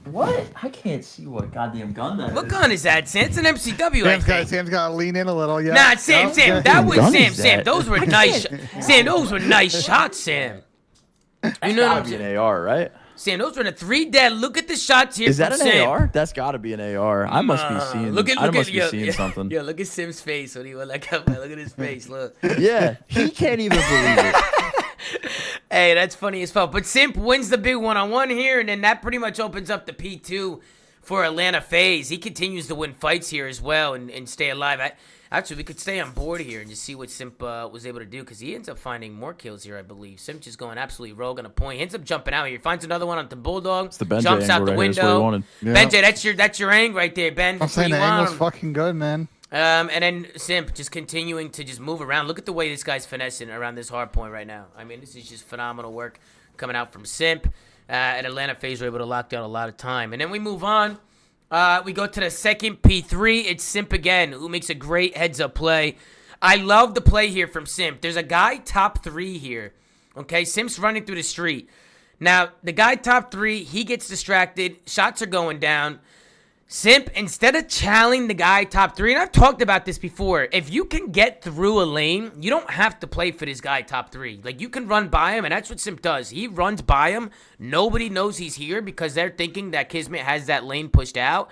What? I can't see what goddamn gun that is. What gun is that, Sam? It's an MCW, I think. Sam's got to lean in a little, yeah. Nah, Sam, that was Sam. Sam, those were nice. can't- Sam, those were nice shots, Sam. You know what I'm Gotta be saying? an AR, right? Sam, those were the 3 dead. Look at the shots here. Is that from an Sam. AR? That's got to be an AR. I must be seeing. I must be seeing something. Yeah, look at Sim's face when he went like that. Look at his face. Look. Yeah, he can't even believe it. Hey, that's funny as fuck. But Simp wins the big one-on-one here, and then that pretty much opens up the P2 for Atlanta FaZe. He continues to win fights here as well and stay alive. Actually, we could stay on board here and just see what Simp was able to do, because he ends up finding more kills here, I believe. Simp just going absolutely rogue on a point. He ends up jumping out here. Finds another one on the Bulldog. It's the Benjay jumps out angle the right here. That's what he window. wanted. Yeah. Benjay, that's your angle right there, Ben. I'm That's what saying you the angle's want. fucking good, man. And then Simp just continuing to just move around. Look at the way this guy's finessing around this hard point right now. I mean, this is just phenomenal work coming out from Simp. And Atlanta FaZe were able to lock down a lot of time. And then we move on. We go to the second P3. It's Simp again, who makes a great heads-up play. I love the play here from Simp. There's a guy top 3 here. Okay, Simp's running through the street. Now, the guy top 3, he gets distracted. Shots are going down. Simp, instead of challenging the guy top 3, and I've talked about this before, if you can get through a lane, you don't have to play for this guy top 3. Like, you can run by him, and that's what Simp does. He runs by him. Nobody knows he's here because they're thinking that Kismet has that lane pushed out.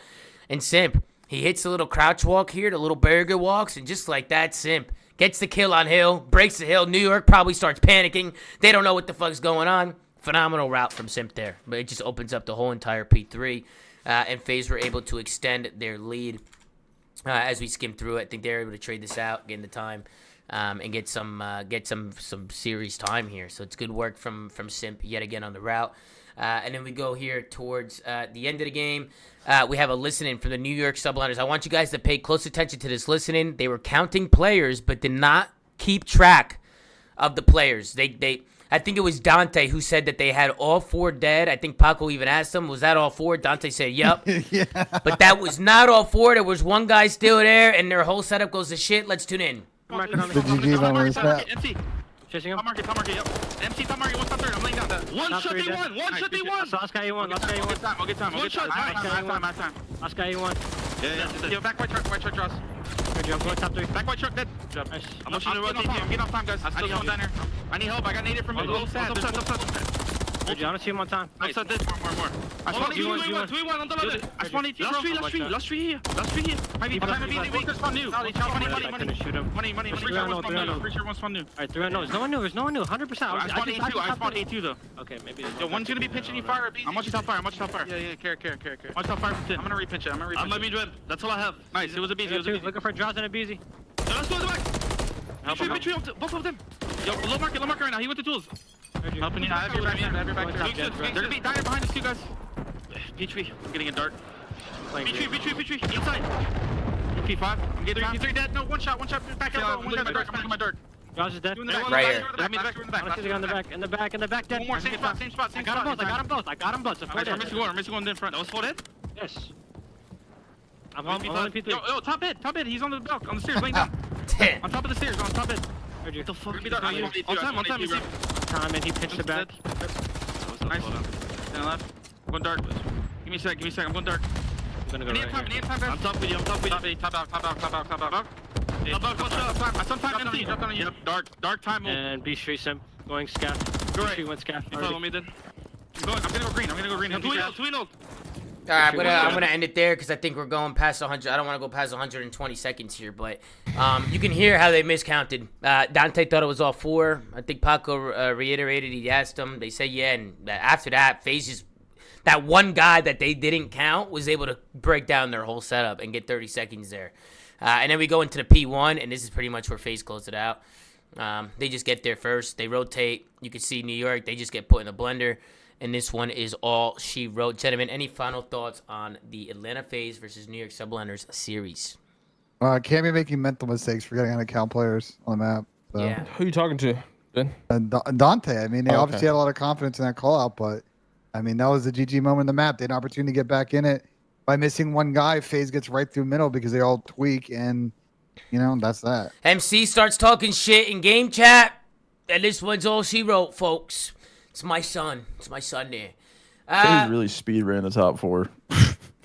And Simp, he hits a little crouch walk here, the little burger walks, and just like that, Simp gets the kill on Hill, breaks the Hill. New York probably starts panicking. They don't know what the fuck's going on. Phenomenal route from Simp there, but it just opens up the whole entire P3. And FaZe were able to extend their lead as we skim through it. I think they're able to trade this out, gain the time, and get some series time here. So it's good work from Simp yet again on the route. And then we go here towards the end of the game. We have a listening from the New York Subliners. I want you guys to pay close attention to this listening. They were counting players, but did not keep track of the players. I think it was Dante who said that they had all 4 dead. I think Paco even asked him, was that all 4? Dante said, yep. Yeah. But that was not all 4. There was one guy still there, and their whole setup goes to shit. Let's tune in. The GG on this map. Chasing him. Top market, yep. MC top market, one top third. I'm laying down that. One shot, they won. One shot, they won. Last guy A1. I'll get time. One shot. I have time. Last guy A1. Yeah. Yo, back white truck draws. I'm going top 3. Back white truck dead. Nice. I'm getting off time, guys. I need help down here. I need help. I got naded from you. Upside. I want to see him on time. Upside dead. More. I spawned 2v1 on the left. I spawned 18. Last three here. Maybe Walker spawned new. Money. Pretty sure one spawned new. Alright, 3 unknowns. No one knew. 100%. I spawned A2 though. Okay, maybe. Yo, one's gonna be pinching you fire. I'm watching top fire. Yeah, care. Watch top fire from 10. I'm gonna repinch it. Let me do it. That's all I have. Nice. It was a BZ. Looking for draws and a BZ. Let's go in the back. Retreat, both of them. Yo, low market right now. He with the tools. Helping you. I have your back. They're gonna be dying behind us too, guys. P3. I'm getting it dark. P3. Inside. P5. I'm getting P3 dead. No, one shot. Back up. I'm in my dark. Josh is dead. Right here. In the back, dead. One more, same spot. I got them both. I'm missing one in front. That was full dead? Yes. I'm on P3. Yo, top head. He's on the block, on the stairs, laying down. On top of the stairs, on top head. What the fuck? On time, you see? Time, and he pitched it back. Nice. And left. I'm going dark. Give me a sec. I'm going dark. I'm gonna go right here. I'm top with you. Top out. I sometimes empty. Yep, dark time. And B street sim going scaff. She went scaff. You follow me then? I'm gonna go green. Two in ult. All right, I'm gonna end it there because I think we're going past 100. I don't want to go past 120 seconds here, but you can hear how they miscounted. Dante thought it was all 4. I think Paco reiterated. He asked him. They said yeah, and after that, FaZe just that one guy that they didn't count was able to break down their whole setup and get 30 seconds there. And then we go into the P1, and this is pretty much where FaZe closed it out. They just get there first. They rotate. You can see New York. They just get put in the blender. And this one is all she wrote. Gentlemen, any final thoughts on the Atlanta FaZe versus New York Subliners series? Can't be making mental mistakes forgetting how to count players on the map. So. Yeah. Who you talking to, Ben? Dante. I mean, they obviously okay. had a lot of confidence in that call out, but I mean, that was the GG moment in the map. They had an opportunity to get back in it. By missing one guy, FaZe gets right through middle because they all tweak, and, that's that. MC starts talking shit in game chat, and this one's all she wrote, folks. It's my son there. FaZe really speed ran the top 4.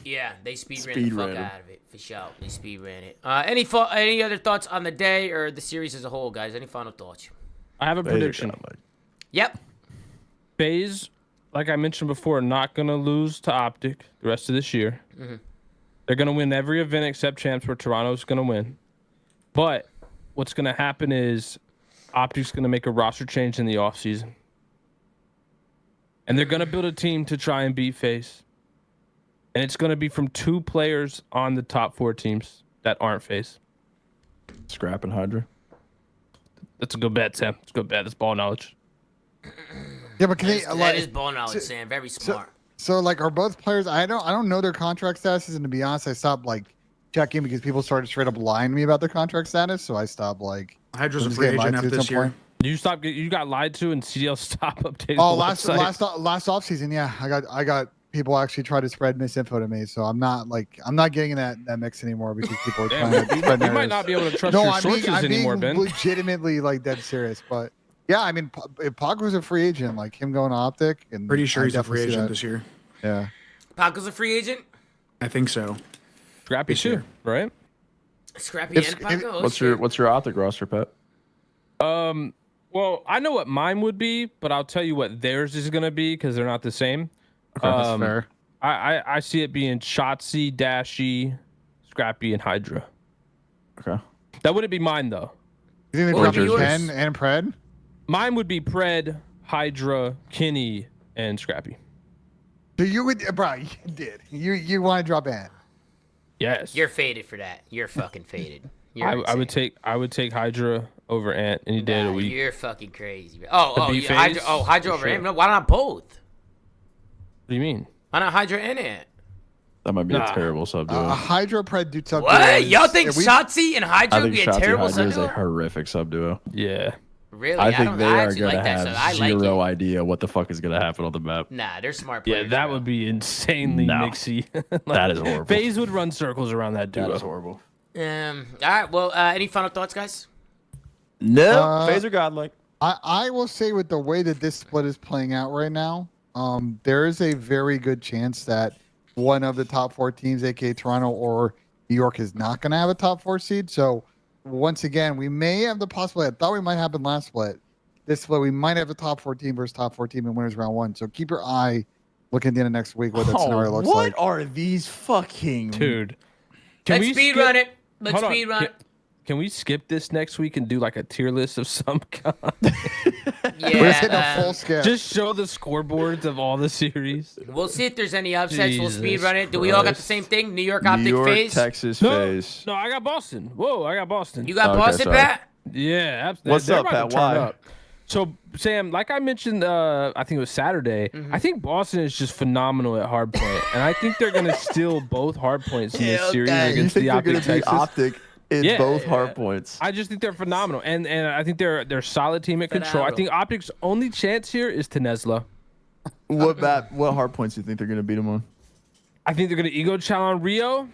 Yeah, they speed ran the fuck out of it, for sure. They speed ran it. Any other thoughts on the day or the series as a whole, guys? Any final thoughts? I have a prediction. Yep. FaZe, like I mentioned before, not going to lose to Optic the rest of this year. Mm-hmm. They're going to win every event except champs where Toronto's going to win. But what's going to happen is Optic's going to make a roster change in the offseason. And they're going to build a team to try and beat FaZe. And it's going to be from 2 players on the top 4 teams that aren't FaZe. Scrap and Hydra. That's a good bet, Sam. It's a good bet. That's ball knowledge. Yeah, but can they, that is ball knowledge, Sam. Very smart. So like, are both players? I don't know their contract statuses, and to be honest, I stopped like checking because people started straight up lying to me about their contract status. So I stopped like. Hydra's a free agent after this year. You got lied to, and CDL stopped updating. Oh, the last off season, yeah, I got people actually try to spread misinfo to me, so I'm not getting in that mix anymore because people are trying to spread You might not be able to trust your sources anymore, Ben. Legitimately like dead serious, but yeah, I mean, if Paco's a free agent, like him going to Optic, and pretty sure he's a free agent this year. Yeah, Paco's a free agent. I think so. Scrappy too, right? Scrappy and Paco. What's your Optic roster, Pat? Well, I know what mine would be, but I'll tell you what theirs is gonna be because they're not the same. okay, that's fair. I see it being Shotzi, Dashy, Scrappy, and Hydra. Okay. That wouldn't be mine though. You think they drop Ken and Pred? Mine would be Pred, Hydra, Kenny, and Scrappy. So you would, bro? You did. You want to drop Ant? Yes. You're faded for that. You're fucking faded. I would take Hydra over Ant any day of the week. You're fucking crazy. Hydra over Ant. No, why not both? What do you mean? Why not Hydra and Ant? That might be a terrible sub duo. Hydra Pred do sub What? duos. Y'all think Shotzi and Hydra would be a terrible sub is duo? a horrific sub duo. Yeah. Really? I think they are gonna like that have zero idea what the fuck is gonna happen on the map. Nah, they're smart players. Yeah, that would be insanely mixy. That is horrible. FaZe would run circles around that duo. That is horrible. All right. Well, any final thoughts, guys? No, FaZe are godlike. I will say with the way that this split is playing out right now, there is a very good chance that one of the top 4 teams, aka Toronto or New York, is not going to have a top 4 seed. So once again, we may have the possibility. I thought we might happen last split. This split, we might have the top 4 team versus top 4 team in winners round 1. So keep your eye looking at the end of next week what that scenario looks like. What are these fucking dude? Let's speed run it. Let's speed run it. Can we skip this next week and do like a tier list of some kind? Yeah, we're hitting a full skip. Just show the scoreboards of all the series. We'll see if there's any upsets. We'll Jesus speed run it. Do we all got the same thing? New York Optic New York, FaZe? Texas FaZe. No, I got Boston. Whoa, I got Boston. You got Boston, sorry. Pat? Yeah, absolutely. What's up, Pat? Why? So, Sam, like I mentioned, I think it was Saturday, I think Boston is just phenomenal at hardpoint. And I think they're going to steal both hardpoints in this series against the Optic Texas. Optic in both hardpoints. I just think they're phenomenal. And I think they're a solid team at control. I think Optic's only chance here is to Nesla. What hardpoints do you think they're going to beat them on? I think they're going to ego challenge Rio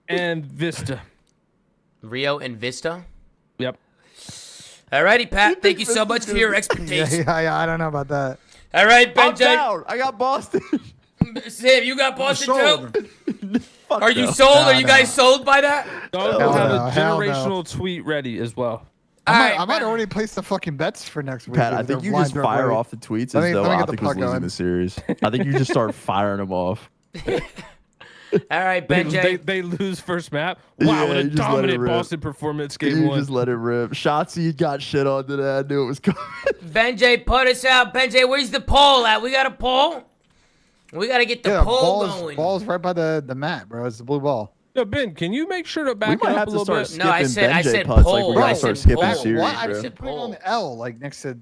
and Vista. Rio and Vista? Yep. Alrighty, Pat. Thank you so much for your expertise. Yeah, I don't know about that. All right, I'm Benjay. down. I got Boston. Sam, you got Boston too? Are you no. sold? Are you guys sold by that? We'll have a generational tweet ready as well. I might already place the fucking bets for next week. Pat, I think you just fire off the tweets as though Optic was losing the series. I think you just start firing them off. All right, Benjay. They lose first map. Wow, what a dominant Boston performance game 1. Just let it rip. Shotzi got shit on today. I knew it was coming. Benjay, put us out. Benjay, where's the poll at? We got a poll? We got to get the poll going. Ball's right by the mat, bro. It's the blue ball. Yo, Ben, can you make sure to back it up a little bit? No, I said putts. poll. Like we gotta start skipping the series, what? bro. I said put it on the L, like next to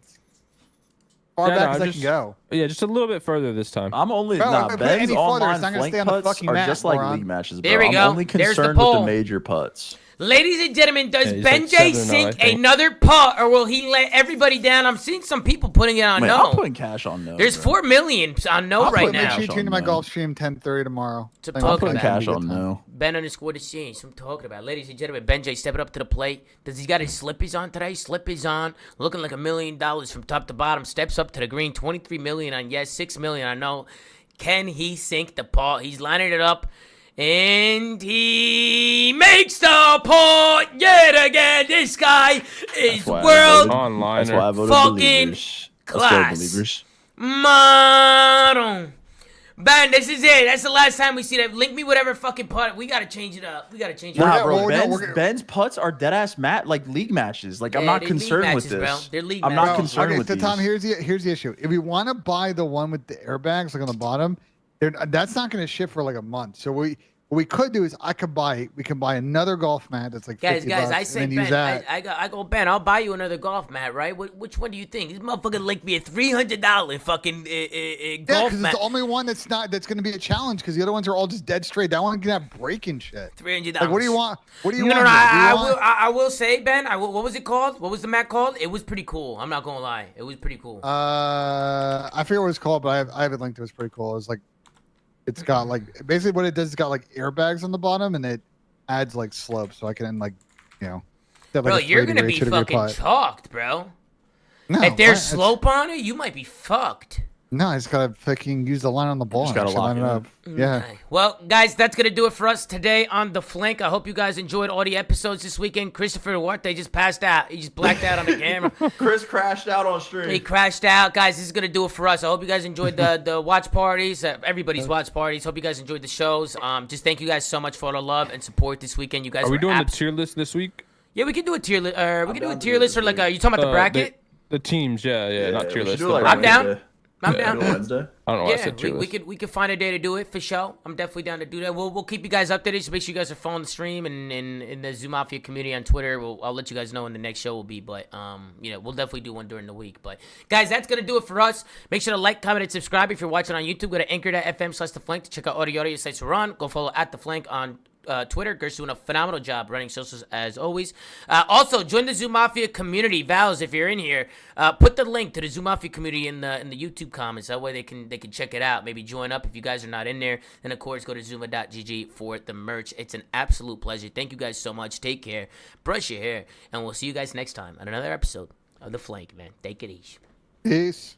far back as I can go. Yeah, just a little bit further this time. I'm only Ben's online flank putts are just like league matches, bro. There we go. I'm only concerned with the major putts. Ladies and gentlemen, does Benjay sink another putt, or will he let everybody down? I'm seeing some people putting it on no. I'm putting cash on no. There's 4 million on no right now. Make sure you tune to my golf stream 10:30 tomorrow. I'm putting cash on no. Ben_the Change. I'm talking about. Ladies and gentlemen, Benjay stepping up to the plate. Does he got his slippies on today? Slippies on. Looking like $1 million from top to bottom. Steps up to the green. 23 million on yes. 6 million on no. Can he sink the putt? He's lining it up. And he makes the point yet again. This guy is world fucking class. Model. Ben, this is it. That's the last time we see that. Link me whatever fucking putt. We gotta change it up. Nah, bro. Ben's putts are dead ass like league matches. Like I'm not concerned with this. They're league I'm not concerned with so these. Tom, here's the issue. If we want to buy the one with the airbags, like on the bottom, that's not going to ship for like a month. So we What we could do is we can buy another golf mat that's like Guys, 50 bucks, I say and then use Ben, that. I go Ben. I'll buy you another golf mat, right? Which one do you think? This motherfucker linked me a $300 fucking Yeah, golf because mat. it's the only one that's going to be a challenge. Because the other ones are all just dead straight. That one can have breaking shit. $300. Like, what do you want? What do you No, want? no, here? Do you want- I will say, Ben. What was it called? What was the mat called? It was pretty cool. I'm not gonna lie. It was pretty cool. I forget what it's called, but I have it linked to. It's pretty cool. It's like, it's got like basically what it does is got like airbags on the bottom, and it adds like slope, so I can like, have, like, Bro, a you're 3D gonna be ratio to your fucking putt. chalked, bro. No, if there's what? slope on it, you might be fucked. No, I just gotta fucking use the line on the ball. Just and gotta actually lock line it it in. up. Yeah. Okay. Well, guys, that's going to do it for us today on The Flank. I hope you guys enjoyed all the episodes this weekend. Christopher Duarte just passed out. He just blacked out on the camera. Chris crashed out on stream. He crashed out. Guys, this is going to do it for us. I hope you guys enjoyed the watch parties, everybody's watch parties. Hope you guys enjoyed the shows. Just thank you guys so much for all the love and support this weekend. You guys Are we were doing the tier list this week? Yeah, we can do a tier list. We can do a tier list or like, you talking about the bracket? The teams, yeah, not tier list. I'm down. I'm down. Wednesday. I don't know why I Yeah, said tier we list. could find a day to do it for sure. I'm definitely down to do that. We'll keep you guys updated. So make sure you guys are following the stream and in the ZooMAFIA community on Twitter. I'll let you guys know when the next show will be. But we'll definitely do one during the week. But guys, that's gonna do it for us. Make sure to like, comment, and subscribe if you're watching on YouTube. Go to anchor.fm/theflank to check out all the audio sites we're on. Go follow @theflank on Twitter. Gert's doing a phenomenal job running socials as always. Also, join the ZooMAFIA community. Vals, if you're in here, put the link to the ZooMAFIA community in the YouTube comments. That way they can check it out. Maybe join up if you guys are not in there. And of course, go to zooma.gg for the merch. It's an absolute pleasure. Thank you guys so much. Take care. Brush your hair, and we'll see you guys next time on another episode of The Flank, man. Take it easy. Peace.